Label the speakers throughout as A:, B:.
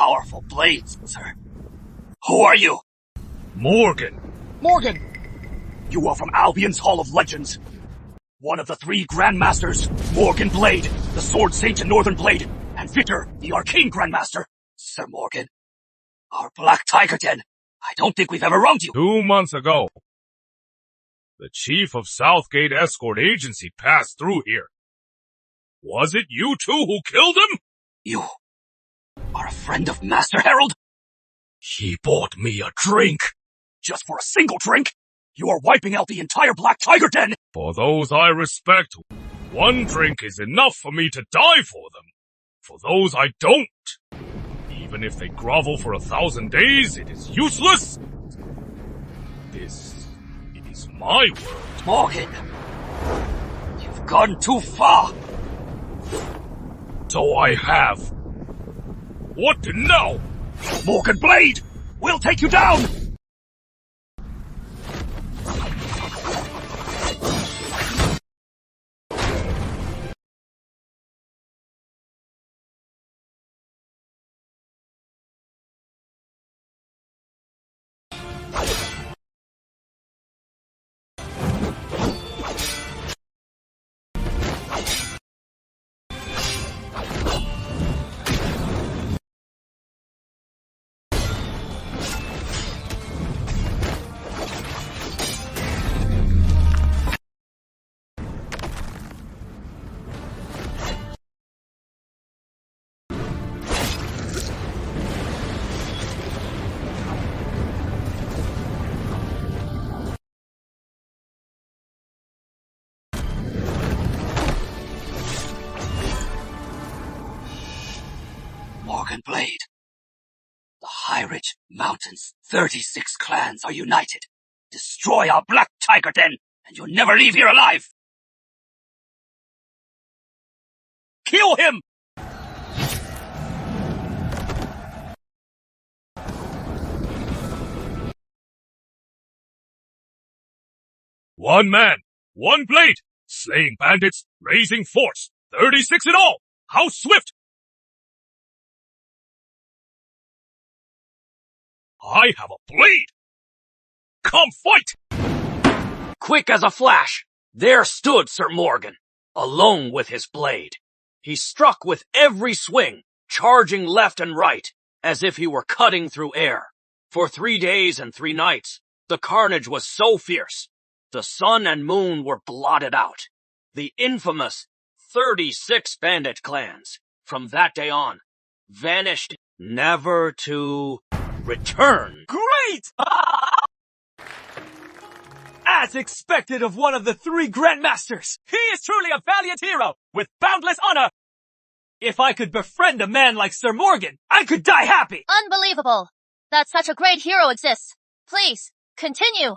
A: powerful blades, sir. Who are you?
B: Morgan!
A: Morgan! You are from Albion's Hall of Legends. One of the 3 Grandmasters, Morgan Blade, the Sword Saint and Northern Blade, and Vitor, the Arcane Grandmaster. Sir Morgan, our Black Tiger Den. I don't think we've ever wronged you.
B: 2 months ago, the chief of Southgate Escort Agency passed through here. Was it you two who killed him?
A: You are a friend of Master Herald?
B: He bought me a drink.
A: Just for a single drink? You are wiping out the entire Black Tiger Den!
B: For those I respect, 1 drink is enough for me to die for them. For those I don't, even if they grovel for 1,000 days, it is useless. This is my world.
A: Morgan, you've gone too far.
B: So I have. What now?
A: Morgan Blade! We'll take you down! Morgan Blade. The High Ridge Mountains' 36 clans are united. Destroy our Black Tiger Den, and you'll never leave here alive! Kill him!
B: One man, 1 blade, slaying bandits, raising force, 36 in all! How swift! I have a blade! Come fight!
A: Quick as a flash, there stood Sir Morgan, alone with his blade. He struck with every swing, charging left and right, as if he were cutting through air. For 3 days and 3 nights, the carnage was so fierce. The sun and moon were blotted out. The infamous 36 bandit clans, from that day on, vanished, never to return.
C: Great! As expected of one of the 3 Grandmasters, he is truly a valiant hero with boundless honor. If I could befriend a man like Sir Morgan, I could die happy.
D: Unbelievable that such a great hero exists. Please, continue.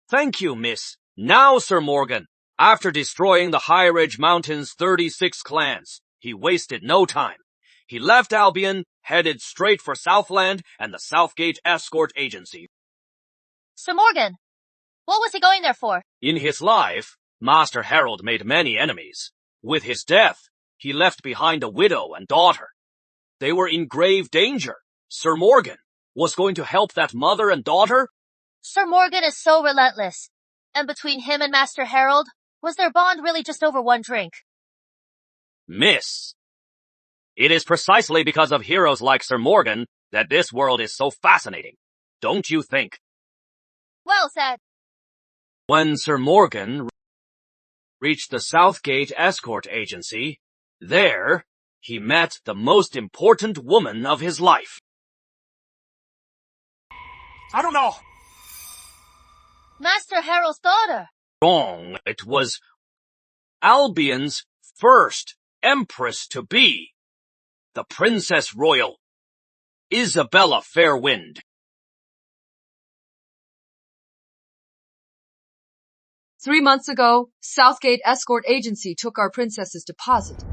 A: Thank you, miss. Now, Sir Morgan, after destroying the High Ridge Mountains' 36 clans, he wasted no time. He left Albion, headed straight for Southland and the Southgate Escort Agency.
D: Sir Morgan, what was he going there for?
A: In his life, Master Herald made many enemies. With his death, he left behind a widow and daughter. They were in grave danger. Sir Morgan was going to help that mother and daughter.
D: Sir Morgan is so relentless. And between him and Master Herald, was their bond really just over 1 drink?
A: Miss, it is precisely because of heroes like Sir Morgan that this world is so fascinating. Don't you think?
D: Well said.
A: When Sir Morgan reached the Southgate Escort Agency, there he met the most important woman of his life.
C: I don't know.
D: Master Herald's daughter.
A: Wrong. It was Albion's first Empress-to-be, the Princess Royal, Isabella Fairwind.
E: "3 months ago, Southgate Escort Agency took our princess's deposit.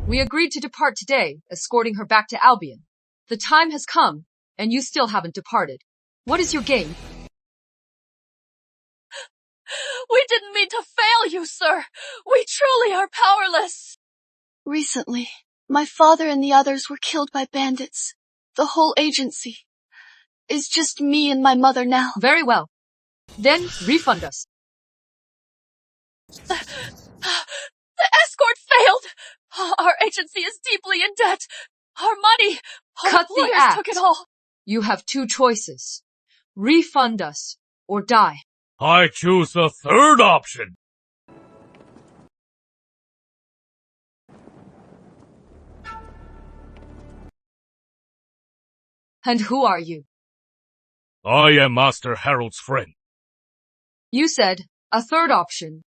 E: We agreed to depart today, escorting her back to Albion. The time has come, and you still haven't departed. What is your game?"
D: We didn't mean to fail you, sir. We truly are powerless.
F: Recently, my father and the others were killed by bandits. The whole agency is just me and my mother now.
E: Very well. Then refund us.
F: The escort failed! Our agency is deeply in debt. Our money! Our
E: Cut the
F: employers
E: act.
F: took it all.
E: You have two choices. Refund us or die.
B: I choose the third option.
E: And who are you?
B: I am Master Harold's friend.
E: You said a third option.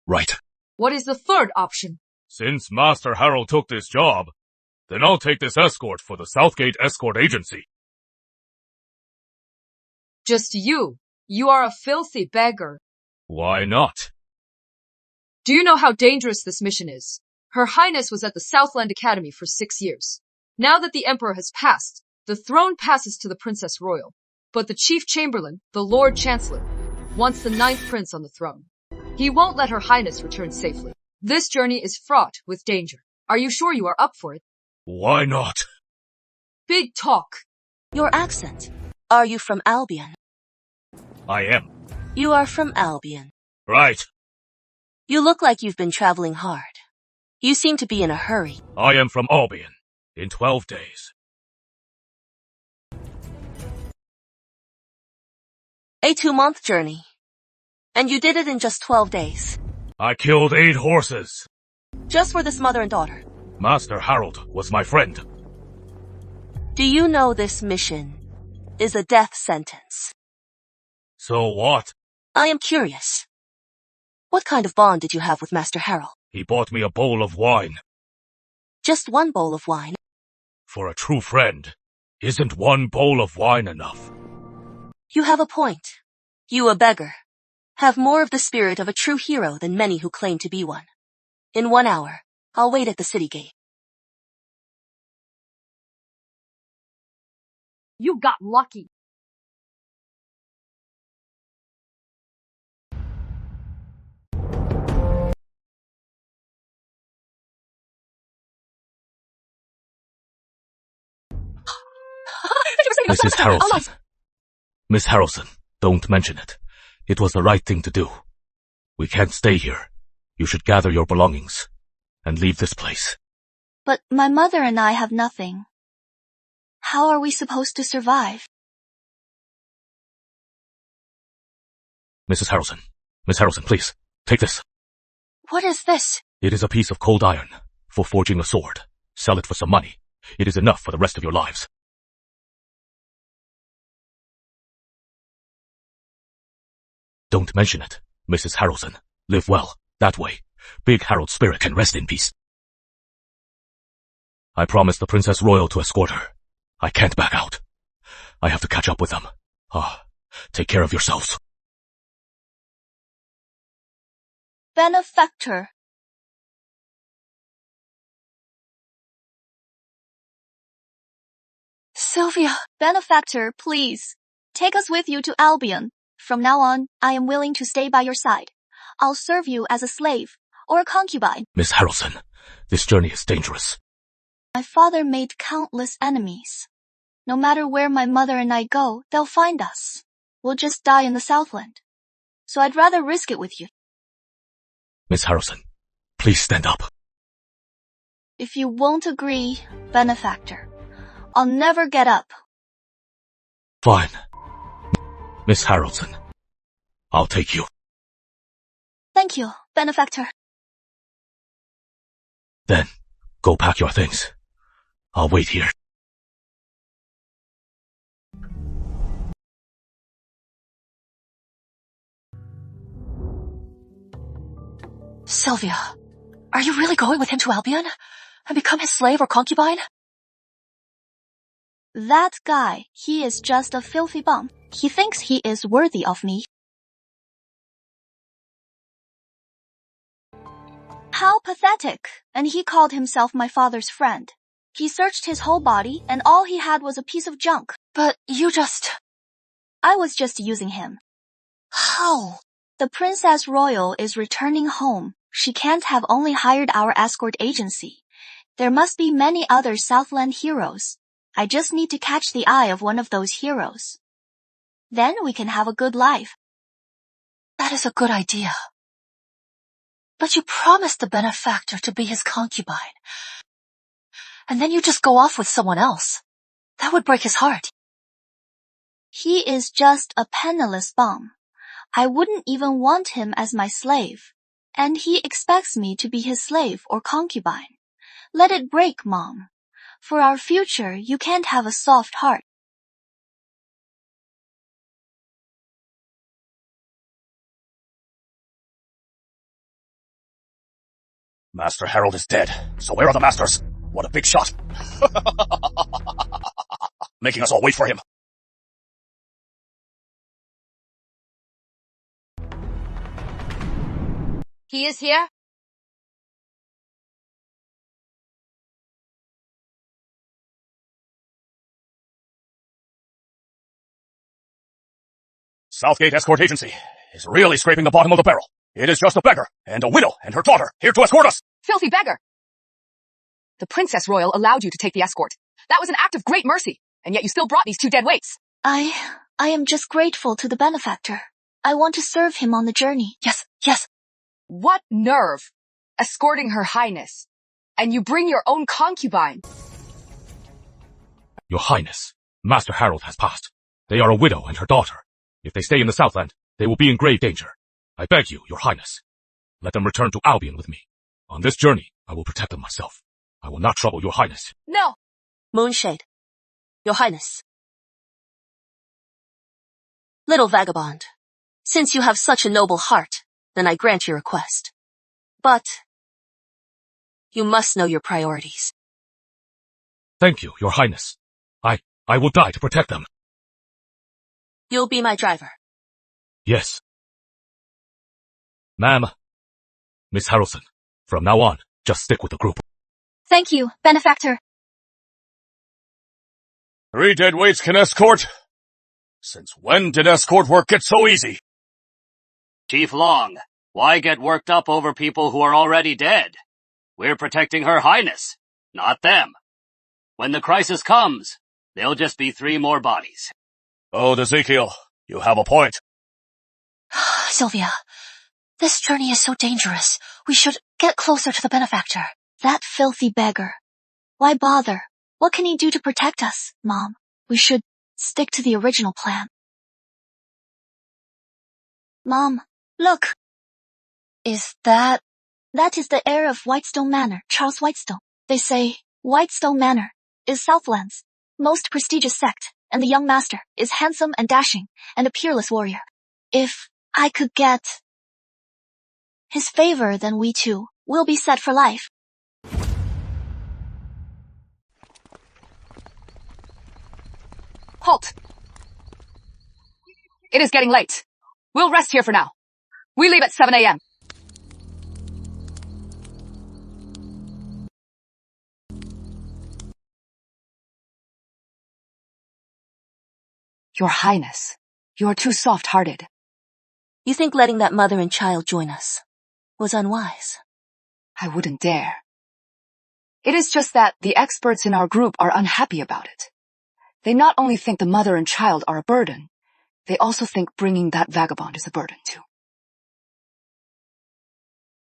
B: Right.
E: What is the third option?
B: Since Master Harold took this job, then I'll take this escort for the Southgate Escort Agency.
E: Just you. You are a filthy beggar.
B: Why not?
E: Do you know how dangerous this mission is? Her Highness was at the Southland Academy for 6 years. Now that the Emperor has passed, the throne passes to the Princess Royal. But the Chief Chamberlain, the Lord Chancellor, wants the 9th Prince on the throne. He won't let Her Highness return safely. This journey is fraught with danger. Are you sure you are up for it?
B: Why not?
E: Big talk.
G: Your accent. Are you from Albion?
B: I am.
G: You are from Albion.
B: Right.
G: You look like you've been traveling hard. You seem to be in a hurry.
B: I am from Albion. In 12 days.
G: A 2-month journey. And you did it in just 12 days.
B: I killed 8 horses.
G: Just for this mother and daughter.
B: Master Harold was my friend.
G: Do you know this mission is a death sentence?
B: So what?
G: I am curious. What kind of bond did you have with Master Harold?
B: He bought me a bowl of wine.
G: Just one bowl of wine.
B: For a true friend, isn't one bowl of wine enough?
G: You have a point. You, a beggar, have more of the spirit of a true hero than many who claim to be one. In 1 hour, I'll wait at the city gate.
E: You got lucky.
B: Mrs. Harrelson. Miss Harrelson, don't mention it. It was the right thing to do. We can't stay here. You should gather your belongings and leave this place.
F: But my mother and I have nothing. How are we supposed to survive?
B: Mrs. Harrelson. Miss Harrelson, please, take this.
F: What is this?
B: It is a piece of cold iron for forging a sword. Sell it for some money. It is enough for the rest of your lives. Don't mention it, Mrs. Harrelson. Live well. That way, Big Harold's spirit can rest in peace. I promised the Princess Royal to escort her. I can't back out. I have to catch up with them. Take care of yourselves.
F: Benefactor. Sylvia, benefactor, please. Take us with you to Albion. From now on, I am willing to stay by your side. I'll serve you as a slave or a concubine.
B: Miss Harrelson, this journey is dangerous.
F: My father made countless enemies. No matter where my mother and I go, they'll find us. We'll just die in the Southland. So I'd rather risk it with you.
B: Miss Harrelson, please stand up.
F: If you won't agree, benefactor, I'll never get up.
B: Fine. Miss Harrelson, I'll take you.
F: Thank you, benefactor.
B: Then, go pack your things. I'll wait here.
G: Sylvia, are you really going with him to Albion? And become his slave or concubine?
F: That guy, he is just a filthy bum. He thinks he is worthy of me. How pathetic. And he called himself my father's friend. He searched his whole body, and all he had was a piece of junk.
G: But you just...
F: I was just using him.
G: How?
F: The Princess Royal is returning home. She can't have only hired our escort agency. There must be many other Southland heroes. I just need to catch the eye of one of those heroes. Then we can have a good life.
G: That is a good idea. But you promised the benefactor to be his concubine. And then you just go off with someone else. That would break his heart.
F: He is just a penniless bum. I wouldn't even want him as my slave. And he expects me to be his slave or concubine. Let it break, Mom. For our future, you can't have a soft heart.
A: Master Harold is dead. So where are the masters? What a big shot. Making us all wait for him.
E: He is here?
A: Southgate Escort Agency is really scraping the bottom of the barrel. It is just a beggar and a widow and her daughter here to escort us.
E: Filthy beggar! The Princess Royal allowed you to take the escort. That was an act of great mercy, and yet you still brought these two dead weights.
F: I am just grateful to the benefactor. I want to serve him on the journey.
G: Yes.
E: What nerve! Escorting Her Highness. And you bring your own concubine.
B: Your Highness, Master Harold has passed. They are a widow and her daughter. If they stay in the Southland, they will be in grave danger. I beg you, Your Highness, let them return to Albion with me. On this journey, I will protect them myself. I will not trouble Your Highness.
E: No!
G: Moonshade, Your Highness. Little vagabond, since you have such a noble heart, then I grant your request. But you must know your priorities.
B: Thank you, Your Highness. I will die to protect them.
G: You'll be my driver.
B: Yes. Ma'am, Miss Harrelson, from now on, just stick with the group.
F: Thank you, benefactor.
A: 3 dead weights can escort? Since when did escort work get so easy?
H: Chief Long, why get worked up over people who are already dead? We're protecting Her Highness, not them. When the crisis comes, there'll just be 3 more bodies.
A: Oh, Ezekiel, you have a point.
G: Sylvia, this journey is so dangerous. We should get closer to the benefactor.
F: That filthy beggar. Why bother? What can he do to protect us, Mom? We should stick to the original plan. Mom, look.
G: Is that...
F: That is the heir of Whitestone Manor, Charles Whitestone. They say Whitestone Manor is Southland's most prestigious sect, and the young master is handsome and dashing and a peerless warrior. If I could get his favor, then we two will be set for life.
E: Halt! It is getting late. We'll rest here for now. We leave at 7 a.m. Your Highness, you are too soft-hearted.
G: You think letting that mother and child join us was unwise?
E: I wouldn't dare. It is just that the experts in our group are unhappy about it. They not only think the mother and child are a burden, they also think bringing that vagabond is a burden too.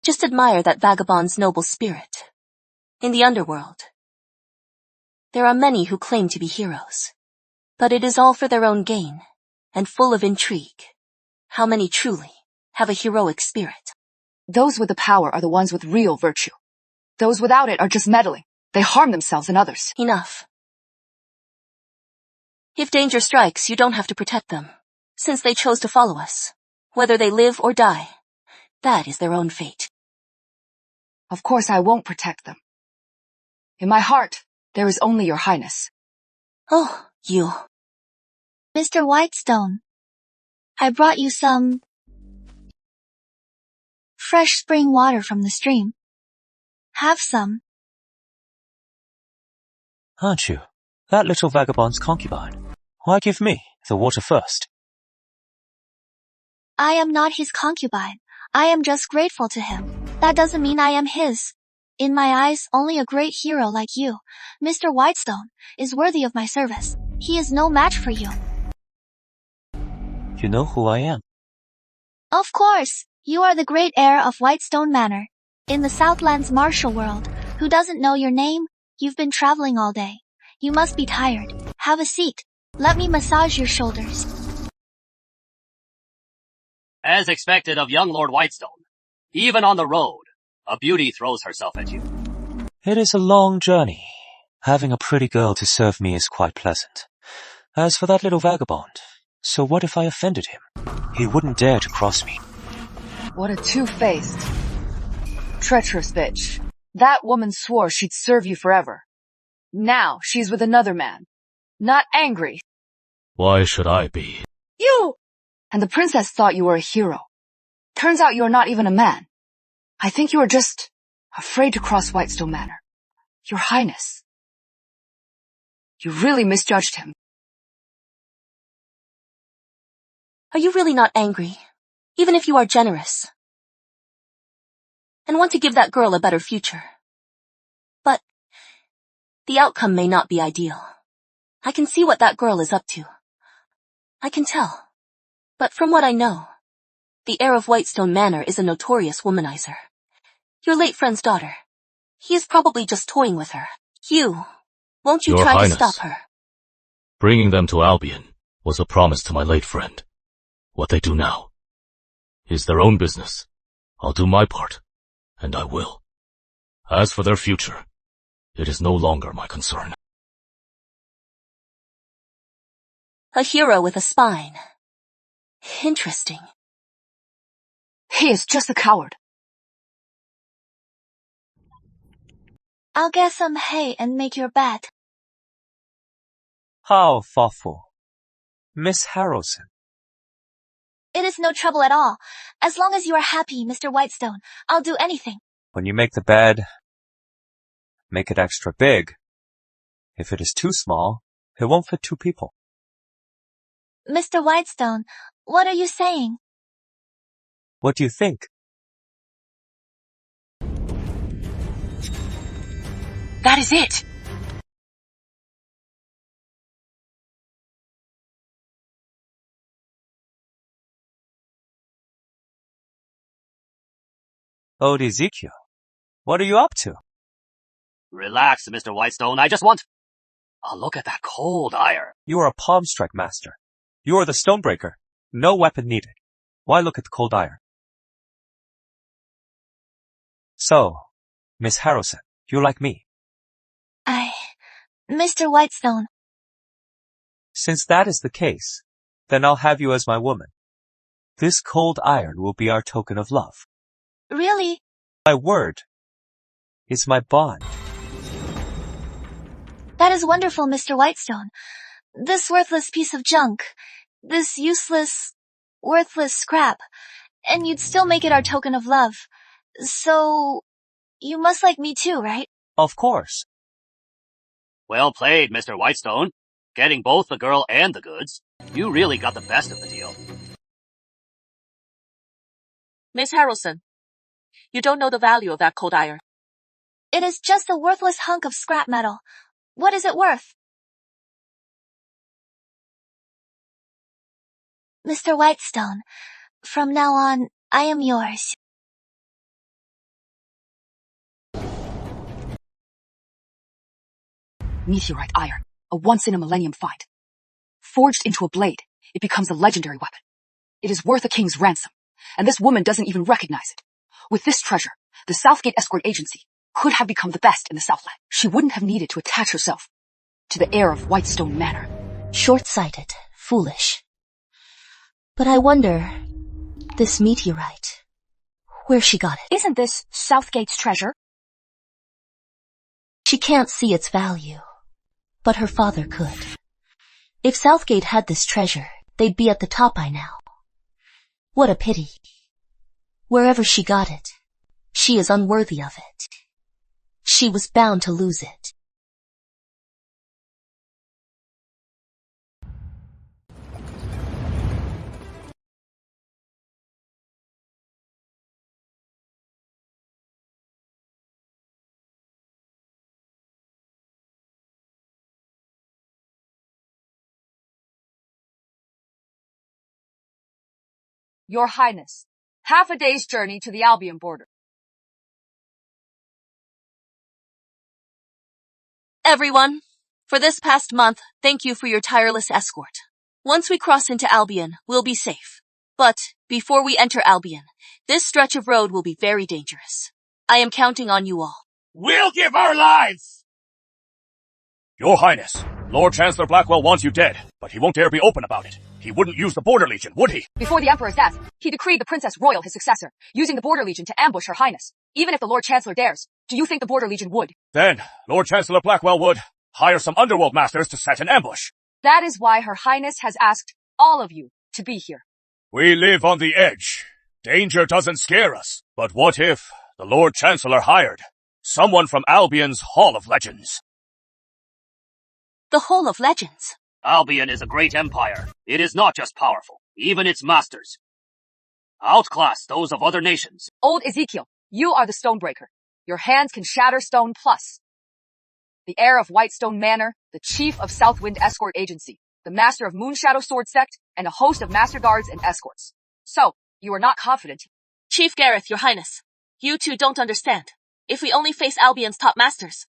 G: Just admire that vagabond's noble spirit. In the underworld, there are many who claim to be heroes, but it is all for their own gain and full of intrigue. How many truly have a heroic spirit?
E: Those with the power are the ones with real virtue. Those without it are just meddling. They harm themselves and others.
G: Enough. If danger strikes, you don't have to protect them, since they chose to follow us. Whether they live or die, that is their own fate.
E: Of course I won't protect them. In my heart, there is only Your Highness.
G: Oh, you.
F: Mr. Whitestone, I brought you some fresh spring water from the stream. Have some.
I: Aren't you? That little vagabond's concubine. Why give me the water first?
F: I am not his concubine. I am just grateful to him. That doesn't mean I am his. In my eyes, only a great hero like you, Mr. Whitestone, is worthy of my service. He is no match for you.
I: You know who I am.
F: Of course, you are the great heir of Whitestone Manor. In the Southland's martial world, who doesn't know your name? You've been traveling all day. You must be tired. Have a seat. Let me massage your shoulders.
H: As expected of young Lord Whitestone, even on the road, a beauty throws herself at you.
I: It is a long journey. Having a pretty girl to serve me is quite pleasant. As for that little vagabond, so what if I offended him? He wouldn't dare to cross me.
E: What a two-faced, treacherous bitch. That woman swore she'd serve you forever. Now she's with another man. Not angry.
B: Why should I be?
E: You! And the princess thought you were a hero. Turns out you're not even a man. I think you are just afraid to cross Whitestone Manor. Your Highness. You really misjudged him.
G: Are you really not angry, even if you are generous, and want to give that girl a better future? But the outcome may not be ideal. I can see what that girl is up to. I can tell. But from what I know, the heir of Whitestone Manor is a notorious womanizer. Your late friend's daughter. He is probably just toying with her. You, won't you
B: Your
G: try
B: Highness,
G: to stop her?
B: Bringing them to Albion was a promise to my late friend. What they do now is their own business. I'll do my part, and I will. As for their future, it is no longer my concern.
G: A hero with a spine. Interesting.
E: He is just a coward.
F: I'll get some hay and make your bed.
I: How thoughtful. Miss Harrelson.
F: It is no trouble at all. As long as you are happy, Mr. Whitestone, I'll do anything.
I: When you make the bed, make it extra big. If it is too small, it won't fit two people.
F: Mr. Whitestone, what are you saying?
I: What do you think?
E: That is it!
I: Oh, Ezekiel, what are you up to?
H: Relax, Mr. Whitestone. I just want a look at that cold iron.
I: You are a palm strike master. You are the stonebreaker. No weapon needed. Why look at the cold iron? So, Miss Harrelson, you like me?
F: Mr. Whitestone.
I: Since that is the case, then I'll have you as my woman. This cold iron will be our token of love.
F: Really?
I: My word is my bond.
F: That is wonderful, Mr. Whitestone. This worthless piece of junk. This useless, worthless scrap. And you'd still make it our token of love. So, you must like me too, right?
I: Of course.
H: Well played, Mr. Whitestone. Getting both the girl and the goods. You really got the best of the deal.
J: Miss Harrelson, you don't know the value of that cold iron.
F: It is just a worthless hunk of scrap metal. What is it worth? Mr. Whitestone, from now on, I am yours.
E: Meteorite iron, a once-in-a-millennium find. Forged into a blade, it becomes a legendary weapon. It is worth a king's ransom, and this woman doesn't even recognize it. With this treasure, the Southgate Escort Agency could have become the best in the Southland. She wouldn't have needed to attach herself to the heir of Whitestone Manor.
G: Short-sighted, foolish. But I wonder, this meteorite, where she got it.
F: Isn't this Southgate's treasure?
G: She can't see its value, but her father could. If Southgate had this treasure, they'd be at the top by now. What a pity. Wherever she got it, she is unworthy of it. She was bound to lose it.
E: Your Highness, half a day's journey to the Albion border.
G: Everyone, for this past month, thank you for your tireless escort. Once we cross into Albion, we'll be safe. But before we enter Albion, this stretch of road will be very dangerous. I am counting on you all.
B: We'll give our lives!
A: Your Highness, Lord Chancellor Blackwell wants you dead, but he won't dare be open about it. He wouldn't use the Border Legion, would he?
E: Before the Emperor's death, he decreed the Princess Royal his successor, using the Border Legion to ambush Her Highness. Even if the Lord Chancellor dares, do you think the Border Legion would?
A: Then, Lord Chancellor Blackwell would hire some underworld masters to set an ambush.
E: That is why Her Highness has asked all of you to be here.
A: We live on the edge. Danger doesn't scare us. But what if the Lord Chancellor hired someone from Albion's Hall of Legends?
G: The Hall of Legends?
H: Albion is a great empire. It is not just powerful, even its masters outclass those of other nations.
E: Old Ezekiel, you are the Stonebreaker. Your hands can shatter stone plus. The heir of Whitestone Manor, the chief of Southwind Escort Agency, the master of Moonshadow Sword Sect, and a host of master guards and escorts. So, you are not confident.
J: Chief Gareth, Your Highness, you two don't understand. If we only face Albion's top masters,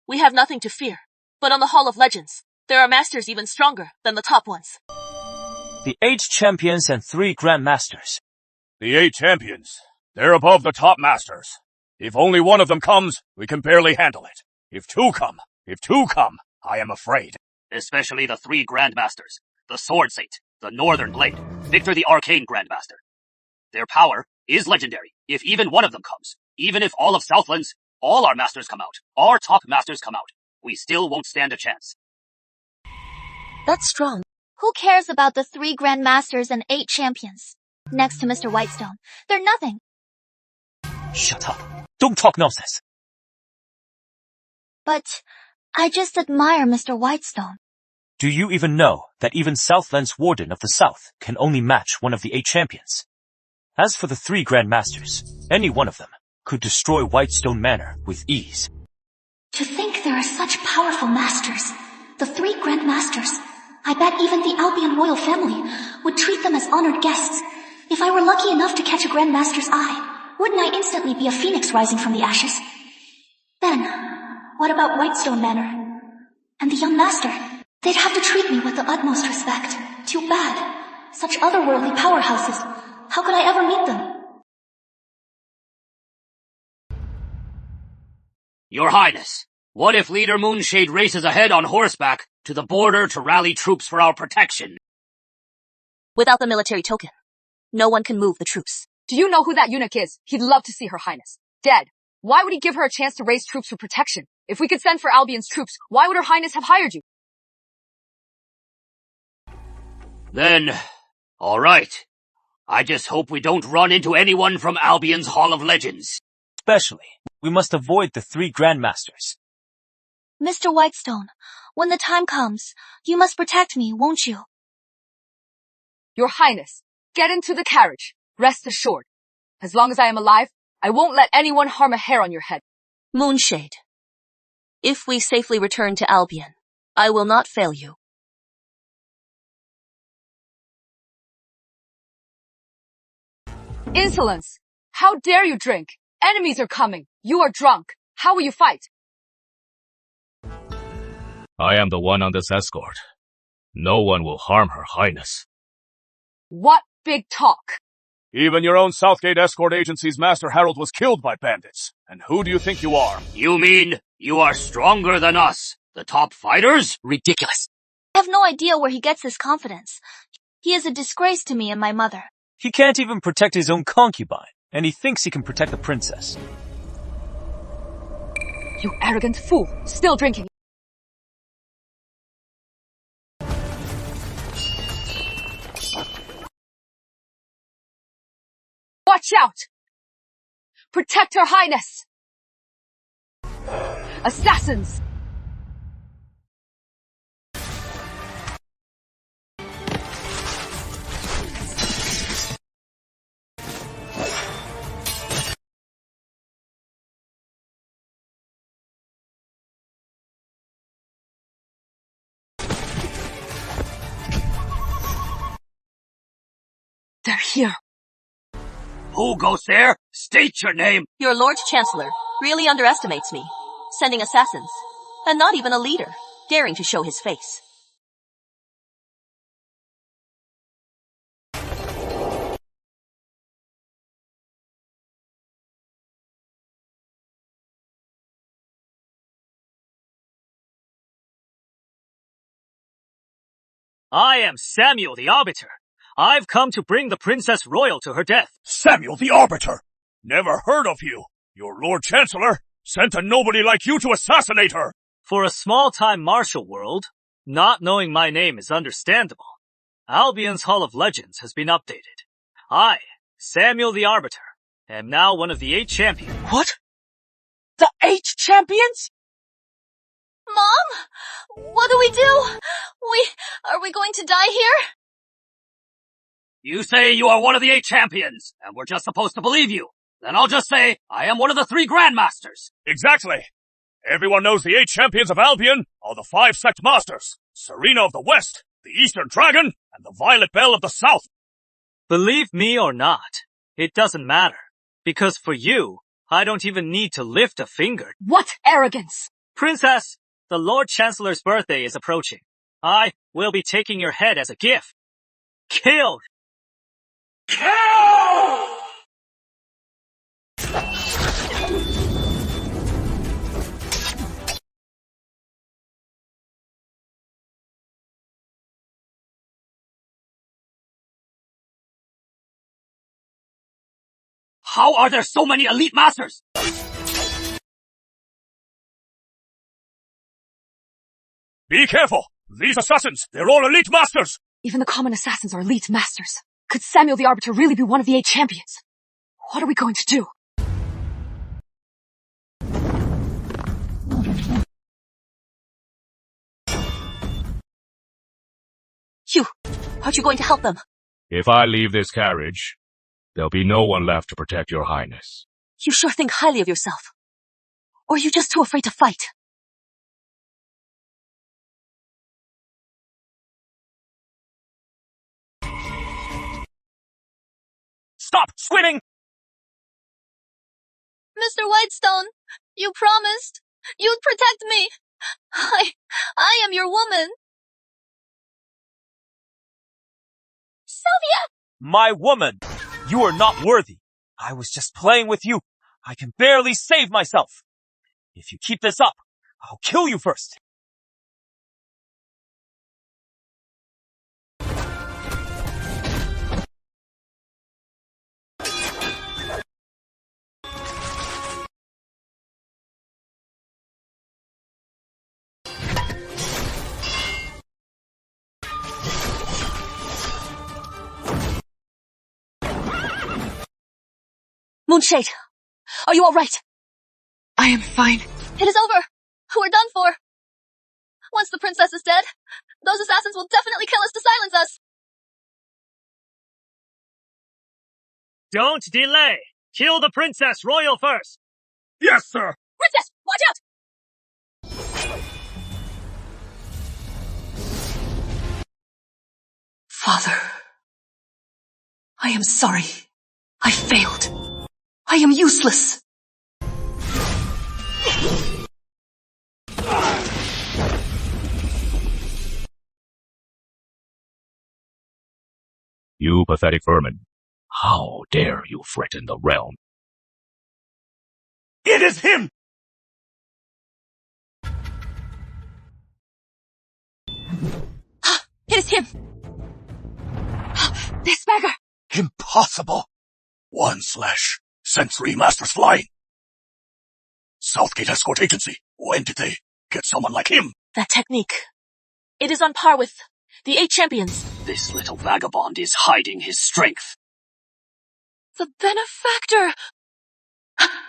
J: we have nothing to fear. But on the Hall of Legends, there are masters even stronger than the top ones.
I: The 8 champions and 3 grandmasters.
A: The 8 champions. They're above the top masters. If only one of them comes, we can barely handle it. If two come, I am afraid.
H: Especially the 3 grandmasters, the Sword Saint, the Northern Blade, Victor the Arcane Grandmaster. Their power is legendary. If even one of them comes, even if all of Southlands, all our masters come out, our top masters come out, we still won't stand a chance.
G: That's strong.
F: Who cares about the 3 grandmasters and 8 champions? Next to Mr. Whitestone, they're nothing.
I: Shut up. Don't talk nonsense.
F: But I just admire Mr. Whitestone.
I: Do you even know that even Southland's Warden of the South can only match one of the 8 champions? As for the 3 grandmasters, any one of them could destroy Whitestone Manor with ease.
F: To think there are such powerful masters. The 3 grandmasters. I bet even the Albion royal family would treat them as honored guests. If I were lucky enough to catch a grandmaster's eye, wouldn't I instantly be a phoenix rising from the ashes? Then, what about Whitestone Manor? And the young master? They'd have to treat me with the utmost respect. Too bad. Such otherworldly powerhouses. How could I ever meet them?
H: Your Highness, what if Leader Moonshade races ahead on horseback to the border to rally troops for our protection?
G: Without the military token, no one can move the troops.
E: Do you know who that eunuch is? He'd love to see Her Highness dead. Why would he give her a chance to raise troops for protection? If we could send for Albion's troops, why would Her Highness have hired you?
H: Then, all right. I just hope we don't run into anyone from Albion's Hall of Legends.
I: Especially, we must avoid the 3 grandmasters.
F: Mr. Whitestone, when the time comes, you must protect me, won't you?
E: Your Highness, get into the carriage. Rest assured. As long as I am alive, I won't let anyone harm a hair on your head.
G: Moonshade, if we safely return to Albion, I will not fail you.
E: Insolence! How dare you drink? Enemies are coming. You are drunk. How will you fight?
B: I am the one on this escort. No one will harm Her Highness.
E: What big talk!
A: Even your own Southgate Escort Agency's Master Harold was killed by bandits. And who do you think you are?
H: You mean you are stronger than us, the top fighters?
J: Ridiculous.
F: I have no idea where he gets this confidence. He is a disgrace to me and my mother.
I: He can't even protect his own concubine, and he thinks he can protect the princess.
E: You arrogant fool! Still drinking! Watch out! Protect Her Highness! Assassins! They're here.
H: Who goes there? State your name.
J: Your Lord Chancellor really underestimates me, sending assassins, and not even a leader, daring to show his face.
C: I am Samuel the Arbiter. I've come to bring the Princess Royal to her death.
B: Samuel the Arbiter! Never heard of you! Your Lord Chancellor sent a nobody like you to assassinate her!
C: For a small-time martial world, not knowing my name is understandable. Albion's Hall of Legends has been updated. I, Samuel the Arbiter, am now one of the 8 champions.
K: What? The 8 champions?
F: Mom? What do we do? Are we going to die here?
H: You say you are one of the 8 champions, and we're just supposed to believe you. Then I'll just say, I am one of the 3 Grandmasters.
B: Exactly! Everyone knows the 8 champions of Albion are the 5 sect masters. Serena of the West, the Eastern Dragon, and the Violet Belle of the South.
C: Believe me or not, it doesn't matter. Because for you, I don't even need to lift a finger.
E: What arrogance!
C: Princess, the Lord Chancellor's birthday is approaching. I will be taking your head as a gift. Kill!
B: Kill!
H: How are there so many elite masters?
B: Be careful! These assassins, they're all elite masters!
E: Even the common assassins are elite masters. Could Samuel the Arbiter really be one of the 8 champions? What are we going to do?
J: You, aren't you going to help them?
B: If I leave this carriage, there'll be no one left to protect your highness.
J: You sure think highly of yourself. Or are you just too afraid to fight?
C: Stop squinting!
F: Mr. Whitestone, you promised. You'd protect me. I am your woman. Sylvia!
I: My woman! You are not worthy. I was just playing with you. I can barely save myself. If you keep this up, I'll kill you first.
J: Moonshade, are you all right?
E: I am fine.
F: It is over. We're done for. Once the princess is dead, those assassins will definitely kill us to silence us.
C: Don't delay! Kill the Princess Royal first!
B: Yes, sir!
J: Princess, watch out!
E: Father, I am sorry. I failed. I am useless.
B: You pathetic vermin. How dare you threaten the realm? It is him!
J: It is him!
E: This beggar!
B: Impossible! 1/ sent 3 masters flying. Southgate Escort Agency. When did they get someone like him?
J: That technique. It is on par with the 8 champions.
H: This little vagabond is hiding his strength.
F: The benefactor!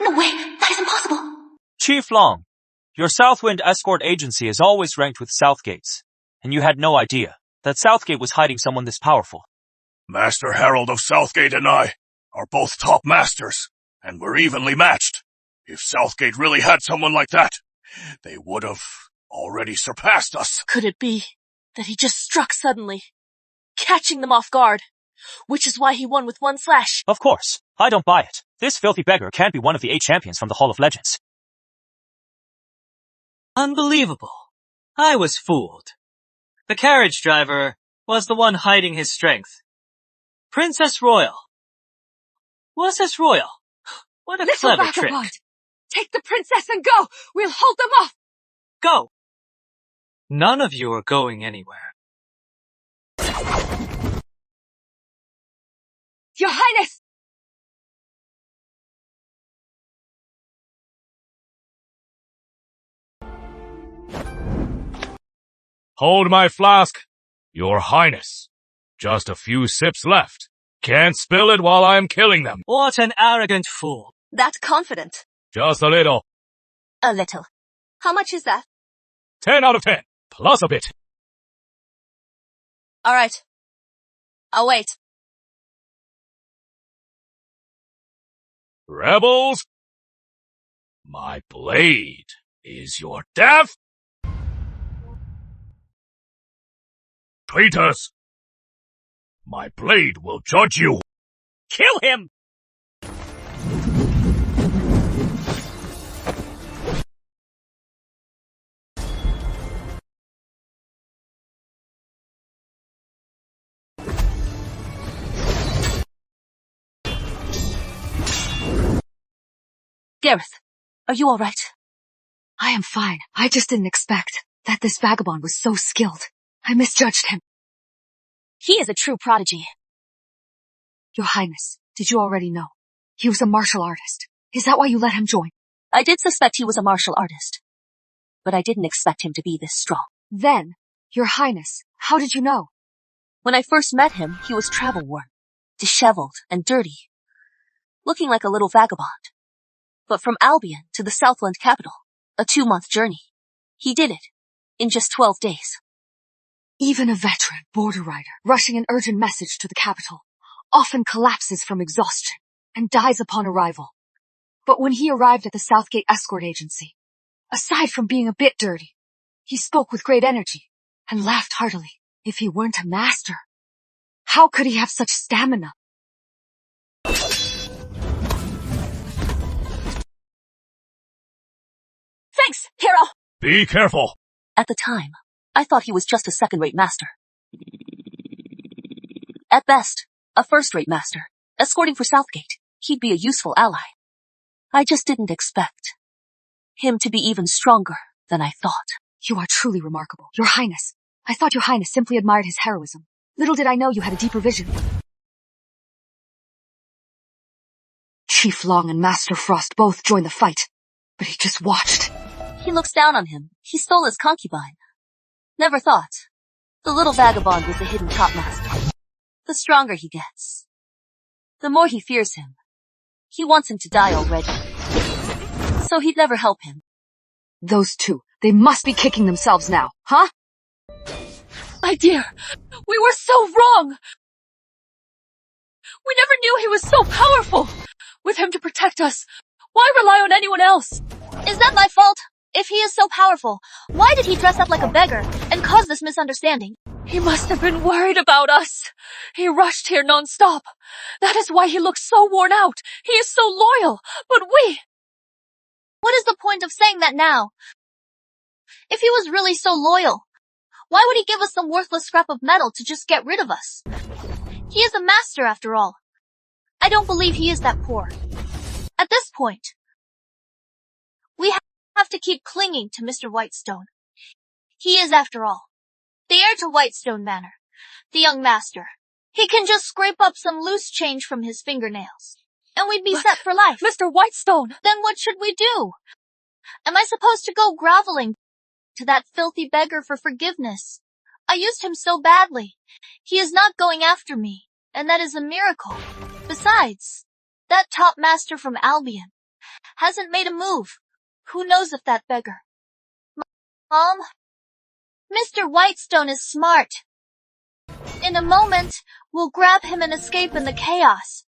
F: No way, that is impossible.
I: Chief Long, your Southwind Escort Agency is always ranked with Southgate's, and you had no idea that Southgate was hiding someone this powerful.
B: Master Harold of Southgate and I are both top masters, and we're evenly matched. If Southgate really had someone like that, they would have already surpassed us.
J: Could it be that he just struck suddenly, catching them off guard, which is why he won with one slash.
I: Of course. I don't buy it. This filthy beggar can't be one of the 8 champions from the Hall of Legends.
C: Unbelievable. I was fooled. The carriage driver was the one hiding his strength. Princess Royal. Was this Royal? What a
E: Little
C: clever trick.
E: vagabond! Take the princess and go! We'll hold them off!
C: Go! None of you are going anywhere.
E: Your Highness!
B: Hold my flask, Your Highness. Just a few sips left. Can't spill it while I'm killing them.
C: What an arrogant fool.
J: That confident.
B: Just a little.
J: A little. How much is that?
B: 10 out of 10, plus a bit.
J: All right. I'll wait.
B: Rebels, my blade is your death. Traitors, my blade will judge you.
C: Kill him!
J: Gareth, are you all right?
E: I am fine. I just didn't expect that this vagabond was so skilled. I misjudged him.
J: He is a true prodigy.
E: Your Highness, did you already know? He was a martial artist. Is that why you let him join?
J: I did suspect he was a martial artist, but I didn't expect him to be this strong.
E: Then, Your Highness, how did you know?
J: When I first met him, he was travel-worn, disheveled and dirty, looking like a little vagabond. But from Albion to the Southland capital, a 2-month journey, he did it in just 12 days.
E: Even a veteran border rider rushing an urgent message to the capital often collapses from exhaustion and dies upon arrival. But when he arrived at the Southgate Escort Agency, aside from being a bit dirty, he spoke with great energy and laughed heartily. If he weren't a master, how could he have such stamina?
J: Thanks, hero!
B: Be careful.
J: At the time, I thought he was just a second-rate master. At best, a first-rate master. Escorting for Southgate, he'd be a useful ally. I just didn't expect him to be even stronger than I thought.
E: You are truly remarkable. Your Highness, I thought Your Highness simply admired his heroism. Little did I know you had a deeper vision. Chief Long and Master Frost both joined the fight, but he just watched.
J: He looks down on him. He stole his concubine. Never thought. The little vagabond was the hidden top master. The stronger he gets, the more he fears him. He wants him to die already, so he'd never help him.
E: Those two, they must be kicking themselves now, huh?
J: My dear, we were so wrong! We never knew he was so powerful! With him to protect us, why rely on anyone else?
D: Is that my fault? If he is so powerful, why did he dress up like a beggar and cause this misunderstanding?
J: He must have been worried about us. He rushed here non-stop. That is why he looks so worn out. He is so loyal, but we...
D: What is the point of saying that now? If he was really so loyal, why would he give us some worthless scrap of metal to just get rid of us? He is a master after all. I don't believe he is that poor. At this point, we have to keep clinging to Mr. Whitestone. He is, after all, the heir to Whitestone Manor, the young master. He can just scrape up some loose change from his fingernails, and we'd be set for life.
J: Mr. Whitestone!
D: Then what should we do? Am I supposed to go groveling to that filthy beggar for forgiveness? I used him so badly. He is not going after me, and that is a miracle. Besides, that top master from Albion hasn't made a move. Who knows if that beggar... Mom? Mr. Whitestone is smart. In a moment, we'll grab him and escape in the chaos.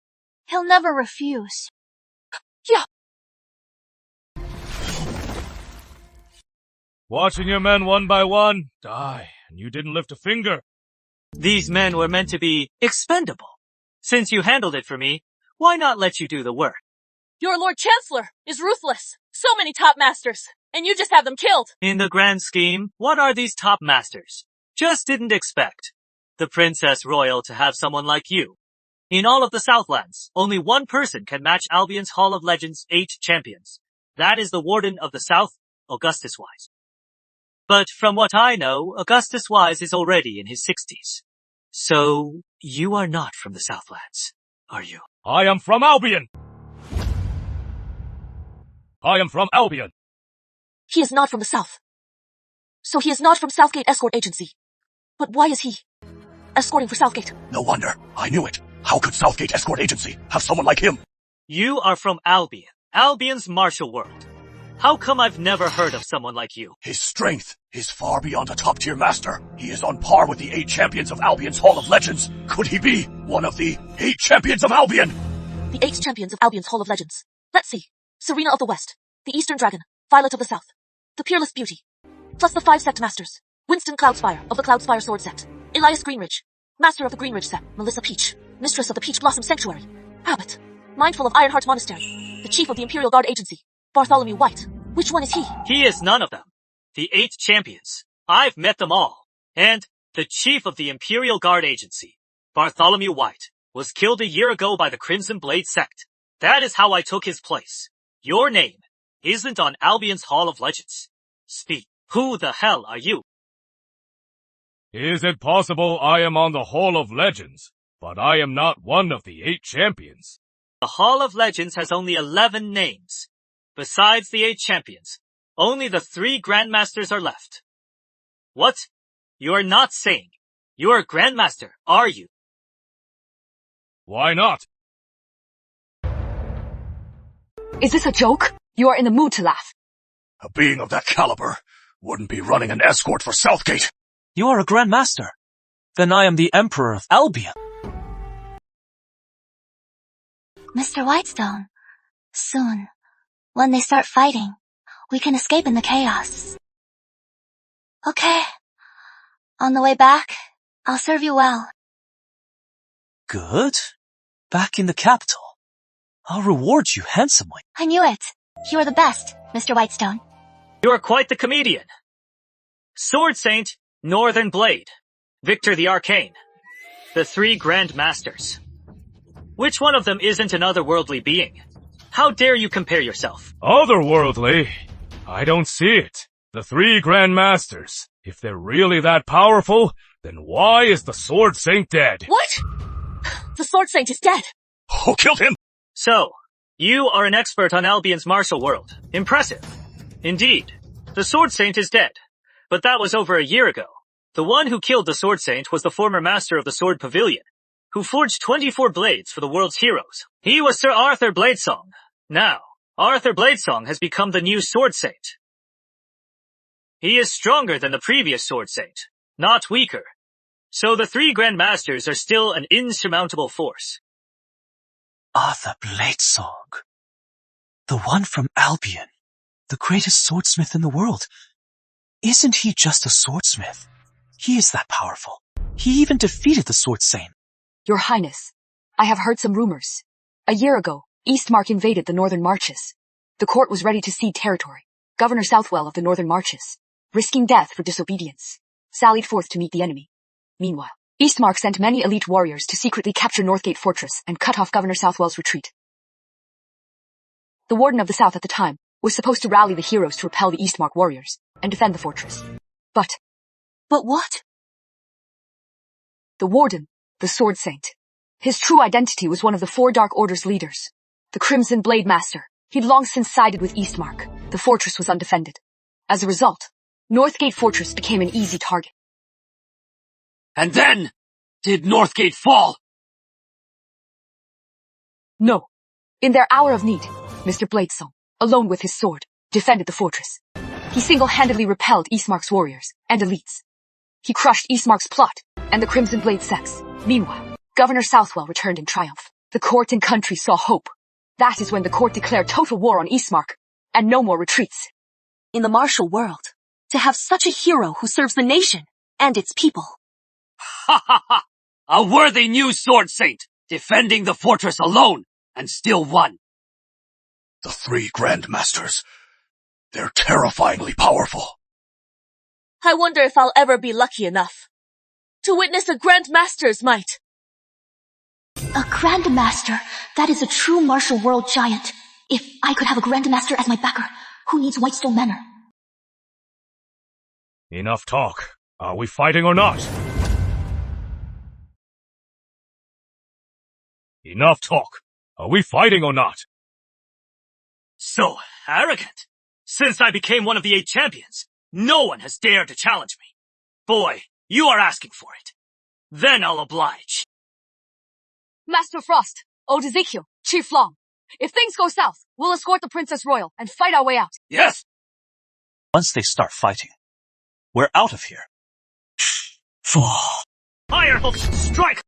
D: He'll never refuse.
J: Yeah.
B: Watching your men one by one die, and you didn't lift a finger.
C: These men were meant to be expendable. Since you handled it for me, why not let you do the work?
J: Your Lord Chancellor is ruthless. So many top masters, and you just have them killed.
C: In the grand scheme, what are these top masters? Just didn't expect the Princess Royal to have someone like you. In all of the Southlands, only one person can match Albion's Hall of Legends 8 champions. That is the Warden of the South, Augustus Wise. But from what I know, Augustus Wise is already in his 60s. So, you are not from the Southlands, are you?
B: I am from Albion! I am from Albion!
J: He is not from the South. So he is not from Southgate Escort Agency. But why is he escorting for Southgate?
L: No wonder. I knew it. How could Southgate Escort Agency have someone like him?
C: You are from Albion, Albion's martial world. How come I've never heard of someone like you?
L: His strength is far beyond a top-tier master. He is on par with the 8 champions of Albion's Hall of Legends. Could he be one of the 8 champions of Albion?
J: The 8 champions of Albion's Hall of Legends. Let's see. Serena of the West, the Eastern Dragon, Violet of the South, the Peerless Beauty, plus the 5 sect masters. Winston Cloudspire of the Cloudspire Sword sect, Elias Greenridge, master of the Greenridge sect, Melissa Peach, mistress of the Peach Blossom Sanctuary, Abbot, mindful of Ironheart Monastery, the chief of the Imperial Guard Agency, Bartholomew White. Which one is he?
C: He is none of them. The 8 champions. I've met them all. And the chief of the Imperial Guard Agency, Bartholomew White, was killed a year ago by the Crimson Blade sect. That is how I took his place. Your name isn't on Albion's Hall of Legends. Speak. Who the hell are you?
B: Is it possible I am on the Hall of Legends, but I am not one of the 8 champions?
C: The Hall of Legends has only 11 names. Besides the 8 champions, only the 3 Grandmasters are left. What? You are not saying you're a Grandmaster, are you?
B: Why not?
E: Is this a joke? You are in the mood to laugh.
L: A being of that caliber wouldn't be running an escort for Southgate.
I: You are a Grand Master. Then I am the Emperor of Albion.
F: Mr. Whitestone, soon, when they start fighting, we can escape in the chaos. Okay. On the way back, I'll serve you well.
I: Good. Back in the capital. I'll reward you handsomely.
F: I knew it. You are the best, Mr. Whitestone.
C: You are quite the comedian. Sword Saint, Northern Blade, Victor the Arcane, the 3 Grand Masters. Which one of them isn't an otherworldly being? How dare you compare yourself?
B: Otherworldly? I don't see it. The 3 Grand Masters. If they're really that powerful, then why is the Sword Saint dead?
J: What? The Sword Saint is dead.
L: Who killed him?
C: So, you are an expert on Albion's martial world. Impressive. Indeed, the Sword Saint is dead. But that was over a year ago. The one who killed the Sword Saint was the former master of the Sword Pavilion, who forged 24 blades for the world's heroes. He was Sir Arthur Bladesong. Now, Arthur Bladesong has become the new Sword Saint. He is stronger than the previous Sword Saint, not weaker. So the 3 Grand Masters are still an insurmountable force.
I: Arthur Bladesong. The one from Albion. The greatest swordsmith in the world. Isn't he just a swordsmith? He is that powerful. He even defeated the Sword Saint.
E: Your Highness, I have heard some rumors. A year ago, Eastmark invaded the Northern Marches. The court was ready to cede territory. Governor Southwell of the Northern Marches, risking death for disobedience, sallied forth to meet the enemy. Meanwhile, Eastmark sent many elite warriors to secretly capture Northgate Fortress and cut off Governor Southwell's retreat. The Warden of the South at the time was supposed to rally the heroes to repel the Eastmark warriors and defend the fortress. But what? The Warden, the Sword Saint. His true identity was one of the 4 Dark Order's leaders, the Crimson Blade Master. He'd long since sided with Eastmark. The fortress was undefended. As a result, Northgate Fortress became an easy target.
H: And then, did Northgate fall?
E: No. In their hour of need, Mr. Bladesong, alone with his sword, defended the fortress. He single-handedly repelled Eastmark's warriors and elites. He crushed Eastmark's plot and the Crimson Blade sects. Meanwhile, Governor Southwell returned in triumph. The court and country saw hope. That is when the court declared total war on Eastmark, and no more retreats.
G: In the martial world, to have such a hero who serves the nation and its people.
H: Ha ha ha! A worthy new Sword Saint!
A: defending the fortress alone, and still won.
L: The 3 Grand Masters. They're terrifyingly powerful.
J: I wonder if I'll ever be lucky enough to witness a Grand Master's might.
F: A Grandmaster. That is a true martial world giant. If I could have a Grandmaster as my backer, who needs Whitestone Manor?
B: Enough talk. Are we fighting or not? Enough talk. Are we fighting or not?
C: So arrogant. Since I became one of the 8 champions, no one has dared to challenge me. Boy, you are asking for it. Then I'll oblige.
E: Master Frost, Old Ezekiel, Chief Long. If things go south, we'll escort the Princess Royal and fight our way out.
A: Yes!
I: Once they start fighting, we're out of here.
C: Fire! Strike!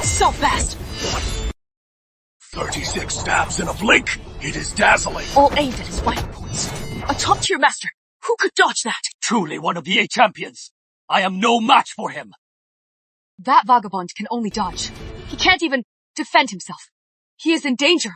J: So fast!
L: 36 stabs in a blink. It is dazzling.
J: All aimed at his vital points. A top-tier master. Who could dodge that?
A: Truly one of the 8 champions. I am no match for him.
E: That vagabond can only dodge. He can't even defend himself. He is in danger.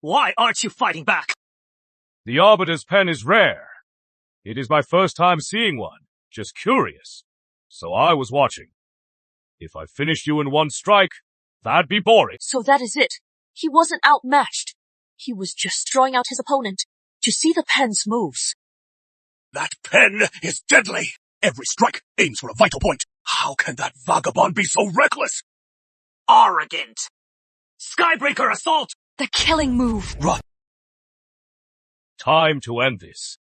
C: Why aren't you fighting back?
B: The Arbiter's pen is rare. It is my first time seeing one. Just curious. So I was watching. If I finished you in one strike, that'd be boring.
J: So that is it. He wasn't outmatched. He was just drawing out his opponent. To see the pen's moves.
L: That pen is deadly. Every strike aims for a vital point. How can that vagabond be so reckless?
C: Arrogant. Skybreaker assault!
E: The killing move.
L: Run.
B: Time to end this.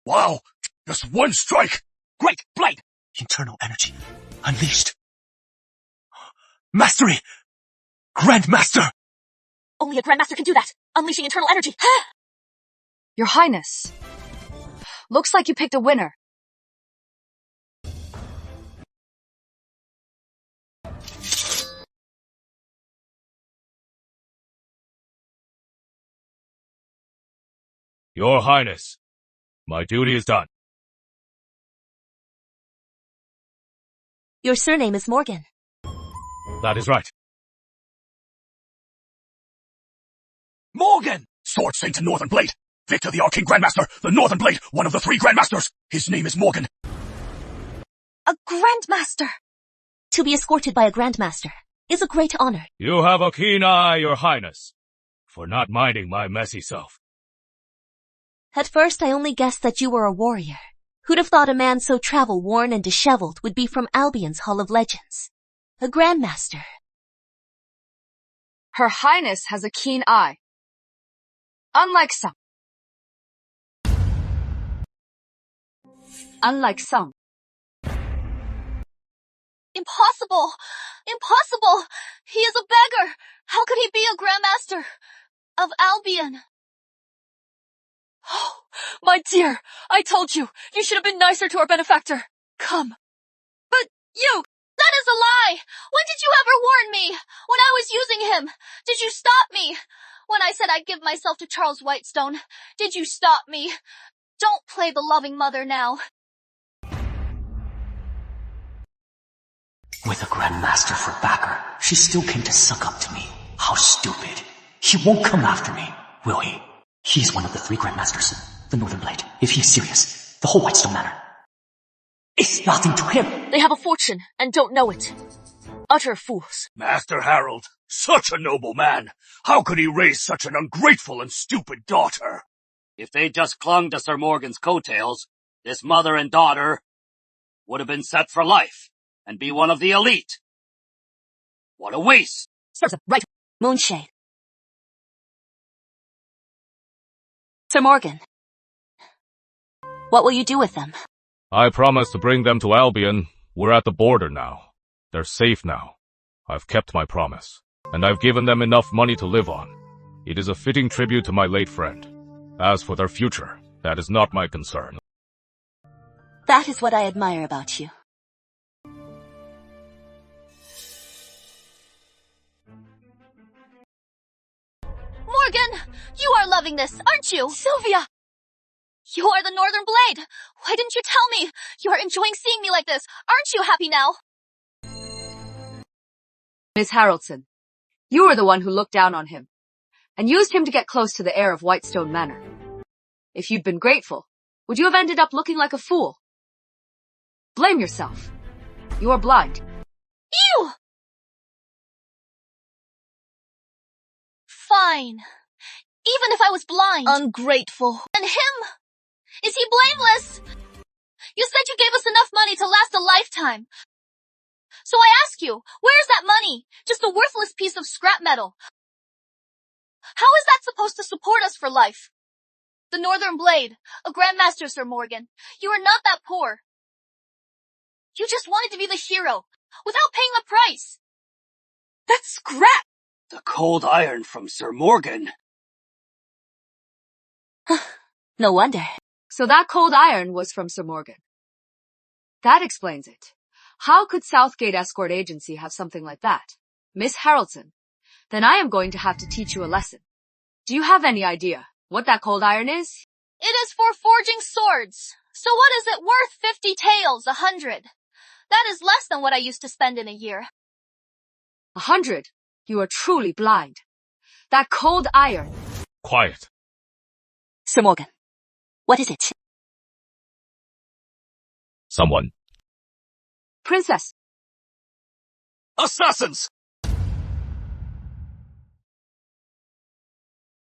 L: Wow, just one strike.
A: Great blade!
I: Internal energy unleashed. Mastery! Grandmaster!
J: Only a Grandmaster can do that. Unleashing internal energy.
E: Your Highness. Looks like you picked a winner.
B: Your Highness, my duty is done.
G: Your surname is Morgan.
B: That is right.
A: Morgan!
L: Sword Saint and Northern Blade. Victor the Arcane Grandmaster, the Northern Blade, one of the 3 Grandmasters. His name is Morgan.
F: A Grandmaster!
G: To be escorted by a Grandmaster is a great honor.
B: You have a keen eye, Your Highness, for not minding my messy self.
G: At first I only guessed that you were a warrior. Who'd have thought a man so travel-worn and disheveled would be from Albion's Hall of Legends? A Grandmaster.
E: Her Highness has a keen eye. Unlike some.
D: Impossible! Impossible! He is a beggar! How could he be a Grandmaster of Albion?
E: Oh, my dear, I told you, you should have been nicer to our benefactor. Come.
D: But you! That is a lie! When did you ever warn me? When I was using him? Did you stop me? When I said I'd give myself to Charles Whitestone, did you stop me? Don't play the loving mother now.
I: With a Grandmaster for backer, she still came to suck up to me. How stupid. He won't come after me, will he? He's one of the 3 Grandmasters, the Northern Blade. If he's serious, the whole Whitestone Manor. It's nothing to him.
J: They have a fortune and don't know it. Utter fools.
L: Master Harold, such a noble man. How could he raise such an ungrateful and stupid daughter?
H: If they just clung to Sir Morgan's coattails, this mother and daughter would have been set for life and be one of the elite. What a waste.
E: Serves right.
G: Moonshade. Sir Morgan. What will you do with them?
B: I promised to bring them to Albion. We're at the border now. They're safe now. I've kept my promise, and I've given them enough money to live on. It is a fitting tribute to my late friend. As for their future, that is not my concern.
G: That is what I admire about you.
D: Morgan, you are loving this, aren't you?
F: Sylvia!
D: You are the Northern Blade. Why didn't you tell me? You are enjoying seeing me like this. Aren't you happy now?
E: Miss Haraldson, you were the one who looked down on him and used him to get close to the heir of Whitestone Manor. If you'd been grateful, would you have ended up looking like a fool? Blame yourself. You are blind.
D: Ew! Fine. Even if I was blind. Ungrateful. And him? Is he blameless? You said you gave us enough money to last a lifetime. So I ask you, where's that money? Just a worthless piece of scrap metal. How is that supposed to support us for life? The Northern Blade, a Grandmaster, Sir Morgan. You are not that poor. You just wanted to be the hero, without paying a price.
K: That's scrap!
H: The cold iron from Sir Morgan.
G: No wonder.
E: So that cold iron was from Sir Morgan. That explains it. How could Southgate Escort Agency have something like that? Miss Haraldson, then I am going to have to teach you a lesson. Do you have any idea what that cold iron is?
D: It is for forging swords. So what is it worth? 50 taels, 100. That is less than what I used to spend in a year.
E: 100? You are truly blind. That cold iron.
B: Quiet.
G: Sir Morgan, what is it?
B: Someone.
E: Princess.
L: Assassins!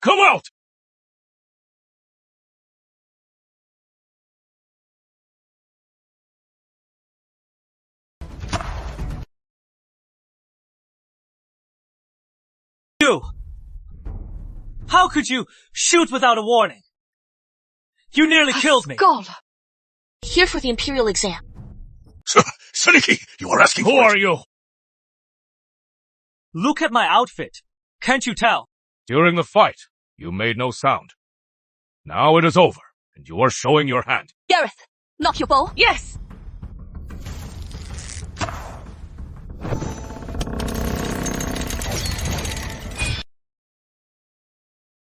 B: Come out!
C: You! How could you shoot without a warning? You nearly killed me.
E: Skull.
J: Here for the Imperial exam.
L: Seniki, you are asking
B: Who
L: for
B: are
L: it.
B: you?
C: Look at my outfit. Can't you tell?
B: During the fight, you made no sound. Now it is over, and you are showing your hand.
F: Gareth, knock your bow.
K: Yes!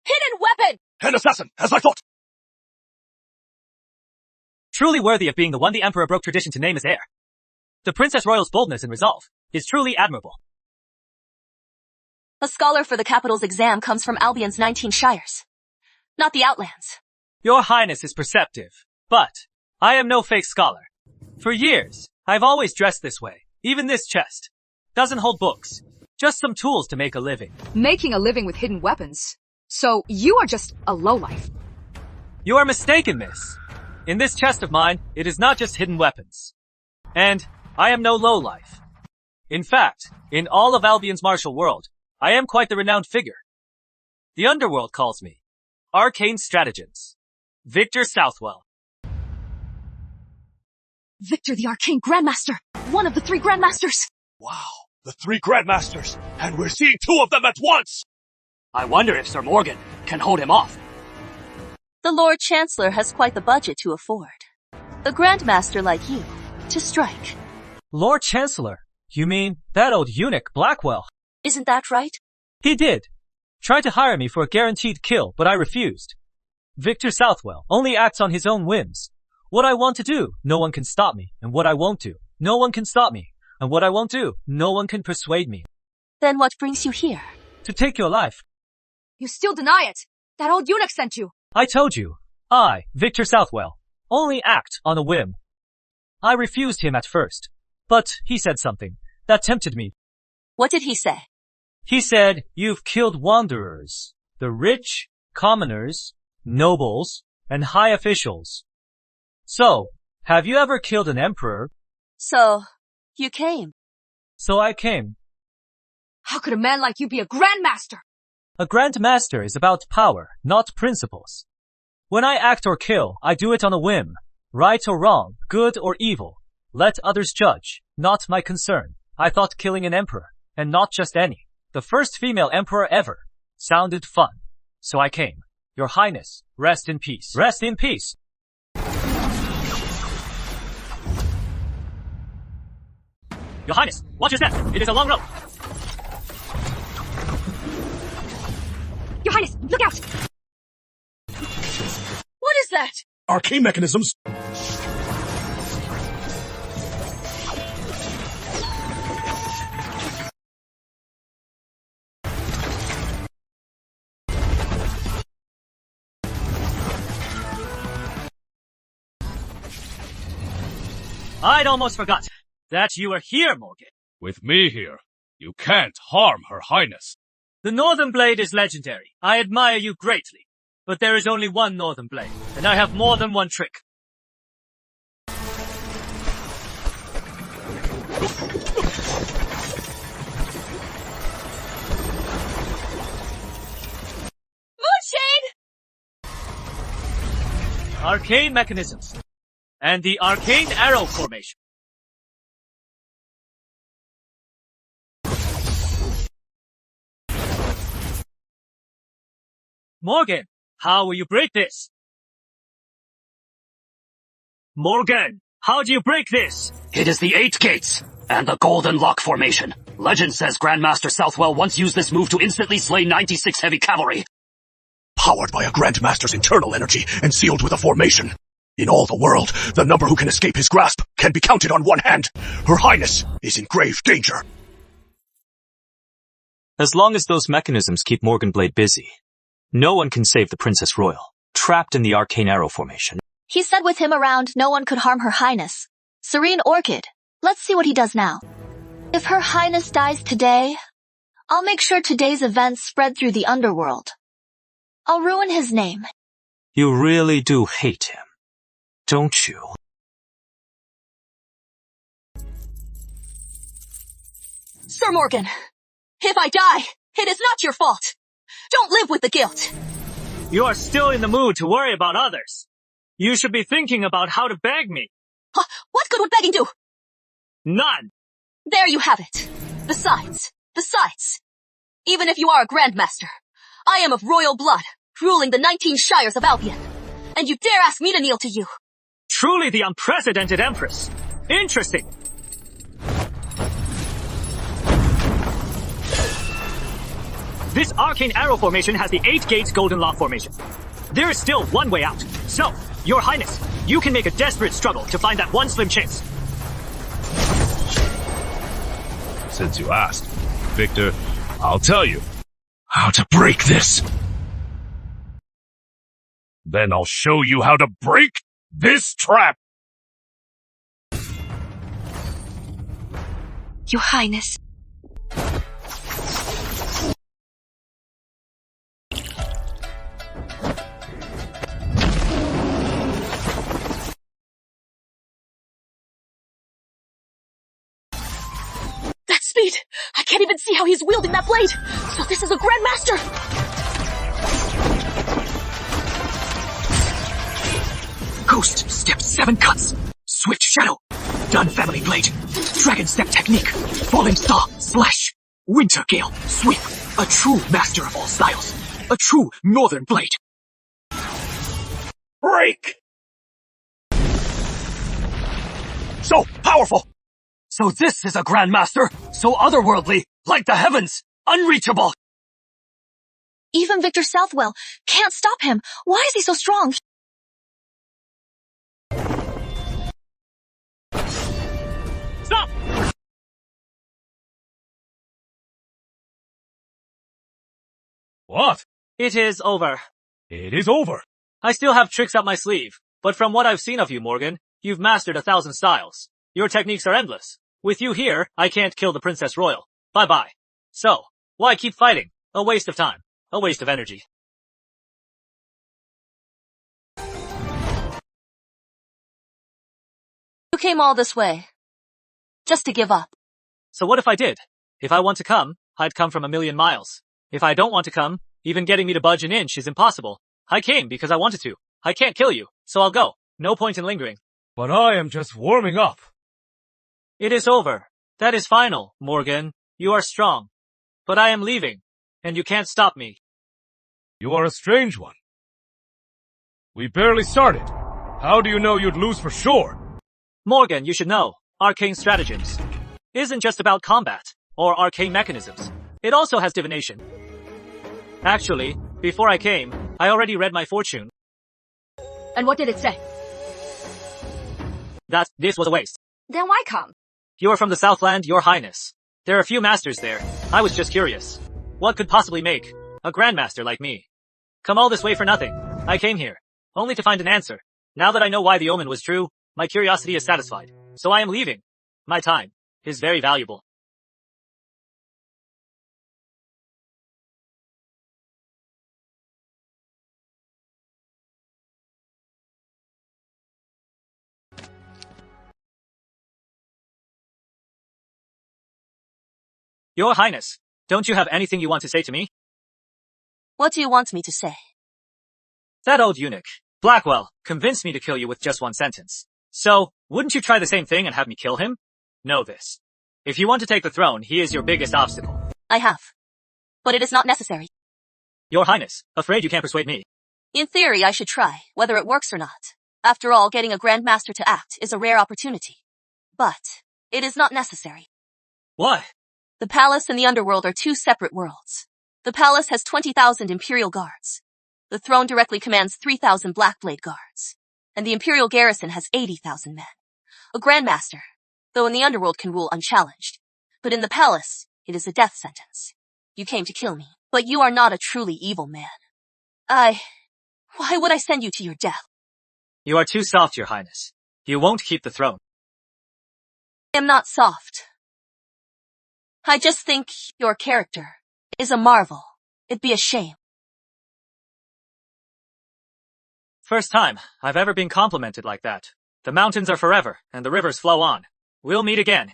K: Hidden weapon!
L: An assassin, as I thought.
C: Truly worthy of being the one the Emperor broke tradition to name as heir. The Princess Royal's boldness and resolve is truly admirable.
G: A scholar for the capital's exam comes from Albion's 19 shires, not the Outlands.
C: Your Highness is perceptive, but I am no fake scholar. For years, I've always dressed this way. Even this chest doesn't hold books, just some tools to make a living.
E: Making a living with hidden weapons. So you are just a lowlife.
C: You are mistaken, miss. In this chest of mine, it is not just hidden weapons. And I am no lowlife. In fact, in all of Albion's martial world, I am quite the renowned figure. The underworld calls me Arcane Strategist, Victor Southwell.
F: Victor the Arcane Grandmaster, one of the 3 Grandmasters.
L: Wow, the 3 Grandmasters, and we're seeing 2 of them at once!
H: I wonder if Sir Morgan can hold him off.
G: The Lord Chancellor has quite the budget to afford. A Grandmaster like you, to strike.
C: Lord Chancellor? You mean that old eunuch Blackwell?
G: Isn't that right?
C: He did. Tried to hire me for a guaranteed kill, but I refused. Victor Southwell only acts on his own whims. What I want to do, no one can stop me. And what I won't do, no one can stop me. And what I won't do, no one can persuade me.
G: Then what brings you here?
C: To take your life.
E: You still deny it. That old eunuch sent you.
C: I told you. I, Victor Southwell, only act on a whim. I refused him at first, but he said something that tempted me.
G: What did he say?
C: He said, you've killed wanderers, the rich, commoners, nobles, and high officials. So, have you ever killed an emperor?
G: So, you came.
C: So I came.
E: How could a man like you be a Grandmaster?
C: A Grandmaster is about power, not principles. When I act or kill, I do it on a whim. Right or wrong, good or evil. Let others judge, not my concern. I thought killing an emperor, and not just any, the first female emperor ever, sounded fun. So I came. Your Highness, rest in peace. Rest in peace. Your Highness, watch your step. It is a long road.
K: Your Highness, look out! What is that?
L: Arcane mechanisms.
C: I'd almost forgot that you were here, Morgan.
B: With me here, you can't harm Her Highness.
C: The Northern Blade is legendary. I admire you greatly. But there is only one Northern Blade, and I have more than one trick.
K: Moonshade!
C: Arcane mechanisms. And the Arcane Arrow Formation. Morgan, how will you break this? Morgan, how do you break this?
H: It is the 8 gates and the Golden Lock Formation. Legend says Grandmaster Southwell once used this move to instantly slay 96 heavy cavalry.
L: Powered by a Grandmaster's internal energy and sealed with a formation. In all the world, the number who can escape his grasp can be counted on one hand. Her Highness is in grave danger.
I: As long as those mechanisms keep Morganblade busy, no one can save the Princess Royal, trapped in the Arcane Arrow Formation.
F: He said with him around, no one could harm Her Highness. Serene Orchid, let's see what he does now. If Her Highness dies today, I'll make sure today's events spread through the underworld. I'll ruin his name.
I: You really do hate him, don't you?
K: Sir Morgan, if I die, it is not your fault. Don't live with the guilt.
C: You are still in the mood to worry about others. You should be thinking about how to beg me.
K: What good would begging do?
C: None.
K: There you have it. Besides, even if you are a Grandmaster, I am of royal blood, ruling the 19 shires of Albion. And you dare ask me to kneel to you.
C: Truly the unprecedented Empress. Interesting. This Arcane Arrow Formation has the 8 gates Golden Lock Formation. There is still one way out. So, Your Highness, you can make a desperate struggle to find that one slim chance.
B: Since you asked, Victor, I'll tell you how to break this. Then I'll show you how to break this trap.
K: Your Highness. That speed! I can't even see how he's wielding that blade! So this is a Grandmaster!
A: Ghost Step 7 cuts. Swift Shadow. Dun Family Blade. Dragon Step Technique. Falling Star. Slash. Winter Gale. Sweep. A true master of all styles. A true Northern Blade.
L: Break! So powerful!
H: So this is a Grandmaster, so otherworldly, like the heavens, unreachable.
F: Even Victor Southwell can't stop him. Why is he so strong?
C: Stop!
B: What?
C: It is over.
B: It is over.
C: I still have tricks up my sleeve, but from what I've seen of you, Morgan, you've mastered 1,000 styles. Your techniques are endless. With you here, I can't kill the Princess Royal. Bye-bye. So, why keep fighting? A waste of time. A waste of energy.
G: You came all this way. Just to give up.
C: So what if I did? If I want to come, I'd come from 1,000,000 miles. If I don't want to come, even getting me to budge an inch is impossible. I came because I wanted to. I can't kill you, so I'll go. No point in lingering.
B: But I am just warming up.
C: It is over. That is final, Morgan. You are strong. But I am leaving, and you can't stop me.
B: You are a strange one. We barely started. How do you know you'd lose for sure?
C: Morgan, you should know, arcane stratagems isn't just about combat or arcane mechanisms. It also has divination. Actually, before I came, I already read my fortune.
E: And what did it say?
C: That this was a waste.
E: Then why come?
C: You are from the Southland, Your Highness. There are a few masters there. I was just curious. What could possibly make a grandmaster like me come all this way for nothing? I came here, only to find an answer. Now that I know why the omen was true, my curiosity is satisfied. So I am leaving. My time is very valuable. Your Highness, don't you have anything you want to say to me?
K: What do you want me to say?
C: That old eunuch, Blackwell, convinced me to kill you with just one sentence. So, wouldn't you try the same thing and have me kill him? Know this. If you want to take the throne, he is your biggest obstacle.
K: I have. But it is not necessary.
C: Your Highness, afraid you can't persuade me.
K: In theory, I should try, whether it works or not. After all, getting a Grandmaster to act is a rare opportunity. But it is not necessary.
C: Why?
K: The palace and the underworld are two separate worlds. The palace has 20,000 Imperial guards. The throne directly commands 3,000 Blackblade guards. And the Imperial garrison has 80,000 men. A Grandmaster, though in the underworld, can rule unchallenged. But in the palace, it is a death sentence. You came to kill me, but you are not a truly evil man. Why would I send you to your death?
C: You are too soft, Your Highness. You won't keep the throne.
K: I am not soft. I just think your character is a marvel. It'd be a shame.
C: First time I've ever been complimented like that. The mountains are forever, and the rivers flow on. We'll meet again.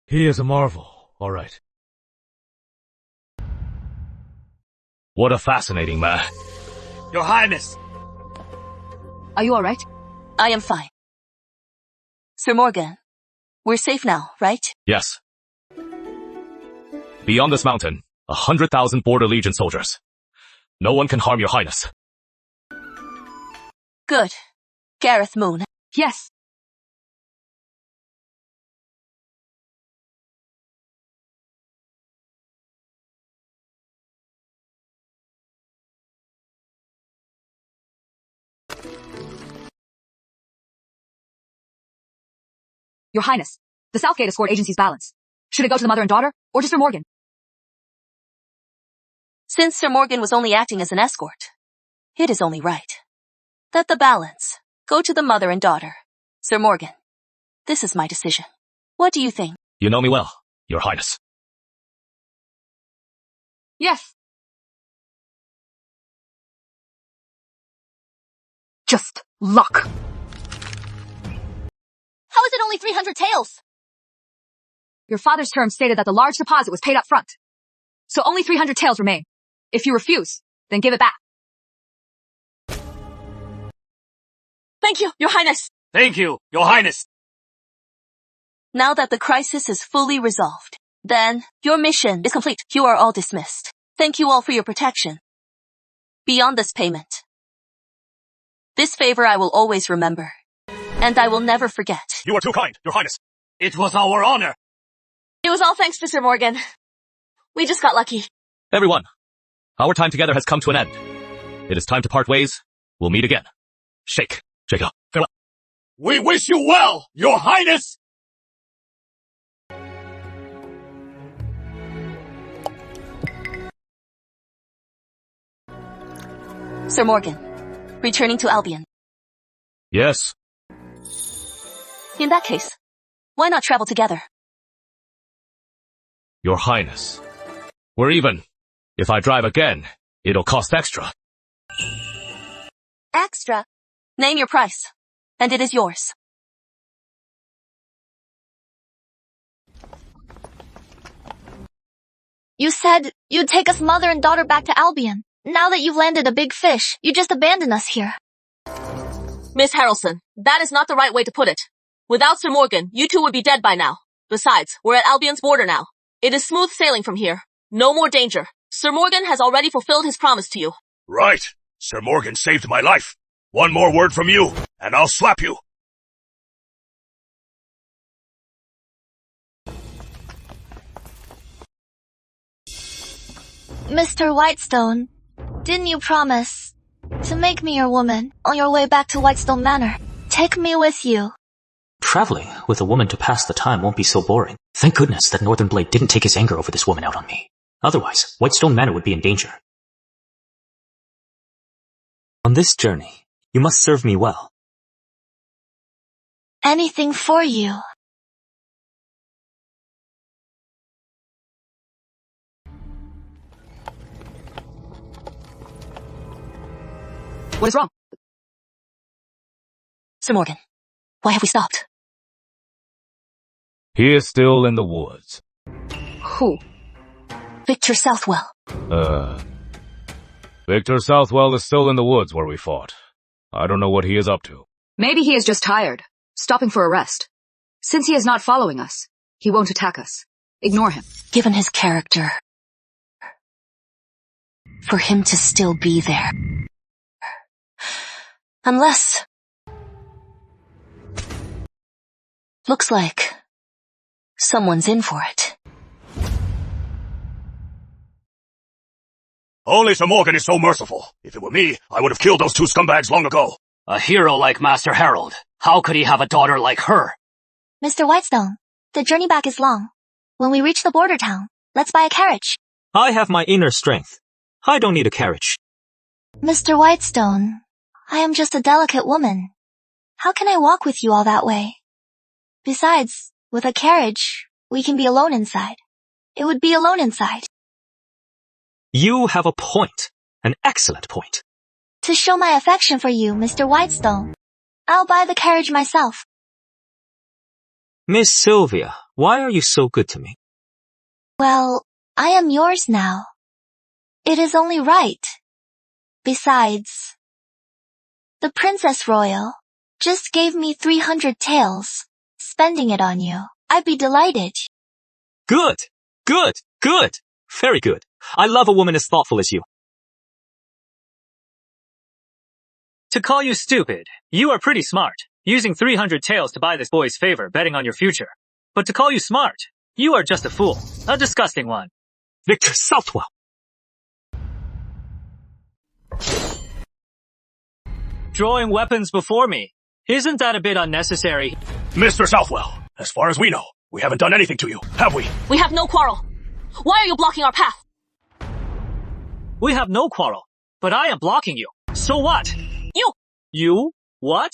B: He is a marvel, all right. What a fascinating man.
A: Your Highness!
E: Are you alright?
K: I am fine. Sir Morgan, we're safe now, right?
B: Yes. Beyond this mountain, 100,000 Border Legion soldiers. No one can harm your Highness.
K: Good. Gareth Moon.
E: Yes. Your Highness, the Southgate Escort Agency's balance. Should it go to the mother and daughter, or just Sir Morgan?
K: Since Sir Morgan was only acting as an escort, it is only right that the balance go to the mother and daughter. Sir Morgan, this is my decision. What do you think?
B: You know me well, Your Highness.
E: Yes. Just luck.
D: How is it only 300 taels?
E: Your father's terms stated that the large deposit was paid up front. So only 300 taels remain. If you refuse, then give it back.
J: Thank you, Your Highness.
A: Thank you, Your Highness.
K: Now that the crisis is fully resolved, then your mission is complete. You are all dismissed. Thank you all for your protection. Beyond this payment, this favor I will always remember, and I will never forget.
L: You are too kind, Your Highness.
A: It was our honor.
J: It was all thanks to Sir Morgan. We just got lucky.
B: Everyone, our time together has come to an end. It is time to part ways. We'll meet again. Shake. Jacob. Farewell.
A: We wish you well, Your Highness!
K: Sir Morgan, returning to Albion.
B: Yes.
K: In that case, why not travel together?
B: Your Highness. We're even. If I drive again, it'll cost extra.
K: Extra? Name your price, and it is yours.
D: You said you'd take us mother and daughter back to Albion. Now that you've landed a big fish, you just abandon us here.
J: Miss Harrelson, that is not the right way to put it. Without Sir Morgan, you two would be dead by now. Besides, we're at Albion's border now. It is smooth sailing from here. No more danger. Sir Morgan has already fulfilled his promise to you.
L: Right. Sir Morgan saved my life. One more word from you, and I'll slap you.
F: Mr. Whitestone, didn't you promise to make me your woman on your way back to Whitestone Manor? Take me with you.
M: Traveling with a woman to pass the time won't be so boring. Thank goodness that Northern Blade didn't take his anger over this woman out on me. Otherwise, Whitestone Manor would be in danger. On this journey, you must serve me well.
F: Anything for you.
E: What is wrong?
K: Sir Morgan, why have we stopped?
B: He is still in the woods.
E: Who?
K: Victor Southwell.
B: Victor Southwell is still in the woods where we fought. I don't know what he is up to.
E: Maybe he is just tired, stopping for a rest. Since he is not following us, he won't attack us. Ignore him.
K: Given his character, for him to still be there. Unless... Looks like someone's in for it.
L: Only Sir Morgan is so merciful. If it were me, I would have killed those two scumbags long ago.
H: A hero like Master Harold. How could he have a daughter like her?
F: Mr. Whitestone, the journey back is long. When we reach the border town, let's buy a carriage.
M: I have my inner strength. I don't need a carriage.
F: Mr. Whitestone, I am just a delicate woman. How can I walk with you all that way? Besides, with a carriage, we can be alone inside. It would be alone inside.
M: You have a point. An excellent point.
F: To show my affection for you, Mr. Whitestone, I'll buy the carriage myself.
M: Miss Sylvia, why are you so good to me?
F: Well, I am yours now. It is only right. Besides, the Princess Royal just gave me 300 taels. Spending it on you, I'd be delighted.
M: Good, good, good. Very good. I love a woman as thoughtful as you.
C: To call you stupid, you are pretty smart, using 300 taels to buy this boy's favor, betting on your future. But to call you smart, you are just a fool, a disgusting one.
M: Victor Southwell.
C: Drawing weapons before me. Isn't that a bit unnecessary?
L: Mr. Southwell, as far as we know, we haven't done anything to you, have we?
J: We have no quarrel. Why are you blocking our path?
C: We have no quarrel, but I am blocking you. So what? You? What?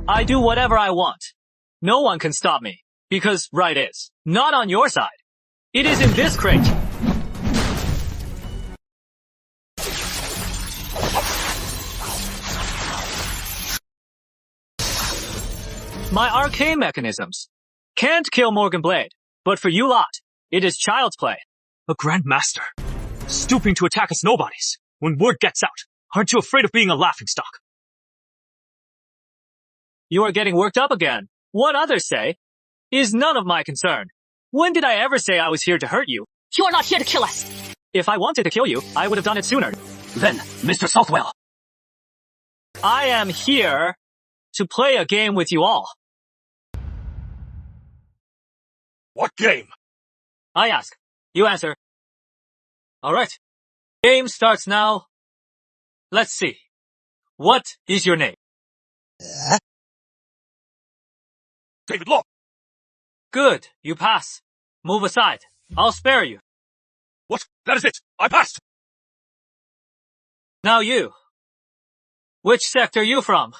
C: I do whatever I want. No one can stop me, because right is not on your side. It is in this crate. My arcane mechanisms can't kill Morgan Blade, but for you lot, it is child's play.
I: A Grand Master, stooping to attack us nobodies. When word gets out, aren't you afraid of being a laughingstock?
C: You are getting worked up again. What others say is none of my concern. When did I ever say I was here to hurt you?
J: You are not here to kill us.
C: If I wanted to kill you, I would have done it sooner.
H: Then, Mr. Southwell.
C: I am here to play a game with you all.
L: What game?
C: I ask. You answer. Alright. Game starts now. Let's see. What is your name?
L: David Long.
C: Good. You pass. Move aside. I'll spare you.
L: What? That is it. I passed.
C: Now you. Which sect are you from?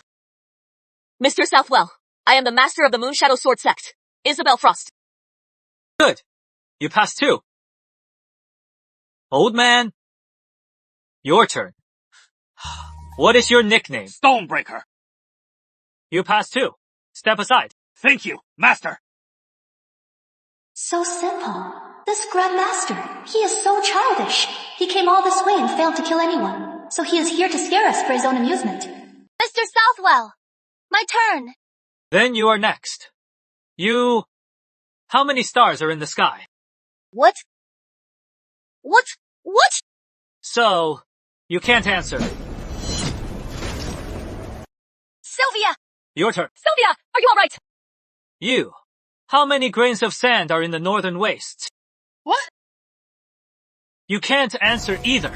J: Mr. Southwell, I am the master of the Moonshadow Sword sect. Isabel Frost.
C: Good. You pass too. Old man. Your turn. What is your nickname?
H: Stonebreaker.
C: You pass too. Step aside.
H: Thank you, Master.
F: So simple. This Grand Master, he is so childish. He came all this way and failed to kill anyone. So he is here to scare us for his own amusement. Mr. Southwell,
D: My turn.
C: Then you are next. How many stars are in the sky?
D: What?
C: So, you can't answer.
D: Sylvia!
C: Your turn.
E: Sylvia, are you alright?
C: You. How many grains of sand are in the northern wastes?
J: What?
C: You can't answer either.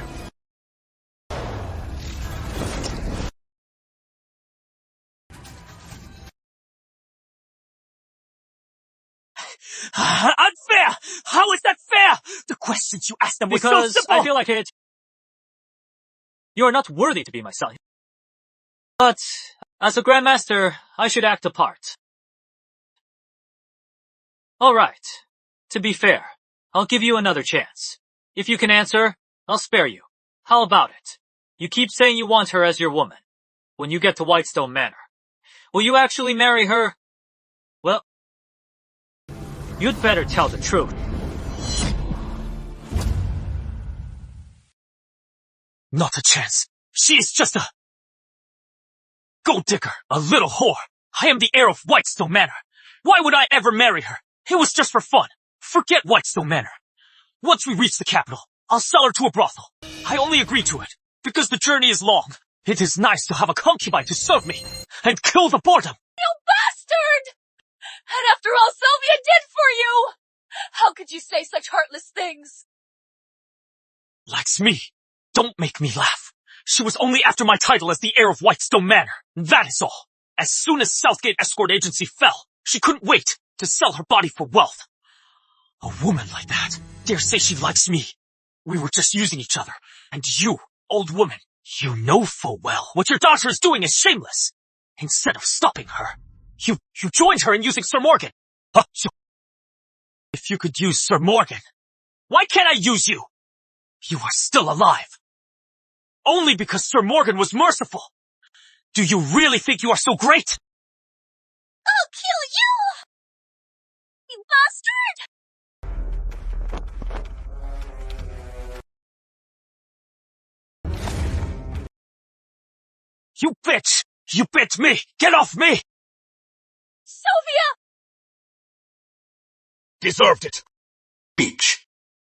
I: Unfair! How is that fair? The questions you asked them were so
C: Because
I: simple!
C: I feel like you are not worthy to be my son. But, as a Grandmaster, I should act a part. Alright. To be fair, I'll give you another chance. If you can answer, I'll spare you. How about it? You keep saying you want her as your woman. When you get to Whitestone Manor, will you actually marry her? Well, you'd better tell the truth.
I: Not a chance. She is just a gold digger, a little whore. I am the heir of Whitestone Manor. Why would I ever marry her? It was just for fun. Forget Whitestone Manor. Once we reach the capital, I'll sell her to a brothel. I only agreed to it because the journey is long. It is nice to have a concubine to serve me and kill the boredom.
E: You bastard! And after all Sylvia did for you! How could you say such heartless things?
I: Likes me. Don't make me laugh. She was only after my title as the heir of Whitestone Manor. That is all. As soon as Southgate Escort Agency fell, she couldn't wait to sell her body for wealth. A woman like that dare say she likes me. We were just using each other. And you, old woman, you know full well what your daughter is doing is shameless. Instead of stopping her, you joined her in using Sir Morgan. If you could use Sir Morgan, why can't I use you? You are still alive. Only because Sir Morgan was merciful. Do you really think you are so great?
D: I'll kill you! You bastard!
I: You bitch! You bit me! Get off me!
E: Sylvia!
L: Deserved it. Beach.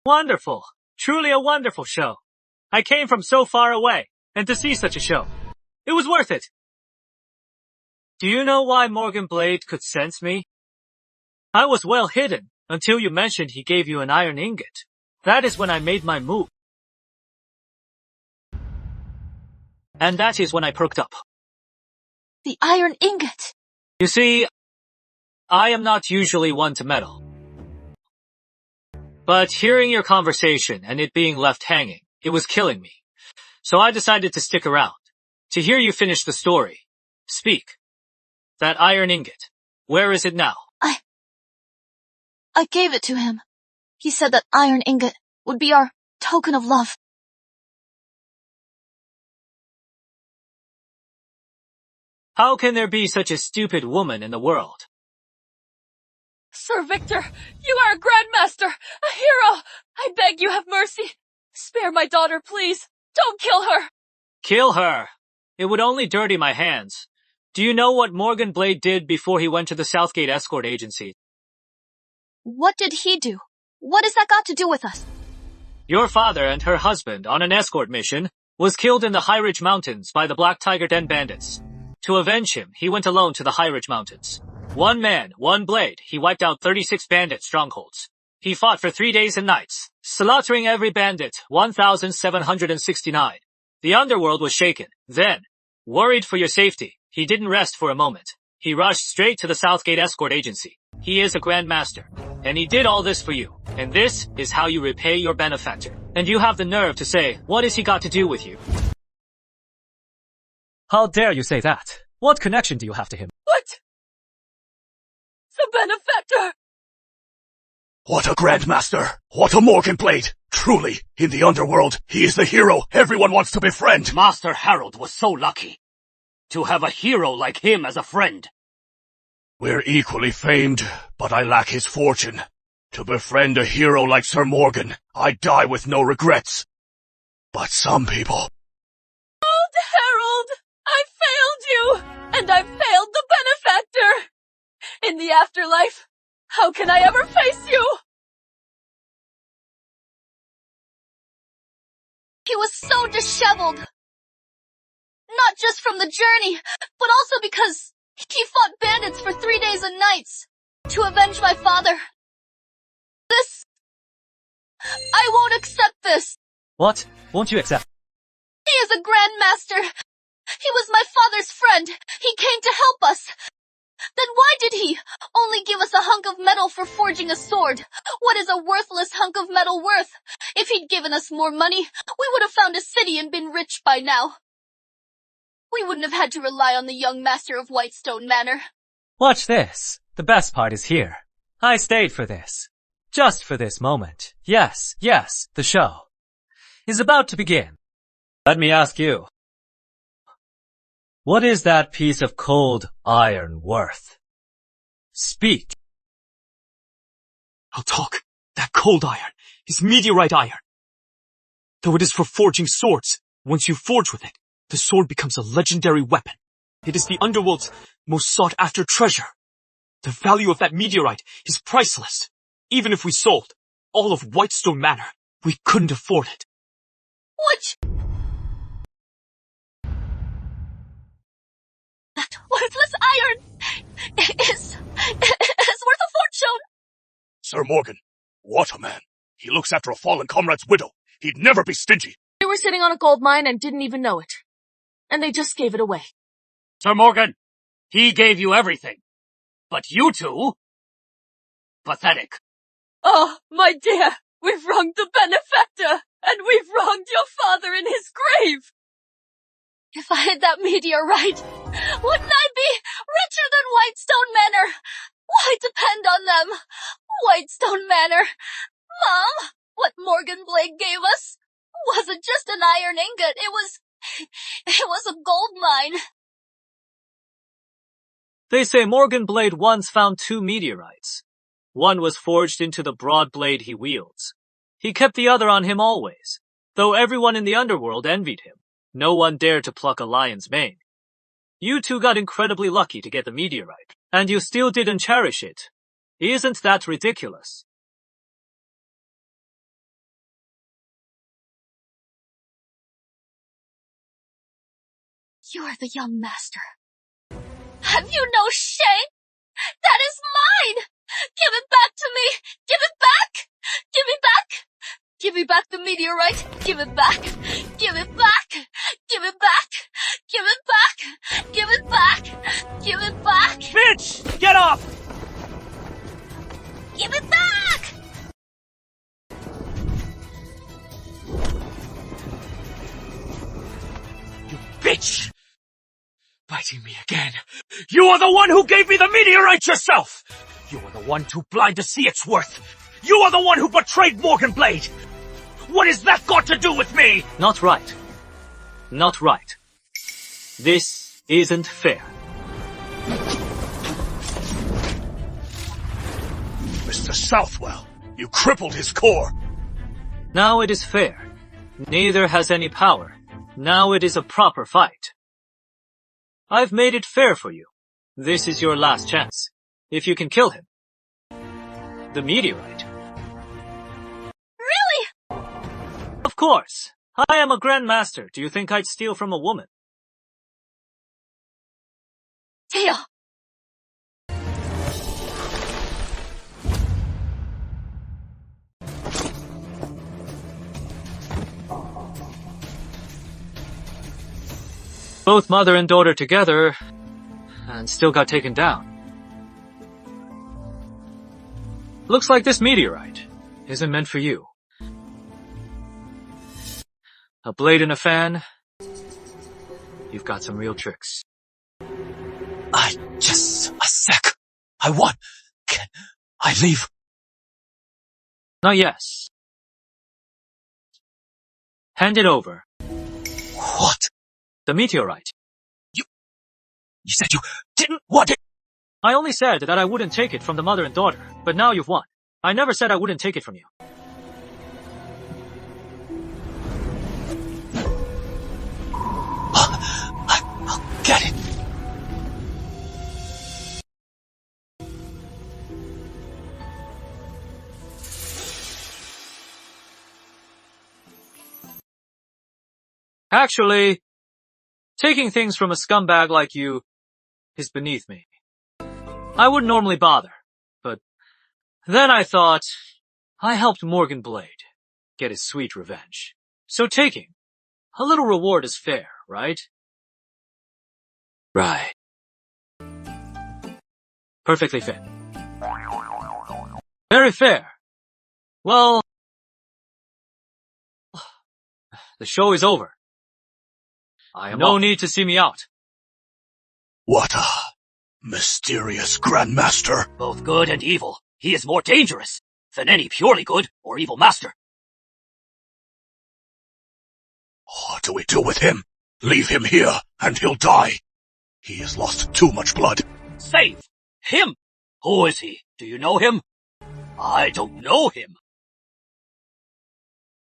C: Wonderful. Truly a wonderful show. I came from so far away, and to see such a show. It was worth it. Do you know why Morgan Blade could sense me? I was well hidden, until you mentioned he gave you an iron ingot. That is when I made my move. And that is when I perked up.
F: The iron ingot!
C: You see, I am not usually one to meddle. But hearing your conversation and it being left hanging, it was killing me. So I decided to stick around, to hear you finish the story. Speak. That iron ingot, where is it now?
F: I gave it to him. He said that iron ingot would be our token of love.
C: How can there be such a stupid woman in the world?
E: Sir Victor, you are a Grandmaster, a hero! I beg you have mercy. Spare my daughter, please. Don't kill her!
C: Kill her! It would only dirty my hands. Do you know what Morgan Blade did before he went to the Southgate Escort Agency?
D: What did he do? What has that got to do with us?
C: Your father and her husband, on an escort mission, was killed in the High Ridge Mountains by the Black Tiger Den bandits. To avenge him, he went alone to the High Ridge Mountains. One man, one blade, he wiped out 36 bandit strongholds. He fought for 3 days and nights, slaughtering every bandit, 1,769. The underworld was shaken. Then, worried for your safety, he didn't rest for a moment. He rushed straight to the Southgate Escort Agency. He is a Grandmaster, and he did all this for you. And this is how you repay your benefactor. And you have the nerve to say, what has he got to do with you?
N: How dare you say that? What connection do you have to him?
E: What? The benefactor!
L: What a Grandmaster! What a Morgan Blade! Truly, in the underworld, he is the hero everyone wants to befriend!
H: Master Harold was so lucky to have a hero like him as a friend.
L: We're equally famed, but I lack his fortune. To befriend a hero like Sir Morgan, I die with no regrets. But some people...
E: Harold! I failed you! And I've failed the
J: In the afterlife, how can I ever face you?
D: He was so disheveled. Not just from the journey, but also because he fought bandits for 3 days and nights to avenge my father. I won't accept this.
N: What? Won't you accept?
D: He is a Grand Master. He was my father's friend. He came to help us. Then why did he only give us a hunk of metal for forging a sword? What is a worthless hunk of metal worth? If he'd given us more money, we would have found a city and been rich by now. We wouldn't have had to rely on the young master of Whitestone Manor.
N: Watch this. The best part is here. I stayed for this. Just for this moment. Yes, the show is about to begin. Let me ask you. What is that piece of cold iron worth? Speak.
I: I'll talk. That cold iron is meteorite iron. Though it is for forging swords, once you forge with it, the sword becomes a legendary weapon. It is the underworld's most sought-after treasure. The value of that meteorite is priceless. Even if we sold all of Whitestone Manor, we couldn't afford it.
D: What? That worthless iron is worth a fortune.
L: Sir Morgan, what a man. He looks after a fallen comrade's widow. He'd never be stingy.
J: We were sitting on a gold mine and didn't even know it. And they just gave it away.
A: Sir Morgan, he gave you everything. But you two? Pathetic.
J: Oh, my dear, we've wronged the benefactor, and we've wronged your father in his grave.
D: If I had that meteorite, wouldn't I be richer than Whitestone Manor? Why depend on them? Whitestone Manor. Mom, what Morgan Blade gave us wasn't just an iron ingot, it was a gold mine.
C: They say Morgan Blade once found 2 meteorites. One was forged into the broad blade he wields. He kept the other on him always. Though everyone in the underworld envied him, no one dared to pluck a lion's mane. You two got incredibly lucky to get the meteorite, and you still didn't cherish it. Isn't that ridiculous?
D: You're the young master. Have you no shame? That is mine! Give it back to me! Give it back! Give me back! Give me back the meteorite! Give it back! Give it back! Give it back! Give it back! Give it back! Give it back!
A: Bitch! Get up!
D: Give it back!
A: You bitch! Biting me again. You are the one who gave me the meteorite yourself! You are the one too blind to see its worth! You are the one who betrayed Morgan Blade! What has that got to do with me?
C: Not right. Not right. This isn't fair.
L: Mr. Southwell, you crippled his core.
C: Now it is fair. Neither has any power. Now it is a proper fight. I've made it fair for you. This is your last chance. If you can kill him. The meteorite.
D: Really?
C: Of course. I am a Grand Master. Do you think I'd steal from a woman?
D: Tail.
C: Both mother and daughter together, and still got taken down. Looks like this meteorite isn't meant for you. A blade and a fan. You've got some real tricks.
I: Just a sec. I won. Can I leave?
C: Not yes. Hand it over.
I: What?
C: The meteorite.
I: You said you didn't want it.
C: I only said that I wouldn't take it from the mother and daughter, but now you've won. I never said I wouldn't take it from you.
I: I'll get it.
C: Actually, taking things from a scumbag like you is beneath me. I wouldn't normally bother, but then I thought I helped Morgan Blade get his sweet revenge. So taking a little reward is fair, right?
A: Right.
C: Perfectly fair. Very fair. Well, the show is over. I have no need to see me out.
L: What a mysterious Grandmaster.
H: Both good and evil. He is more dangerous than any purely good or evil master.
L: What do we do with him? Leave him here, and he'll die. He has lost too much blood.
H: Save him! Who is he? Do you know him? I don't know him.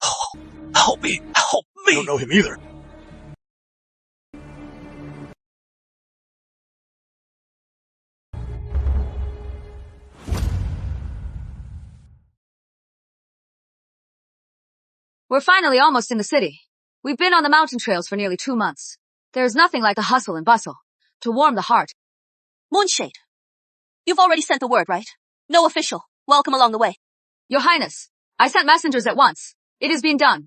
L: Oh, help me! Help me! I don't know him either.
E: We're finally almost in the city. We've been on the mountain trails for nearly 2 months. There's nothing like the hustle and bustle to warm the heart.
J: Moonshade, you've already sent the word, right? No official. Welcome along the way.
E: Your Highness, I sent messengers at once. It is being done.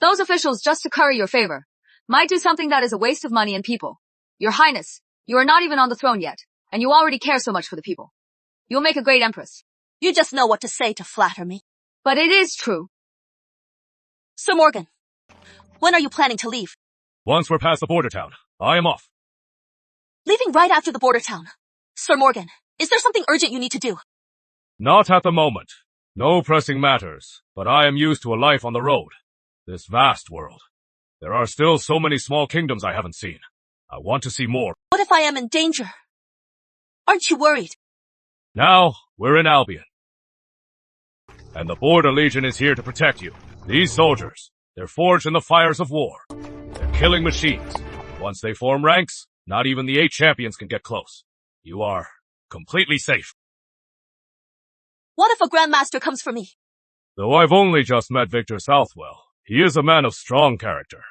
E: Those officials, just to curry your favor, might do something that is a waste of money and people. Your Highness, you are not even on the throne yet, and you already care so much for the people. You'll make a great empress.
J: You just know what to say to flatter me.
E: But it is true.
J: Sir Morgan, when are you planning to leave?
B: Once we're past the border town, I am off.
J: Leaving right after the border town. Sir Morgan, is there something urgent you need to do?
B: Not at the moment. No pressing matters, but I am used to a life on the road. This vast world. There are still so many small kingdoms I haven't seen. I want to see more.
J: What if I am in danger? Aren't you worried?
B: Now, we're in Albion. And the Border Legion is here to protect you. These soldiers, they're forged in the fires of war. They're killing machines. Once they form ranks, not even the 8 champions can get close. You are completely safe.
J: What if a Grandmaster comes for me?
B: Though I've only just met Victor Southwell, he is a man of strong character.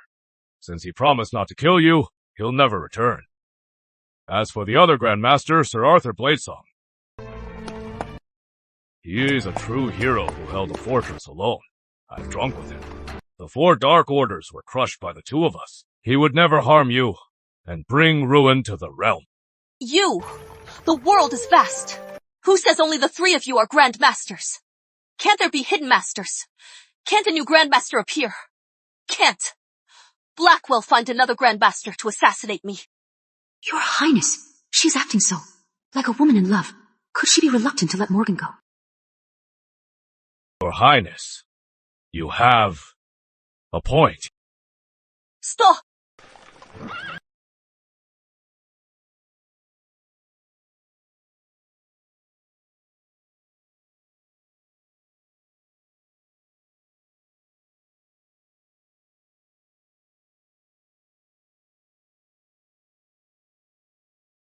B: Since he promised not to kill you, he'll never return. As for the other Grandmaster, Sir Arthur Bladesong, he is a true hero who held the fortress alone. I've drunk with him. The 4 Dark Orders were crushed by the 2 of us. He would never harm you and bring ruin to the realm.
J: You! The world is vast. Who says only the 3 of you are Grandmasters? Can't there be hidden masters? Can't a new Grandmaster appear? Can't. Blackwell find another Grandmaster to assassinate me.
F: Your Highness, she's acting so, like a woman in love. Could she be reluctant to let Morgan go?
B: Your Highness, you have a point.
J: Stop!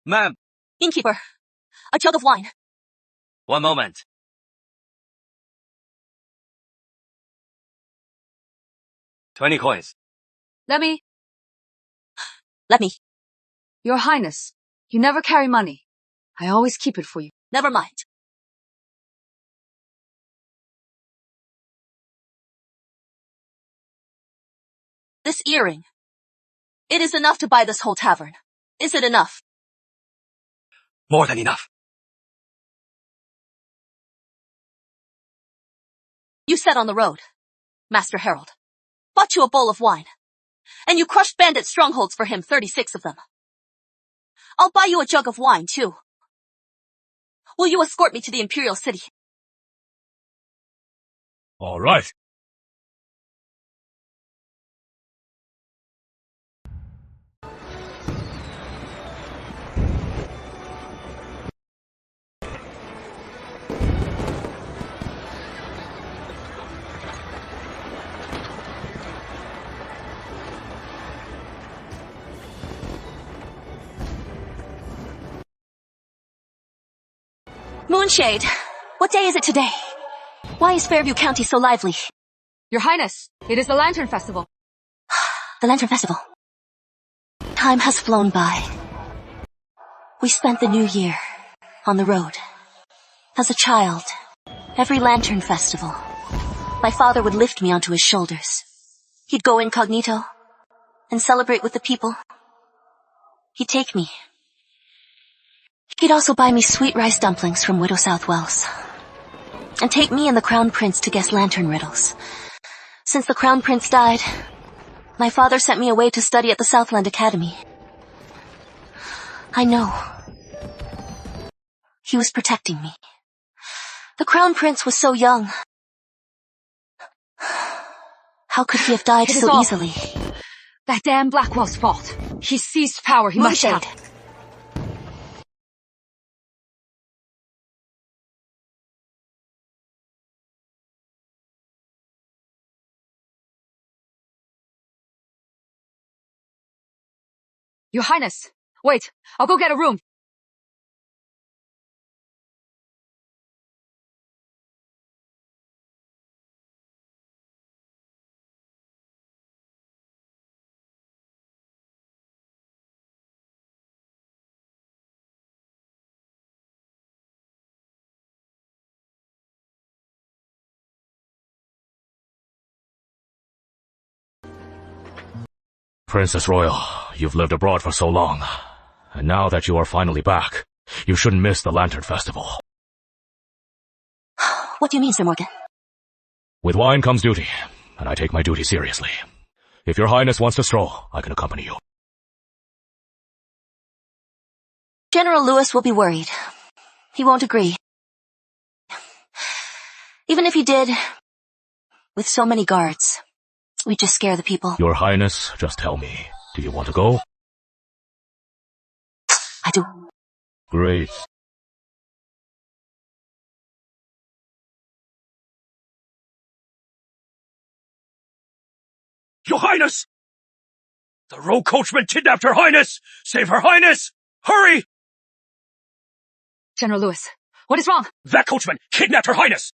A: Ma'am.
J: Innkeeper, a jug of wine.
A: One moment. $20 coins.
E: Let me. Your Highness, you never carry money. I always keep it for you.
J: Never mind. This earring. It is enough to buy this whole tavern. Is it enough?
A: More than enough.
J: You said on the road, Master Harold. Bought you a bowl of wine. And you crushed bandit strongholds for him, 36 of them. I'll buy you a jug of wine, too. Will you escort me to the Imperial City?
B: All right.
J: Moonshade, what day is it today? Why is Fairview County so lively?
E: Your Highness, it is the Lantern Festival.
G: The Lantern Festival. Time has flown by. We spent the new year on the road. As a child, every Lantern Festival, my father would lift me onto his shoulders. He'd go incognito and celebrate with the people. He'd take me. He'd also buy me sweet rice dumplings from Widow Southwell's. And take me and the Crown Prince to guess lantern riddles. Since the Crown Prince died, my father sent me away to study at the Southland Academy. I know. He was protecting me. The Crown Prince was so young. How could he have died so easily?
E: That damn Blackwell's fault. He seized power, he must have. Your Highness, wait, I'll go get a room.
B: Princess Royal, you've lived abroad for so long, and now that you are finally back, you shouldn't miss the Lantern Festival.
G: What do you mean, Sir Morgan?
B: With wine comes duty, and I take my duty seriously. If your Highness wants to stroll, I can accompany you.
G: General Lewis will be worried. He won't agree. Even if he did, with so many guards, we'd just scare the people.
B: Your Highness, just tell me, do you want to go?
G: I do.
B: Great.
L: Your Highness! The rogue coachman kidnapped Her Highness! Save Her Highness! Hurry!
E: General Lewis, what is wrong?
L: That coachman kidnapped Her Highness!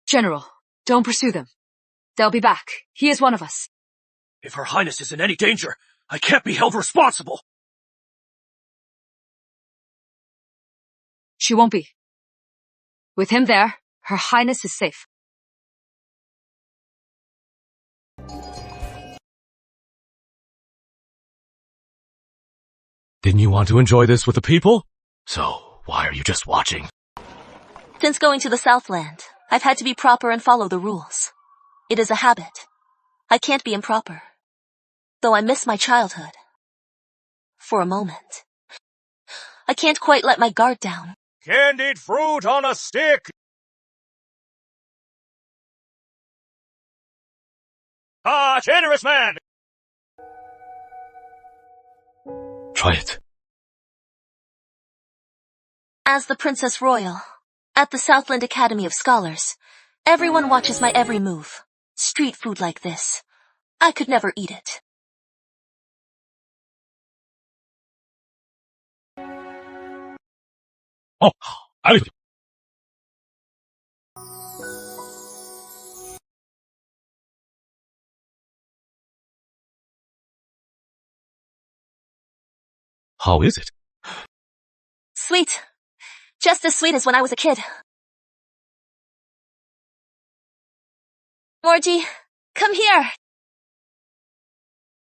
E: General, don't pursue them. They'll be back. He is one of us.
L: If Her Highness is in any danger, I can't be held responsible.
E: She won't be. With him there, Her Highness is safe.
B: Didn't you want to enjoy this with the people? So, why are you just watching?
K: Since going to the Southland, I've had to be proper and follow the rules. It is a habit. I can't be improper. Though I miss my childhood. For a moment. I can't quite let my guard down.
B: Candied fruit on a stick! Ah, generous man! Try it.
K: As the Princess Royal, at the Southland Academy of Scholars, everyone watches my every move. Street food like this. I could never eat it.
B: Oh, I... How is it?
K: Sweet. Just as sweet as when I was a kid. Morgie, come here.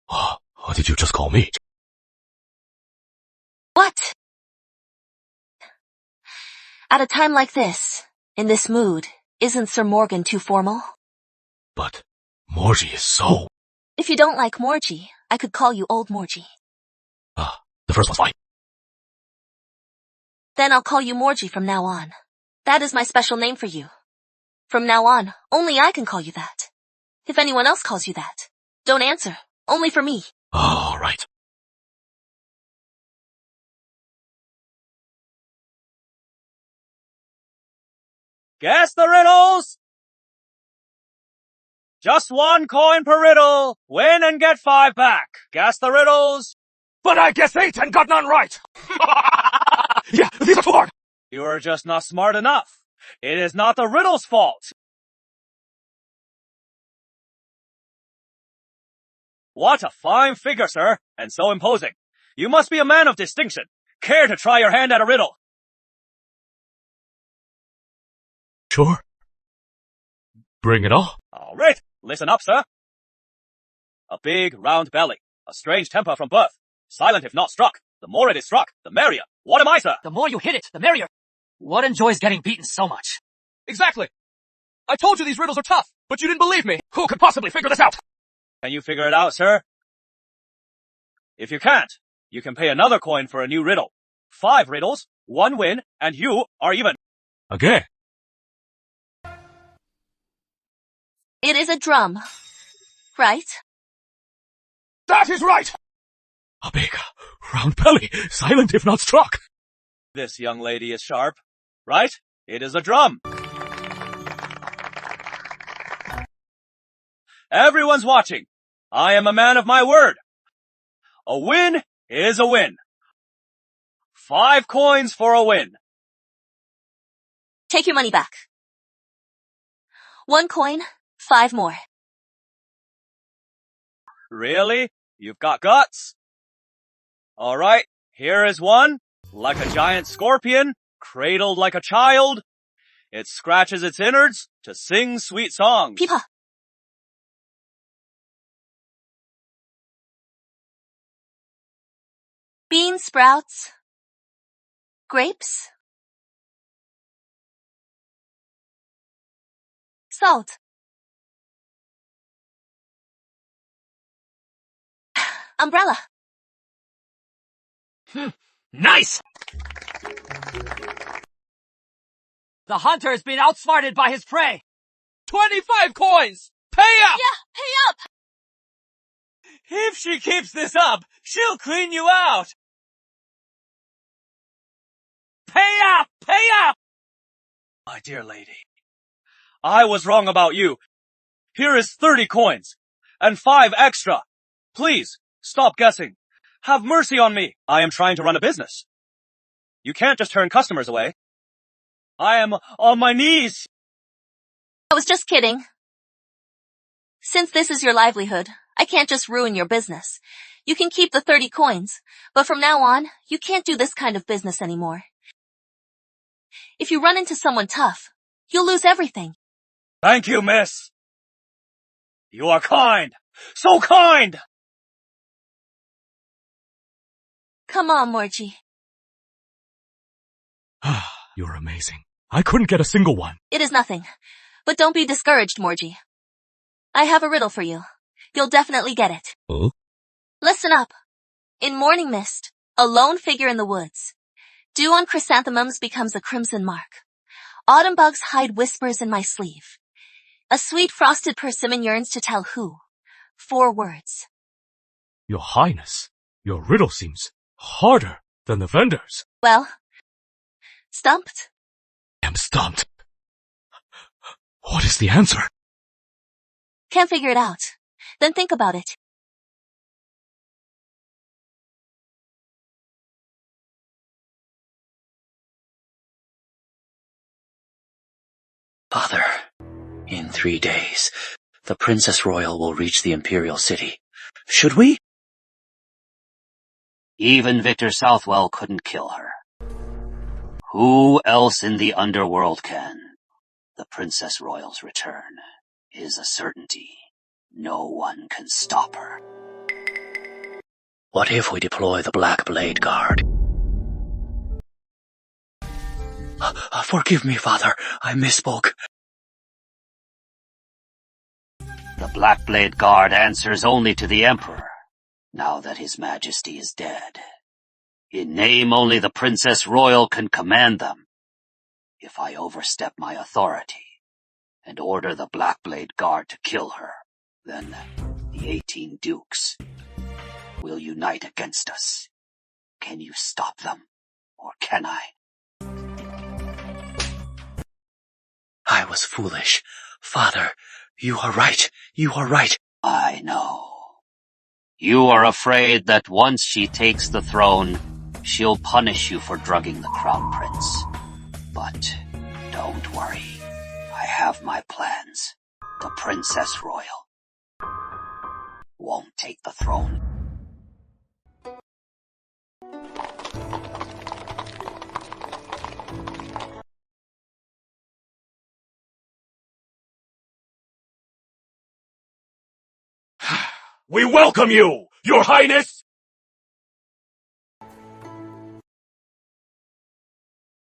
B: What did you just call me?
K: What? At a time like this, in this mood, isn't Sir Morgan too formal?
B: But Morgie is so...
K: If you don't like Morgie, I could call you Old Morgie.
B: The first one's fine.
K: Then I'll call you Morgie from now on. That is my special name for you. From now on, only I can call you that. If anyone else calls you that, don't answer. Only for me.
B: All right.
A: Guess the riddles! Just 1 coin per riddle. Win and get 5 back. Guess the riddles.
L: But I guess 8 and got none right! Yeah, these are too hard!
A: You are just not smart enough. It is not the riddle's fault. What a fine figure, sir, and so imposing. You must be a man of distinction. Care to try your hand at a riddle?
B: Sure. Bring it on.
A: All right, listen up, sir. A big, round belly. A strange temper from birth. Silent if not struck. The more it is struck, the merrier. What am I, sir?
C: The more you hit it, the merrier. What enjoys getting beaten so much?
A: Exactly. I told you these riddles are tough, but you didn't believe me. Who could possibly figure this out? Can you figure it out, sir? If you can't, you can pay another coin for a new riddle. 5 riddles, 1 win, and you are even.
B: Again.
K: It is a drum, right?
L: That is right!
B: A big, round belly, silent if not struck.
A: This young lady is sharp, right? It is a drum. Everyone's watching. I am a man of my word. A win is a win. 5 coins for a win.
K: Take your money back. 1 coin, 5 more.
A: Really? You've got guts? All right, here is one. Like a giant scorpion, cradled like a child. It scratches its innards to sing sweet songs.
K: Peepaw. Bean sprouts. Grapes. Salt. Umbrella.
C: Nice! The hunter has been outsmarted by his prey. 25 coins! Pay up!
K: Yeah, pay up!
C: If she keeps this up, she'll clean you out. Pay up! Pay up!
A: My dear lady, I was wrong about you. Here is 30 coins, and 5 extra. Please, stop guessing. Have mercy on me. I am trying to run a business. You can't just turn customers away. I am on my knees.
K: I was just kidding. Since this is your livelihood, I can't just ruin your business. You can keep the 30 coins, but from now on, you can't do this kind of business anymore. If you run into someone tough, you'll lose everything.
A: Thank you, miss. You are kind. So kind!
K: Come on, Morgie.
B: You're amazing. I couldn't get a single one.
K: It is nothing. But don't be discouraged, Morgie. I have a riddle for you. You'll definitely get it.
B: Huh?
K: Listen up. In morning mist, a lone figure in the woods. Dew on chrysanthemums becomes a crimson mark. Autumn bugs hide whispers in my sleeve. A sweet frosted persimmon yearns to tell who. 4 words.
B: Your Highness, your riddle seems harder than the vendors.
K: Well, stumped?
B: I am stumped. What is the answer?
K: Can't figure it out. Then think about it.
O: Father, in 3 days, the Princess Royal will reach the Imperial City. Should we?
H: Even Victor Southwell couldn't kill her. Who else in the underworld can? The Princess Royal's return is a certainty. No one can stop her.
O: What if we deploy the Black Blade Guard? Forgive me, Father. I misspoke.
H: The Black Blade Guard answers only to the Emperor, now that His Majesty is dead. In name only the Princess Royal can command them. If I overstep my authority and order the Black Blade Guard to kill her, then the 18 dukes will unite against us. Can you stop them, or can I?
O: I was foolish. Father, you are right. You are right.
H: I know. You are afraid that once she takes the throne, she'll punish you for drugging the Crown Prince. But don't worry. I have my plans. The Princess Royal won't
O: take the throne.
L: We welcome you, Your Highness!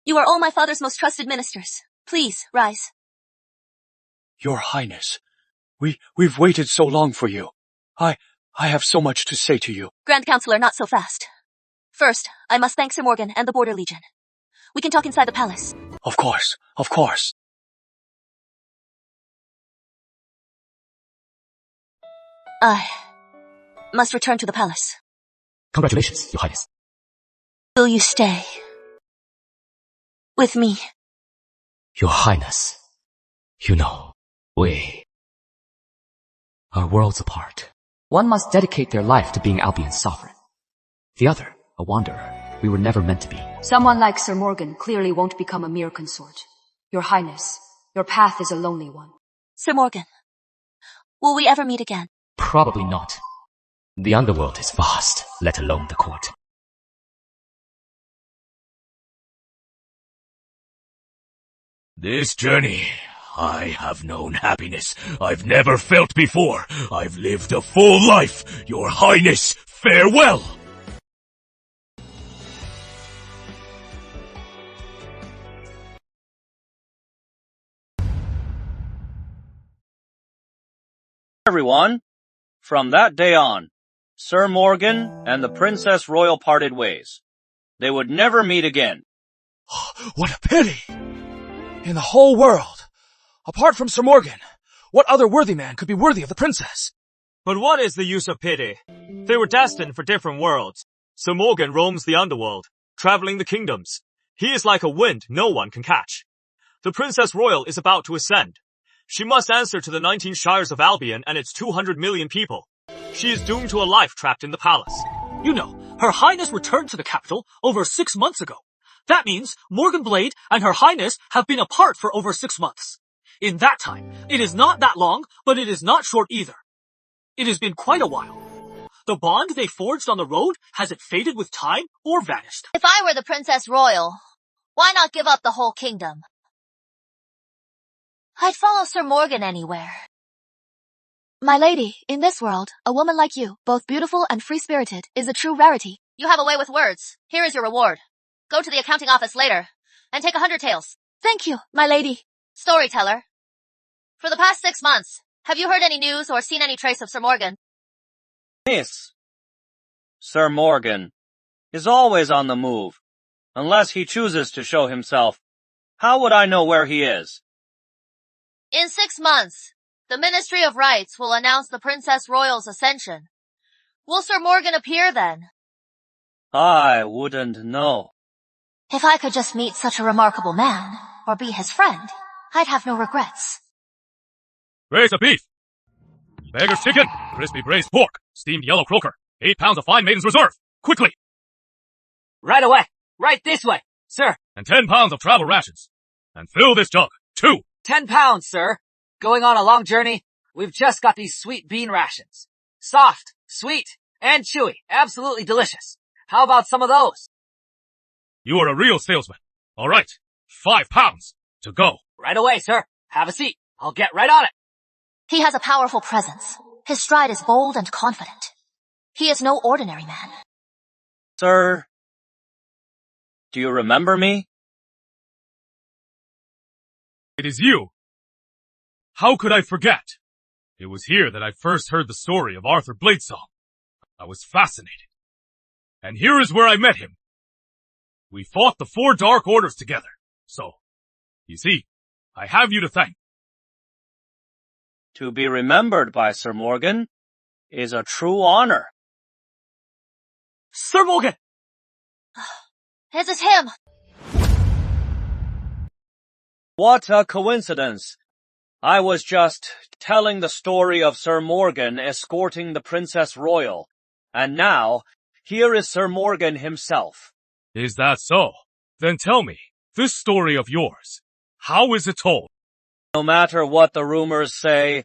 K: You are all my father's most trusted ministers. Please, rise.
P: Your Highness, we've waited so long for you. I have so much to say to you.
K: Grand Counselor, not so fast. First, I must thank Sir Morgan and the Border Legion. We can talk inside the palace.
P: Of course, of course.
K: I must return to the palace.
M: Congratulations, Your Highness.
K: Will you stay with me?
M: Your Highness, you know, we are worlds apart. One must dedicate their life to being Albion's sovereign. The other, a wanderer. We were never meant to be.
E: Someone like Sir Morgan clearly won't become a mere consort. Your Highness, your path is a lonely one.
K: Sir Morgan, will we ever meet again?
M: Probably not. The underworld is vast, let alone the court.
L: This journey, I have known happiness I've never felt before. I've lived a full life. Your Highness, farewell!
A: Everyone, from that day on, Sir Morgan and the Princess Royal parted ways. They would never meet again.
Q: What a pity! In the whole world, apart from Sir Morgan, what other worthy man could be worthy of the princess?
C: But what is the use of pity? They were destined for different worlds. Sir Morgan roams the underworld, traveling the kingdoms. He is like a wind no one can catch. The Princess Royal is about to ascend. She must answer to the 19 shires of Albion and its 200 million people. She is doomed to a life trapped in the palace.
N: You know, Her Highness returned to the capital over 6 months ago. That means Morgan Blade and Her Highness have been apart for over 6 months. In that time, it is not that long, but it is not short either. It has been quite a while. The bond they forged on the road, has it faded with time or vanished?
D: If I were the Princess Royal, why not give up the whole kingdom? I'd follow Sir Morgan anywhere.
F: My lady, in this world, a woman like you, both beautiful and free-spirited, is a true rarity.
J: You have a way with words. Here is your reward. Go to the accounting office later and take 100 taels.
F: Thank you, my lady.
J: Storyteller. For the past 6 months, have you heard any news or seen any trace of Sir Morgan?
A: Miss, Sir Morgan is always on the move. Unless he chooses to show himself, how would I know where he is?
J: In 6 months, the Ministry of Rights will announce the Princess Royal's ascension. Will Sir Morgan appear then?
A: I wouldn't know.
D: If I could just meet such a remarkable man, or be his friend, I'd have no regrets.
B: Raise a beef. Beggar's chicken, crispy braised pork, steamed yellow croaker, 8 pounds of fine maiden's reserve. Quickly!
R: Right away. Right this way, sir.
B: And 10 pounds of travel rations. And fill this jug, too.
R: 10 pounds, sir. Going on a long journey, we've just got these sweet bean rations. Soft, sweet, and chewy. Absolutely delicious. How about some of those?
B: You are a real salesman. All right. 5 pounds to go.
R: Right away, sir. Have a seat. I'll get right on it.
D: He has a powerful presence. His stride is bold and confident. He is no ordinary man.
A: Sir, do you remember me?
B: It is you. How could I forget? It was here that I first heard the story of Arthur Bladesong. I was fascinated. And here is where I met him. We fought the 4 Dark Orders together. So, you see, I have you to thank.
A: To be remembered by Sir Morgan is a true honor.
N: Sir Morgan!
J: Is it him?
A: What a coincidence. I was just telling the story of Sir Morgan escorting the Princess Royal, and now, here is Sir Morgan himself.
B: Is that so? Then tell me, this story of yours, how is it told?
A: No matter what the rumors say,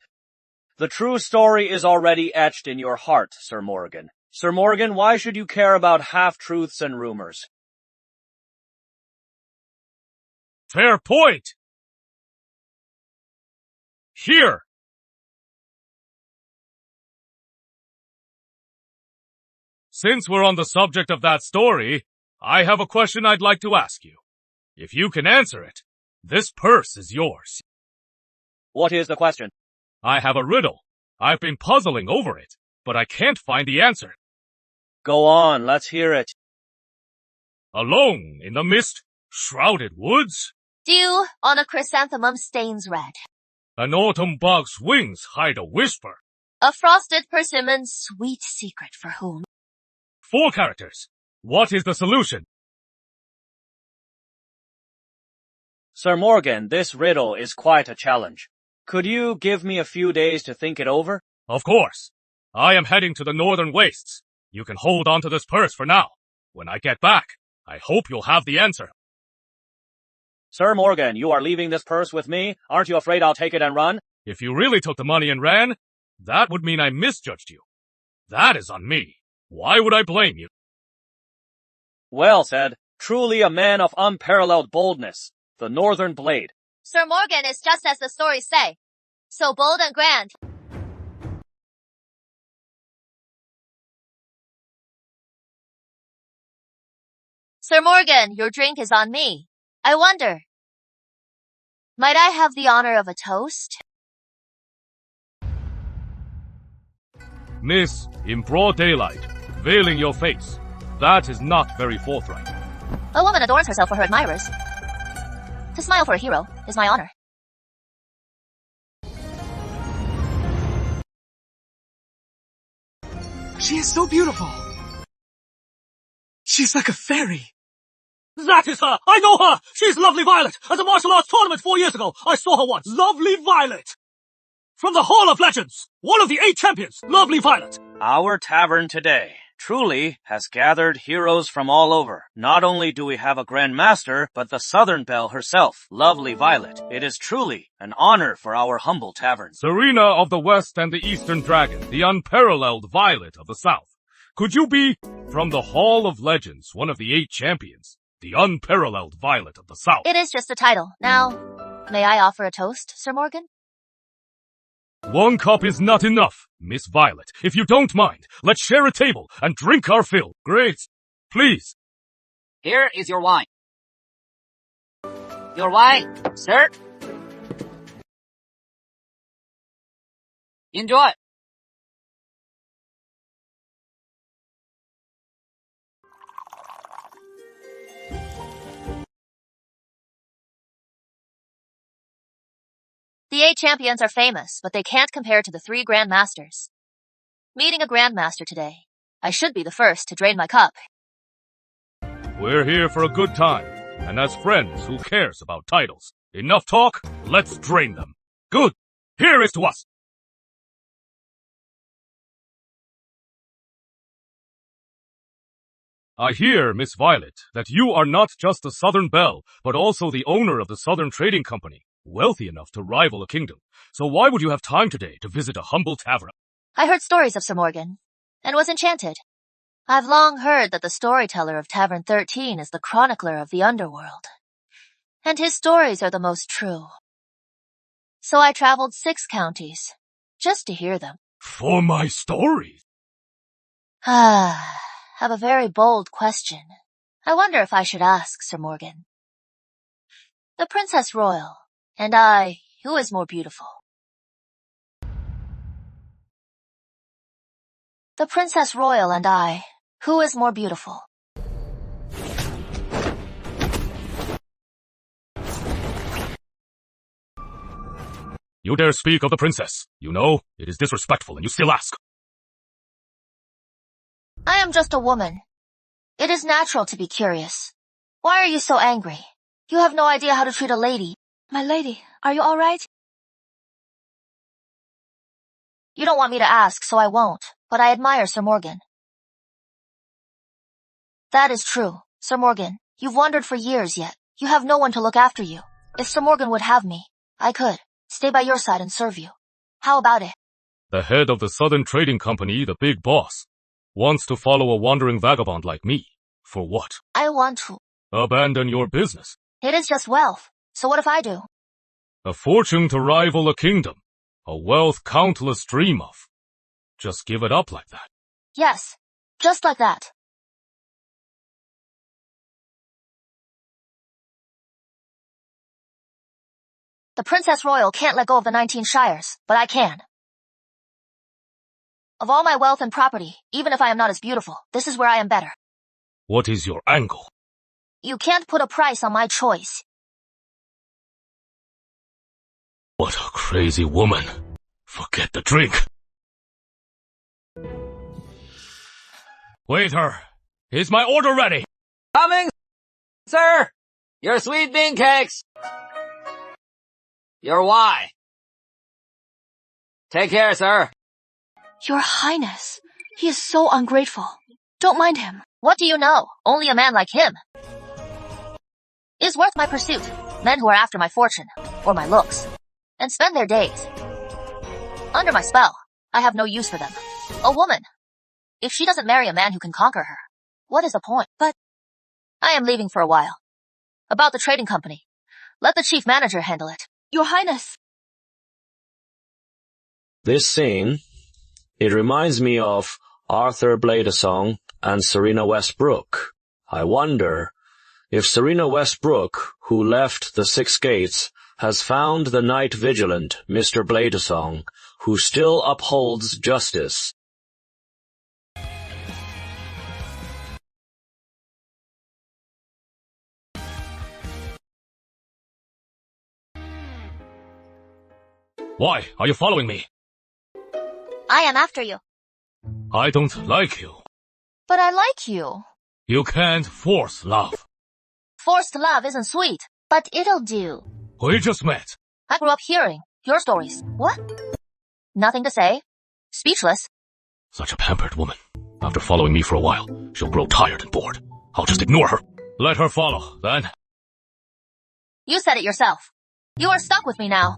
A: The true story is already etched in your heart, Sir Morgan. Sir Morgan, why should you care about half-truths and rumors?
B: Fair point! Here! Since we're on the subject of that story, I have a question I'd like to ask you. If you can answer it, this purse is yours.
A: What is the question?
B: I have a riddle. I've been puzzling over it, but I can't find the answer.
A: Go on, let's hear it.
B: Alone in the mist, shrouded woods,
K: Dew on a chrysanthemum stains red.
B: an autumn bug's wings hide a whisper.
K: A frosted persimmon's sweet secret for whom?
B: 4 characters. What is the solution?
A: Sir Morgan, this riddle is quite a challenge. Could you give me a few days to think it over?
B: Of course. I am heading to the northern wastes. You can hold on to this purse for now. When I get back, I hope you'll have the answer.
A: Sir Morgan, you are leaving this purse with me? Aren't you afraid I'll take it and run?
B: If you really took the money and ran, that would mean I misjudged you. That is on me. Why would I blame you?
A: Well said. Truly a man of unparalleled boldness. The Northern Blade.
K: Sir Morgan is just as the stories say. So bold and grand. Sir Morgan, your drink is on me. I wonder, might I have the honor of a toast?
B: Miss, in broad daylight, veiling your face. That is not very forthright.
K: A woman adorns herself for her admirers. To smile for a hero is my honor.
Q: She is so beautiful. She's like a fairy.
N: That is her! I know her! She's Lovely Violet! At the martial arts tournament 4 years ago, I saw her once. Lovely Violet! From the Hall of Legends! One of the 8 champions! Lovely Violet!
A: Our tavern today truly has gathered heroes from all over. Not only do we have a Grand Master, but the Southern Belle herself, Lovely Violet. It is truly an honor for our humble tavern.
B: Serena of the West and the Eastern Dragon, the unparalleled Violet of the South. Could you be, from the Hall of Legends, one of the 8 champions? The unparalleled Violet of the South.
K: It is just a title. Now, may I offer a toast, Sir Morgan?
B: 1 cup is not enough, Miss Violet. If you don't mind, let's share a table and drink our fill. Great. Please.
R: Here is your wine. Your wine, sir. Enjoy.
K: The 8 champions are famous, but they can't compare to the 3 Grandmasters. Meeting a Grandmaster today. I should be the first to drain my cup.
B: We're here for a good time, and as friends, who cares about titles? Enough talk, let's drain them. Good. Here is to us. I hear, Miss Violet, that you are not just the Southern Belle, but also the owner of the Southern Trading Company, wealthy enough to rival a kingdom. So why would you have time today to visit a humble tavern?
K: I heard stories of Sir Morgan, and was enchanted. I've long heard that the storyteller of Tavern 13 is the chronicler of the underworld, and his stories are the most true. So I traveled 6 counties, just to hear them.
B: For my stories?
K: Have a very bold question. I wonder if I should ask, Sir Morgan. The Princess Royal, and I, who is more beautiful? The Princess Royal and I, who is more beautiful?
B: You dare speak of the princess. You know, it is disrespectful and you still ask.
K: I am just a woman. It is natural to be curious. Why are you so angry? You have no idea how to treat a lady.
F: My lady, are you all right?
K: You don't want me to ask, so I won't, but I admire Sir Morgan. That is true, Sir Morgan. You've wandered for years yet. You have no one to look after you. If Sir Morgan would have me, I could stay by your side and serve you. How about it?
B: The head of the Southern Trading Company, the big boss, wants to follow a wandering vagabond like me. For what?
F: I want to.
B: Abandon your business.
F: It is just wealth. So what if I do?
B: A fortune to rival a kingdom. A wealth countless dream of. Just give it up like that.
F: Yes, just like that. The Princess Royal can't let go of the 19 Shires, but I can. Of all my wealth and property, even if I am not as beautiful, this is where I am better.
B: What is your angle?
F: You can't put a price on my choice.
B: What a crazy woman. Forget the drink. Waiter, is my order ready?
R: Coming, sir! Your sweet bean cakes! Your why? Take care, sir.
F: Your Highness, he is so ungrateful. Don't mind him.
D: What do you know? Only a man like him is worth my pursuit. Men who are after my fortune, or my looks, and spend their days under my spell. I have no use for them. A woman, if she doesn't marry a man who can conquer her, what is the point? But I am leaving for a while. About the trading company, let the chief manager handle it.
F: Your Highness.
S: This scene, it reminds me of Arthur Bladesong and Serena Westbrook. I wonder if Serena Westbrook, who left the Six Gates, has found the Knight Vigilant, Mr. Bladesong, who still upholds justice.
B: Why are you following me?
D: I am after you.
B: I don't like you.
D: But I like you.
B: You can't force love.
D: Forced love isn't sweet, but it'll do.
B: We just met.
D: I grew up hearing your stories. What? Nothing to say. Speechless.
B: Such a pampered woman. After following me for a while, she'll grow tired and bored. I'll just ignore her. Let her follow, then.
D: You said it yourself. You are stuck with me now.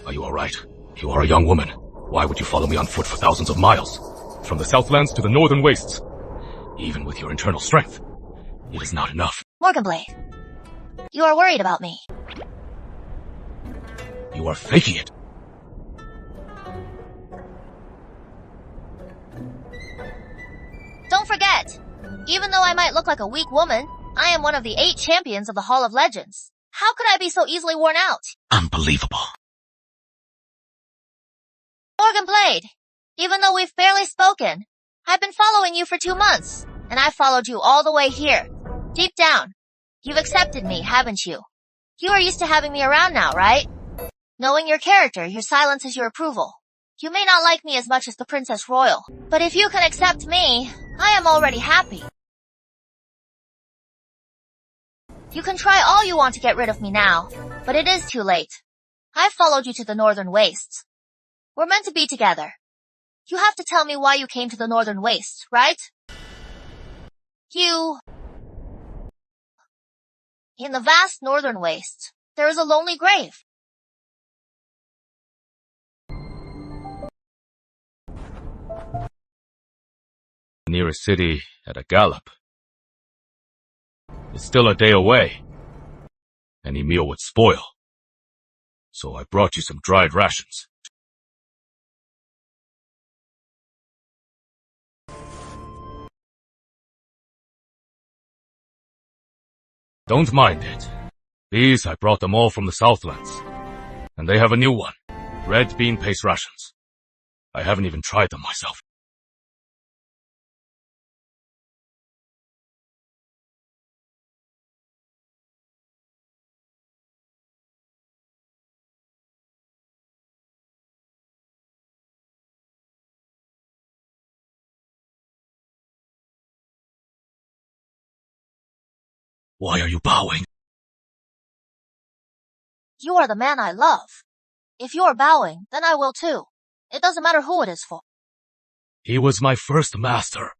B: Are you alright? You are a young woman. Why would you follow me on foot for thousands of miles? From the Southlands to the Northern Wastes. Even with your internal strength, it is not enough.
D: Morganblade, you are worried about me.
B: You are faking it.
D: Don't forget, even though I might look like a weak woman, I am one of the 8 champions of the Hall of Legends. How could I be so easily worn out?
B: Unbelievable.
D: Morganblade, even though we've barely spoken, I've been following you for 2 months, and I followed you all the way here. Deep down, you've accepted me, haven't you? You are used to having me around now, right? Knowing your character, your silence is your approval. You may not like me as much as the Princess Royal, but if you can accept me, I am already happy. You can try all you want to get rid of me now, but it is too late. I followed you to the Northern Wastes. We're meant to be together. You have to tell me why you came to the Northern Wastes, right? In the vast Northern Wastes, there is a lonely grave.
B: Nearest city at a gallop. It's still a day away. Any meal would spoil. So I brought you some dried rations. Don't mind it. These, I brought them all from the Southlands. And they have a new one. Red bean paste rations. I haven't even tried them myself. Why are you bowing?
D: You are the man I love. If you are bowing, then I will too. It doesn't matter who it is for.
B: He was my first master.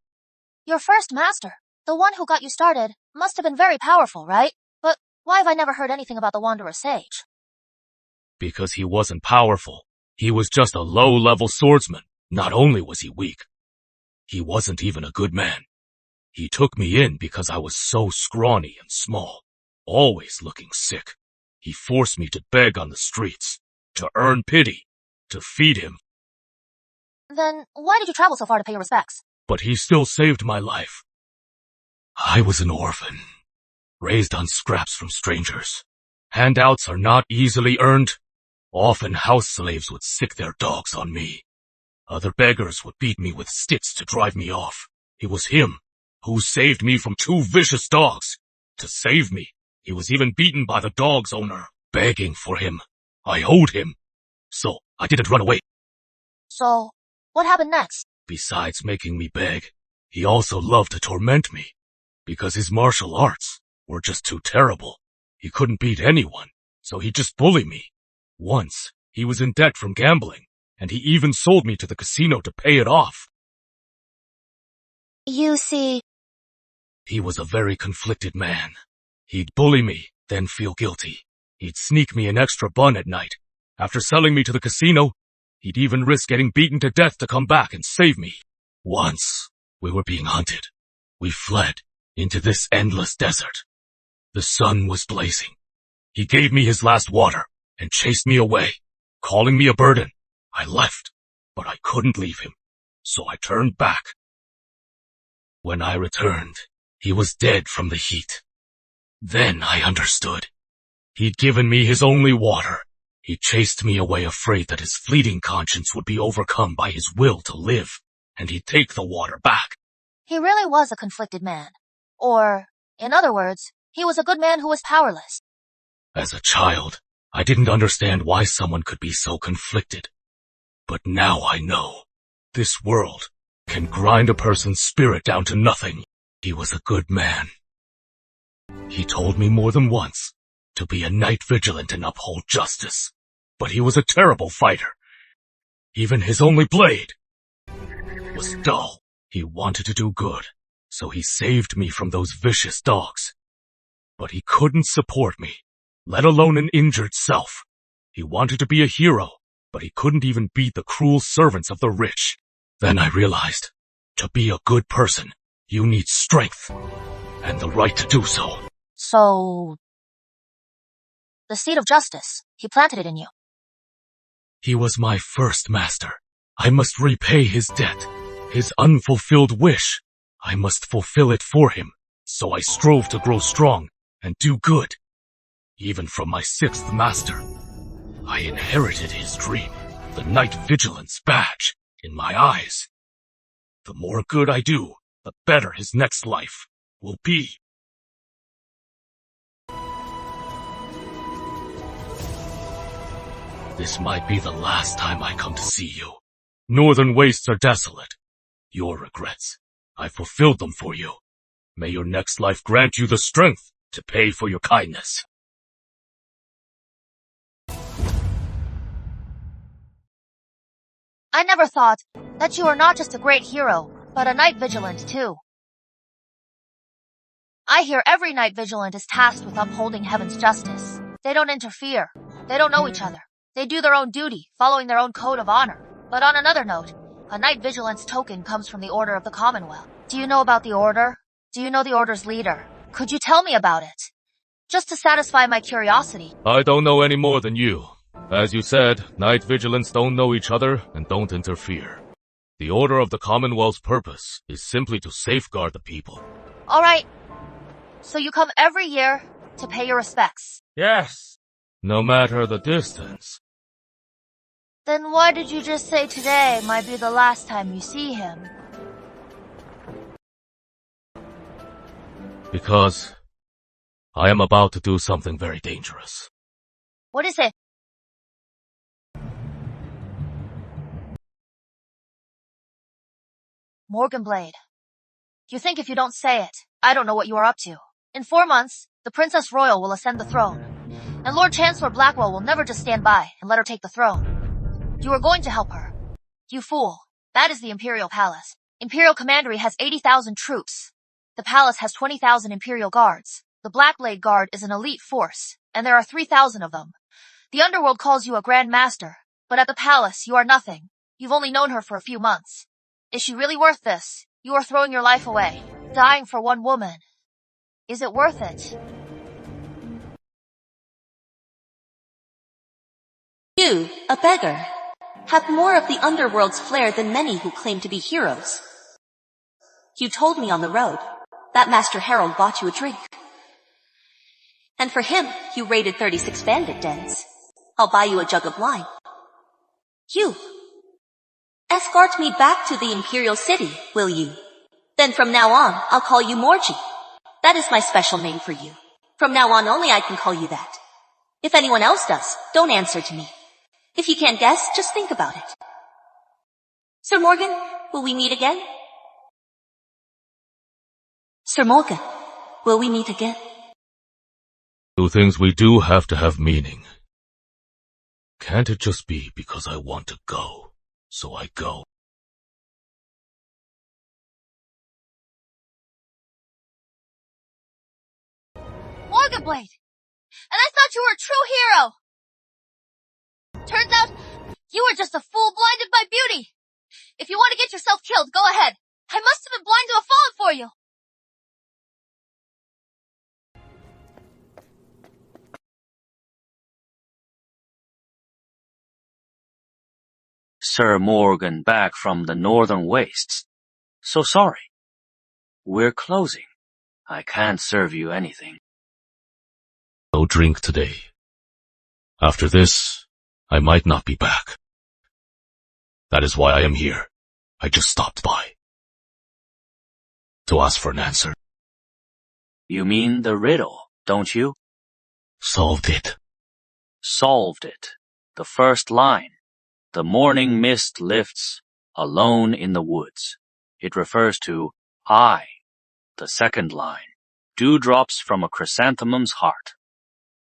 D: Your first master, the one who got you started, must have been very powerful, right? But why have I never heard anything about the Wanderer Sage?
B: Because he wasn't powerful. He was just a low-level swordsman. Not only was he weak, he wasn't even a good man. He took me in because I was so scrawny and small, always looking sick. He forced me to beg on the streets, to earn pity, to feed him.
D: Then why did you travel so far to pay your respects?
B: But he still saved my life. I was an orphan, raised on scraps from strangers. Handouts are not easily earned. Often house slaves would sick their dogs on me. Other beggars would beat me with sticks to drive me off. It was him who saved me from 2 vicious dogs. To save me, he was even beaten by the dog's owner, begging for him. I owed him, so I didn't run away.
D: So, what happened next?
B: Besides making me beg, he also loved to torment me, because his martial arts were just too terrible. He couldn't beat anyone, so he'd just bully me. Once, he was in debt from gambling, and he even sold me to the casino to pay it off.
D: You see...
B: He was a very conflicted man. He'd bully me, then feel guilty. He'd sneak me an extra bun at night. After selling me to the casino, he'd even risk getting beaten to death to come back and save me. Once, we were being hunted. We fled into this endless desert. The sun was blazing. He gave me his last water and chased me away, calling me a burden. I left, but I couldn't leave him, so I turned back. When I returned, he was dead from the heat. Then I understood. He'd given me his only water. He chased me away afraid that his fleeting conscience would be overcome by his will to live, and he'd take the water back.
D: He really was a conflicted man. Or, in other words, he was a good man who was powerless.
B: As a child, I didn't understand why someone could be so conflicted. But now I know. This world can grind a person's spirit down to nothing. He was a good man. He told me more than once to be a knight vigilant and uphold justice. But he was a terrible fighter. Even his only blade was dull. He wanted to do good, so he saved me from those vicious dogs. But he couldn't support me, let alone an injured self. He wanted to be a hero, but he couldn't even beat the cruel servants of the rich. Then I realized, to be a good person, you need strength, and the right to do so.
D: So... the seed of justice, he planted it in you.
B: He was my first master. I must repay his debt, his unfulfilled wish. I must fulfill it for him, so I strove to grow strong and do good. Even from my 6th master, I inherited his dream, the Knight Vigilance badge, in my eyes. The more good I do, the better his next life will be. This might be the last time I come to see you. Northern wastes are desolate. Your regrets, I fulfilled them for you. May your next life grant you the strength to pay for your kindness.
D: I never thought that you were not just a great hero, but a knight vigilant too. I hear every knight vigilant is tasked with upholding heaven's justice. They don't interfere. They don't know each other. They do their own duty, following their own code of honor. But on another note, a knight vigilance token comes from the Order of the Commonwealth. Do you know about the Order? Do you know the Order's leader? Could you tell me about it? Just to satisfy my curiosity.
B: I don't know any more than you. As you said, knight vigilants don't know each other and don't interfere. The Order of the Commonwealth's purpose is simply to safeguard the people.
D: Alright. So you come every year, to pay your respects.
B: Yes, no matter the distance.
D: Then why did you just say today might be the last time you see him?
B: Because I am about to do something very dangerous.
D: What is it? Morganblade. You think if you don't say it, I don't know what you are up to. In 4 months, the Princess Royal will ascend the throne, and Lord Chancellor Blackwell will never just stand by and let her take the throne. You are going to help her. You fool. That is the Imperial Palace. Imperial Commandery has 80,000 troops. The palace has 20,000 Imperial Guards. The Blackblade Guard is an elite force, and there are 3,000 of them. The underworld calls you a Grand Master, but at the palace you are nothing. You've only known her for a few months. Is she really worth this? You are throwing your life away, dying for one woman. Is it worth it?
K: You, a beggar, have more of the underworld's flair than many who claim to be heroes. You told me on the road that Master Harold bought you a drink. And for him, you raided 36 bandit dens. I'll buy you a jug of wine. You, escort me back to the Imperial City, will you? Then from now on, I'll call you Morgie. That is my special name for you. From now on only I can call you that. If anyone else does, don't answer to me. If you can't guess, just think about it. Sir Morgan, will we meet again? Sir Morgan, will we meet again?
B: Two things we do have to have meaning. Can't it just be because I want to go, so I go?
D: Morganblade! And I thought you were a true hero! Turns out, you were just a fool blinded by beauty! If you want to get yourself killed, go ahead. I must have been blind to have fallen for you!
O: Sir Morgan back from the northern wastes. So sorry. We're closing. I can't serve you anything.
B: No drink today. After this, I might not be back. That is why I am here. I just stopped by. To ask for an answer.
O: You mean the riddle, don't you?
B: Solved it.
O: Solved it. The first line. The morning mist lifts, alone in the woods. It refers to I. The second line. Dewdrops from a chrysanthemum's heart.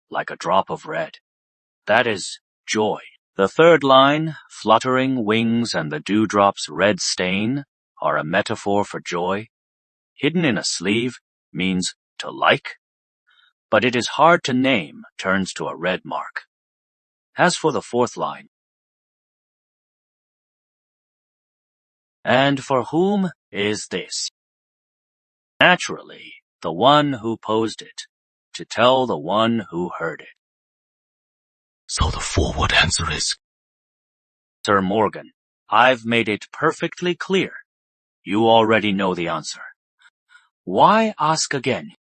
O: Like a drop of red. That is joy. The third line, fluttering wings and the dewdrop's red stain, are a metaphor for joy. Hidden in a sleeve means to like. But it is hard to name turns to a red mark. As for the fourth line, and for whom is this? Naturally, the one who posed it, to tell the one who heard it.
B: So the forward answer is?
O: Sir Morgan, I've made it perfectly clear. You already know the answer. Why ask again?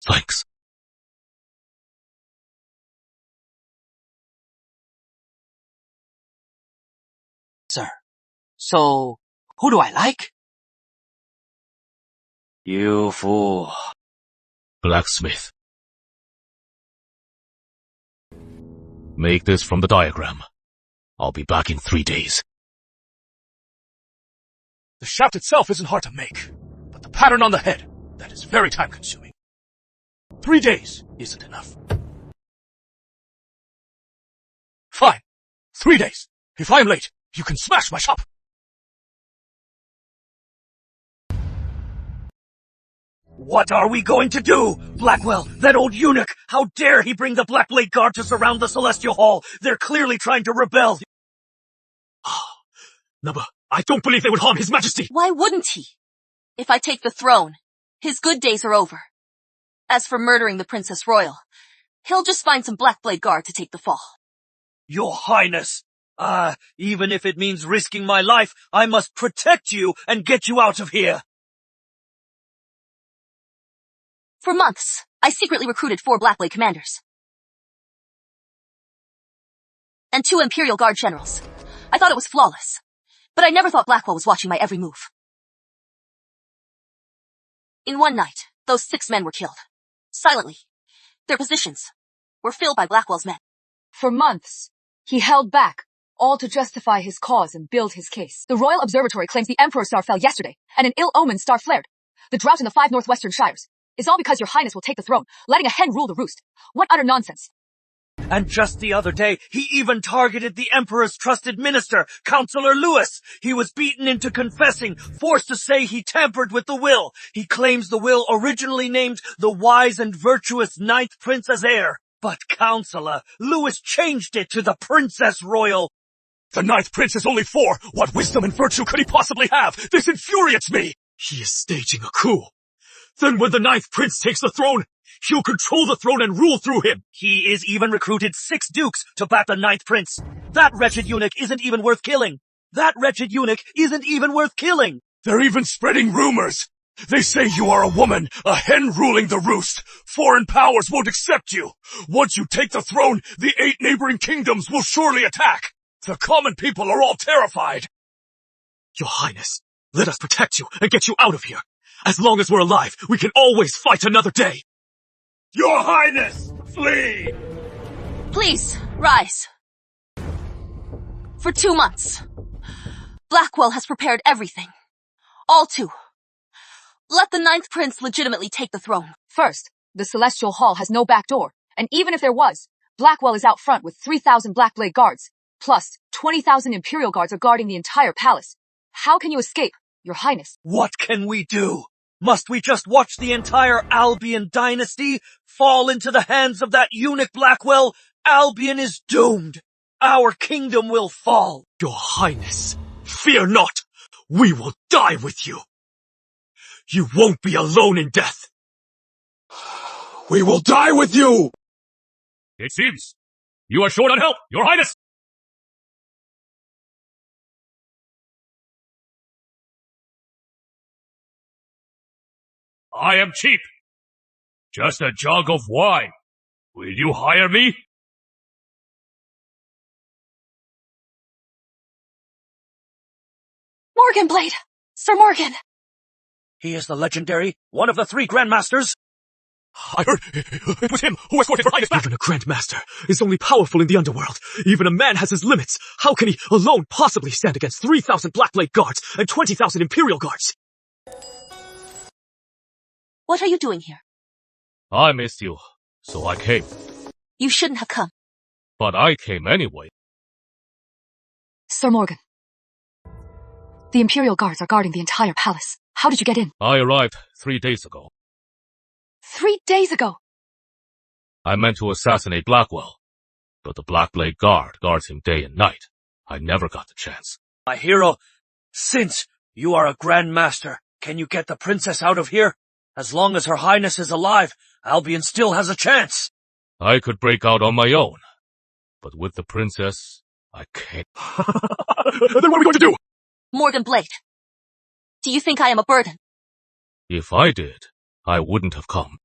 B: Thanks.
R: Sir, so who do I like?
O: You fool.
B: Blacksmith. Make this from the diagram. I'll be back in 3 days.
Q: The shaft itself isn't hard to make, but the pattern on the head, that is very time-consuming. 3 days isn't enough. Fine. 3 days. If I am late, you can smash my shop.
A: What are we going to do? Blackwell, that old eunuch! How dare he bring the Blackblade Guard to surround the Celestial Hall? They're clearly trying to rebel.
Q: Naba, I don't believe they would harm His Majesty.
K: Why wouldn't he? If I take the throne, his good days are over. As for murdering the Princess Royal, he'll just find some Blackblade Guard to take the fall.
A: Your Highness, Even if it means risking my life, I must protect you and get you out of here.
K: For months, I secretly recruited 4 Blackblade commanders. And 2 Imperial Guard generals. I thought it was flawless. But I never thought Blackwell was watching my every move. In one night, those 6 men were killed. Silently. Their positions were filled by Blackwell's men.
E: For months, he held back, all to justify his cause and build his case. The Royal Observatory claims the Emperor's star fell yesterday, and an ill-omened star flared. The drought in the 5 northwestern shires is all because your highness will take the throne, letting a hen rule the roost. What utter nonsense.
A: And just the other day, he even targeted the Emperor's trusted minister, Councillor Lewis. He was beaten into confessing, forced to say he tampered with the will. He claims the will originally named the wise and virtuous 9th Prince as heir. But Councillor Lewis changed it to the Princess Royal.
L: The 9th Prince is only 4. What wisdom and virtue could he possibly have? This infuriates me.
P: He is staging a coup. Then when the 9th Prince takes the throne, he'll control the throne and rule through him.
A: He is even recruited 6 dukes to bat the 9th Prince. That wretched eunuch isn't even worth killing.
L: They're even spreading rumors. They say you are a woman, a hen ruling the roost. Foreign powers won't accept you. Once you take the throne, the 8 neighboring kingdoms will surely attack. The common people are all terrified.
P: Your Highness, let us protect you and get you out of here. As long as we're alive, we can always fight another day.
L: Your Highness, flee!
K: Please, rise. For 2 months, Blackwell has prepared everything. All to let the 9th Prince legitimately take the throne.
E: First, the Celestial Hall has no back door, and even if there was, Blackwell is out front with 3,000 Blackblade guards, plus 20,000 Imperial guards are guarding the entire palace. How can you escape, Your Highness?
A: What can we do? Must we just watch the entire Albion dynasty fall into the hands of that eunuch Blackwell? Albion is doomed. Our kingdom will fall.
P: Your Highness, fear not. We will die with you. You won't be alone in death.
L: We will die with you!
B: It seems you are short on help, Your Highness. I am cheap. Just a jug of wine. Will you hire me?
K: Morgan Blade! Sir Morgan!
A: He is the legendary, one of the 3 Grandmasters.
P: I heard it was him who escorted Her Highness back. Even a Grandmaster is only powerful in the underworld. Even a man has his limits. How can he alone possibly stand against 3,000 Blackblade guards and 20,000 Imperial guards?
K: What are you doing here?
B: I missed you, so I came.
K: You shouldn't have come.
B: But I came anyway.
E: Sir Morgan. The Imperial guards are guarding the entire palace. How did you get in?
B: I arrived 3 days ago.
E: 3 days ago?
B: I meant to assassinate Blackwell, but the Blackblade guard guards him day and night. I never got the chance.
A: My hero, since you are a Grandmaster, can you get the princess out of here? As long as Her Highness is alive, Albion still has a chance.
B: I could break out on my own, but with the princess, I can't.
L: Then what are we going to do?
K: Morgan Blade, do you think I am a burden?
B: If I did, I wouldn't have come.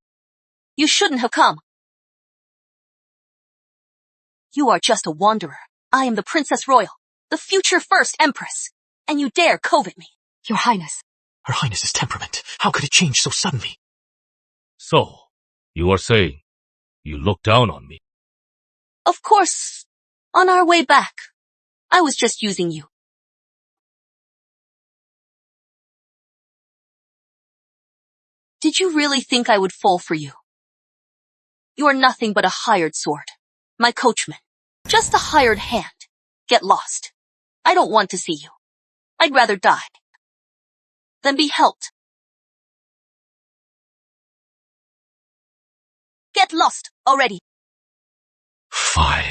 K: You shouldn't have come. You are just a wanderer. I am the Princess Royal, the future first Empress, and you dare covet me.
E: Your Highness.
P: Her Highness's temperament. How could it change so suddenly?
B: So, you are saying you look down on me?
K: Of course, on our way back, I was just using you. Did you really think I would fall for you? You are nothing but a hired sword. My coachman. Just a hired hand. Get lost. I don't want to see you. I'd rather die than be helped. Get lost already.
P: Fine.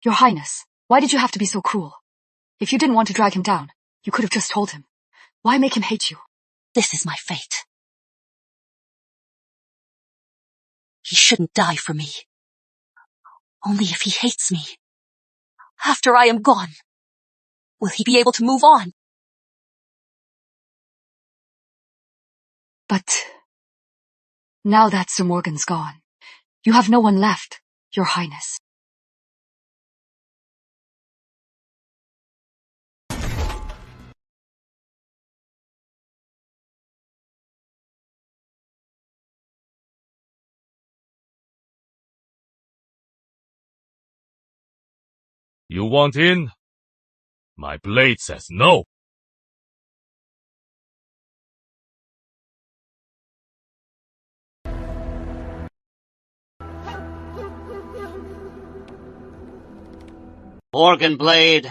E: Your Highness, why did you have to be so cruel? If you didn't want to drag him down, you could have just told him. Why make him hate you?
K: This is my fate. He shouldn't die for me. Only if he hates me. After I am gone, will he be able to move on?
E: But now that Sir Morgan's gone, you have no one left, Your Highness.
B: You want in? My blade says no.
H: Morgan Blade,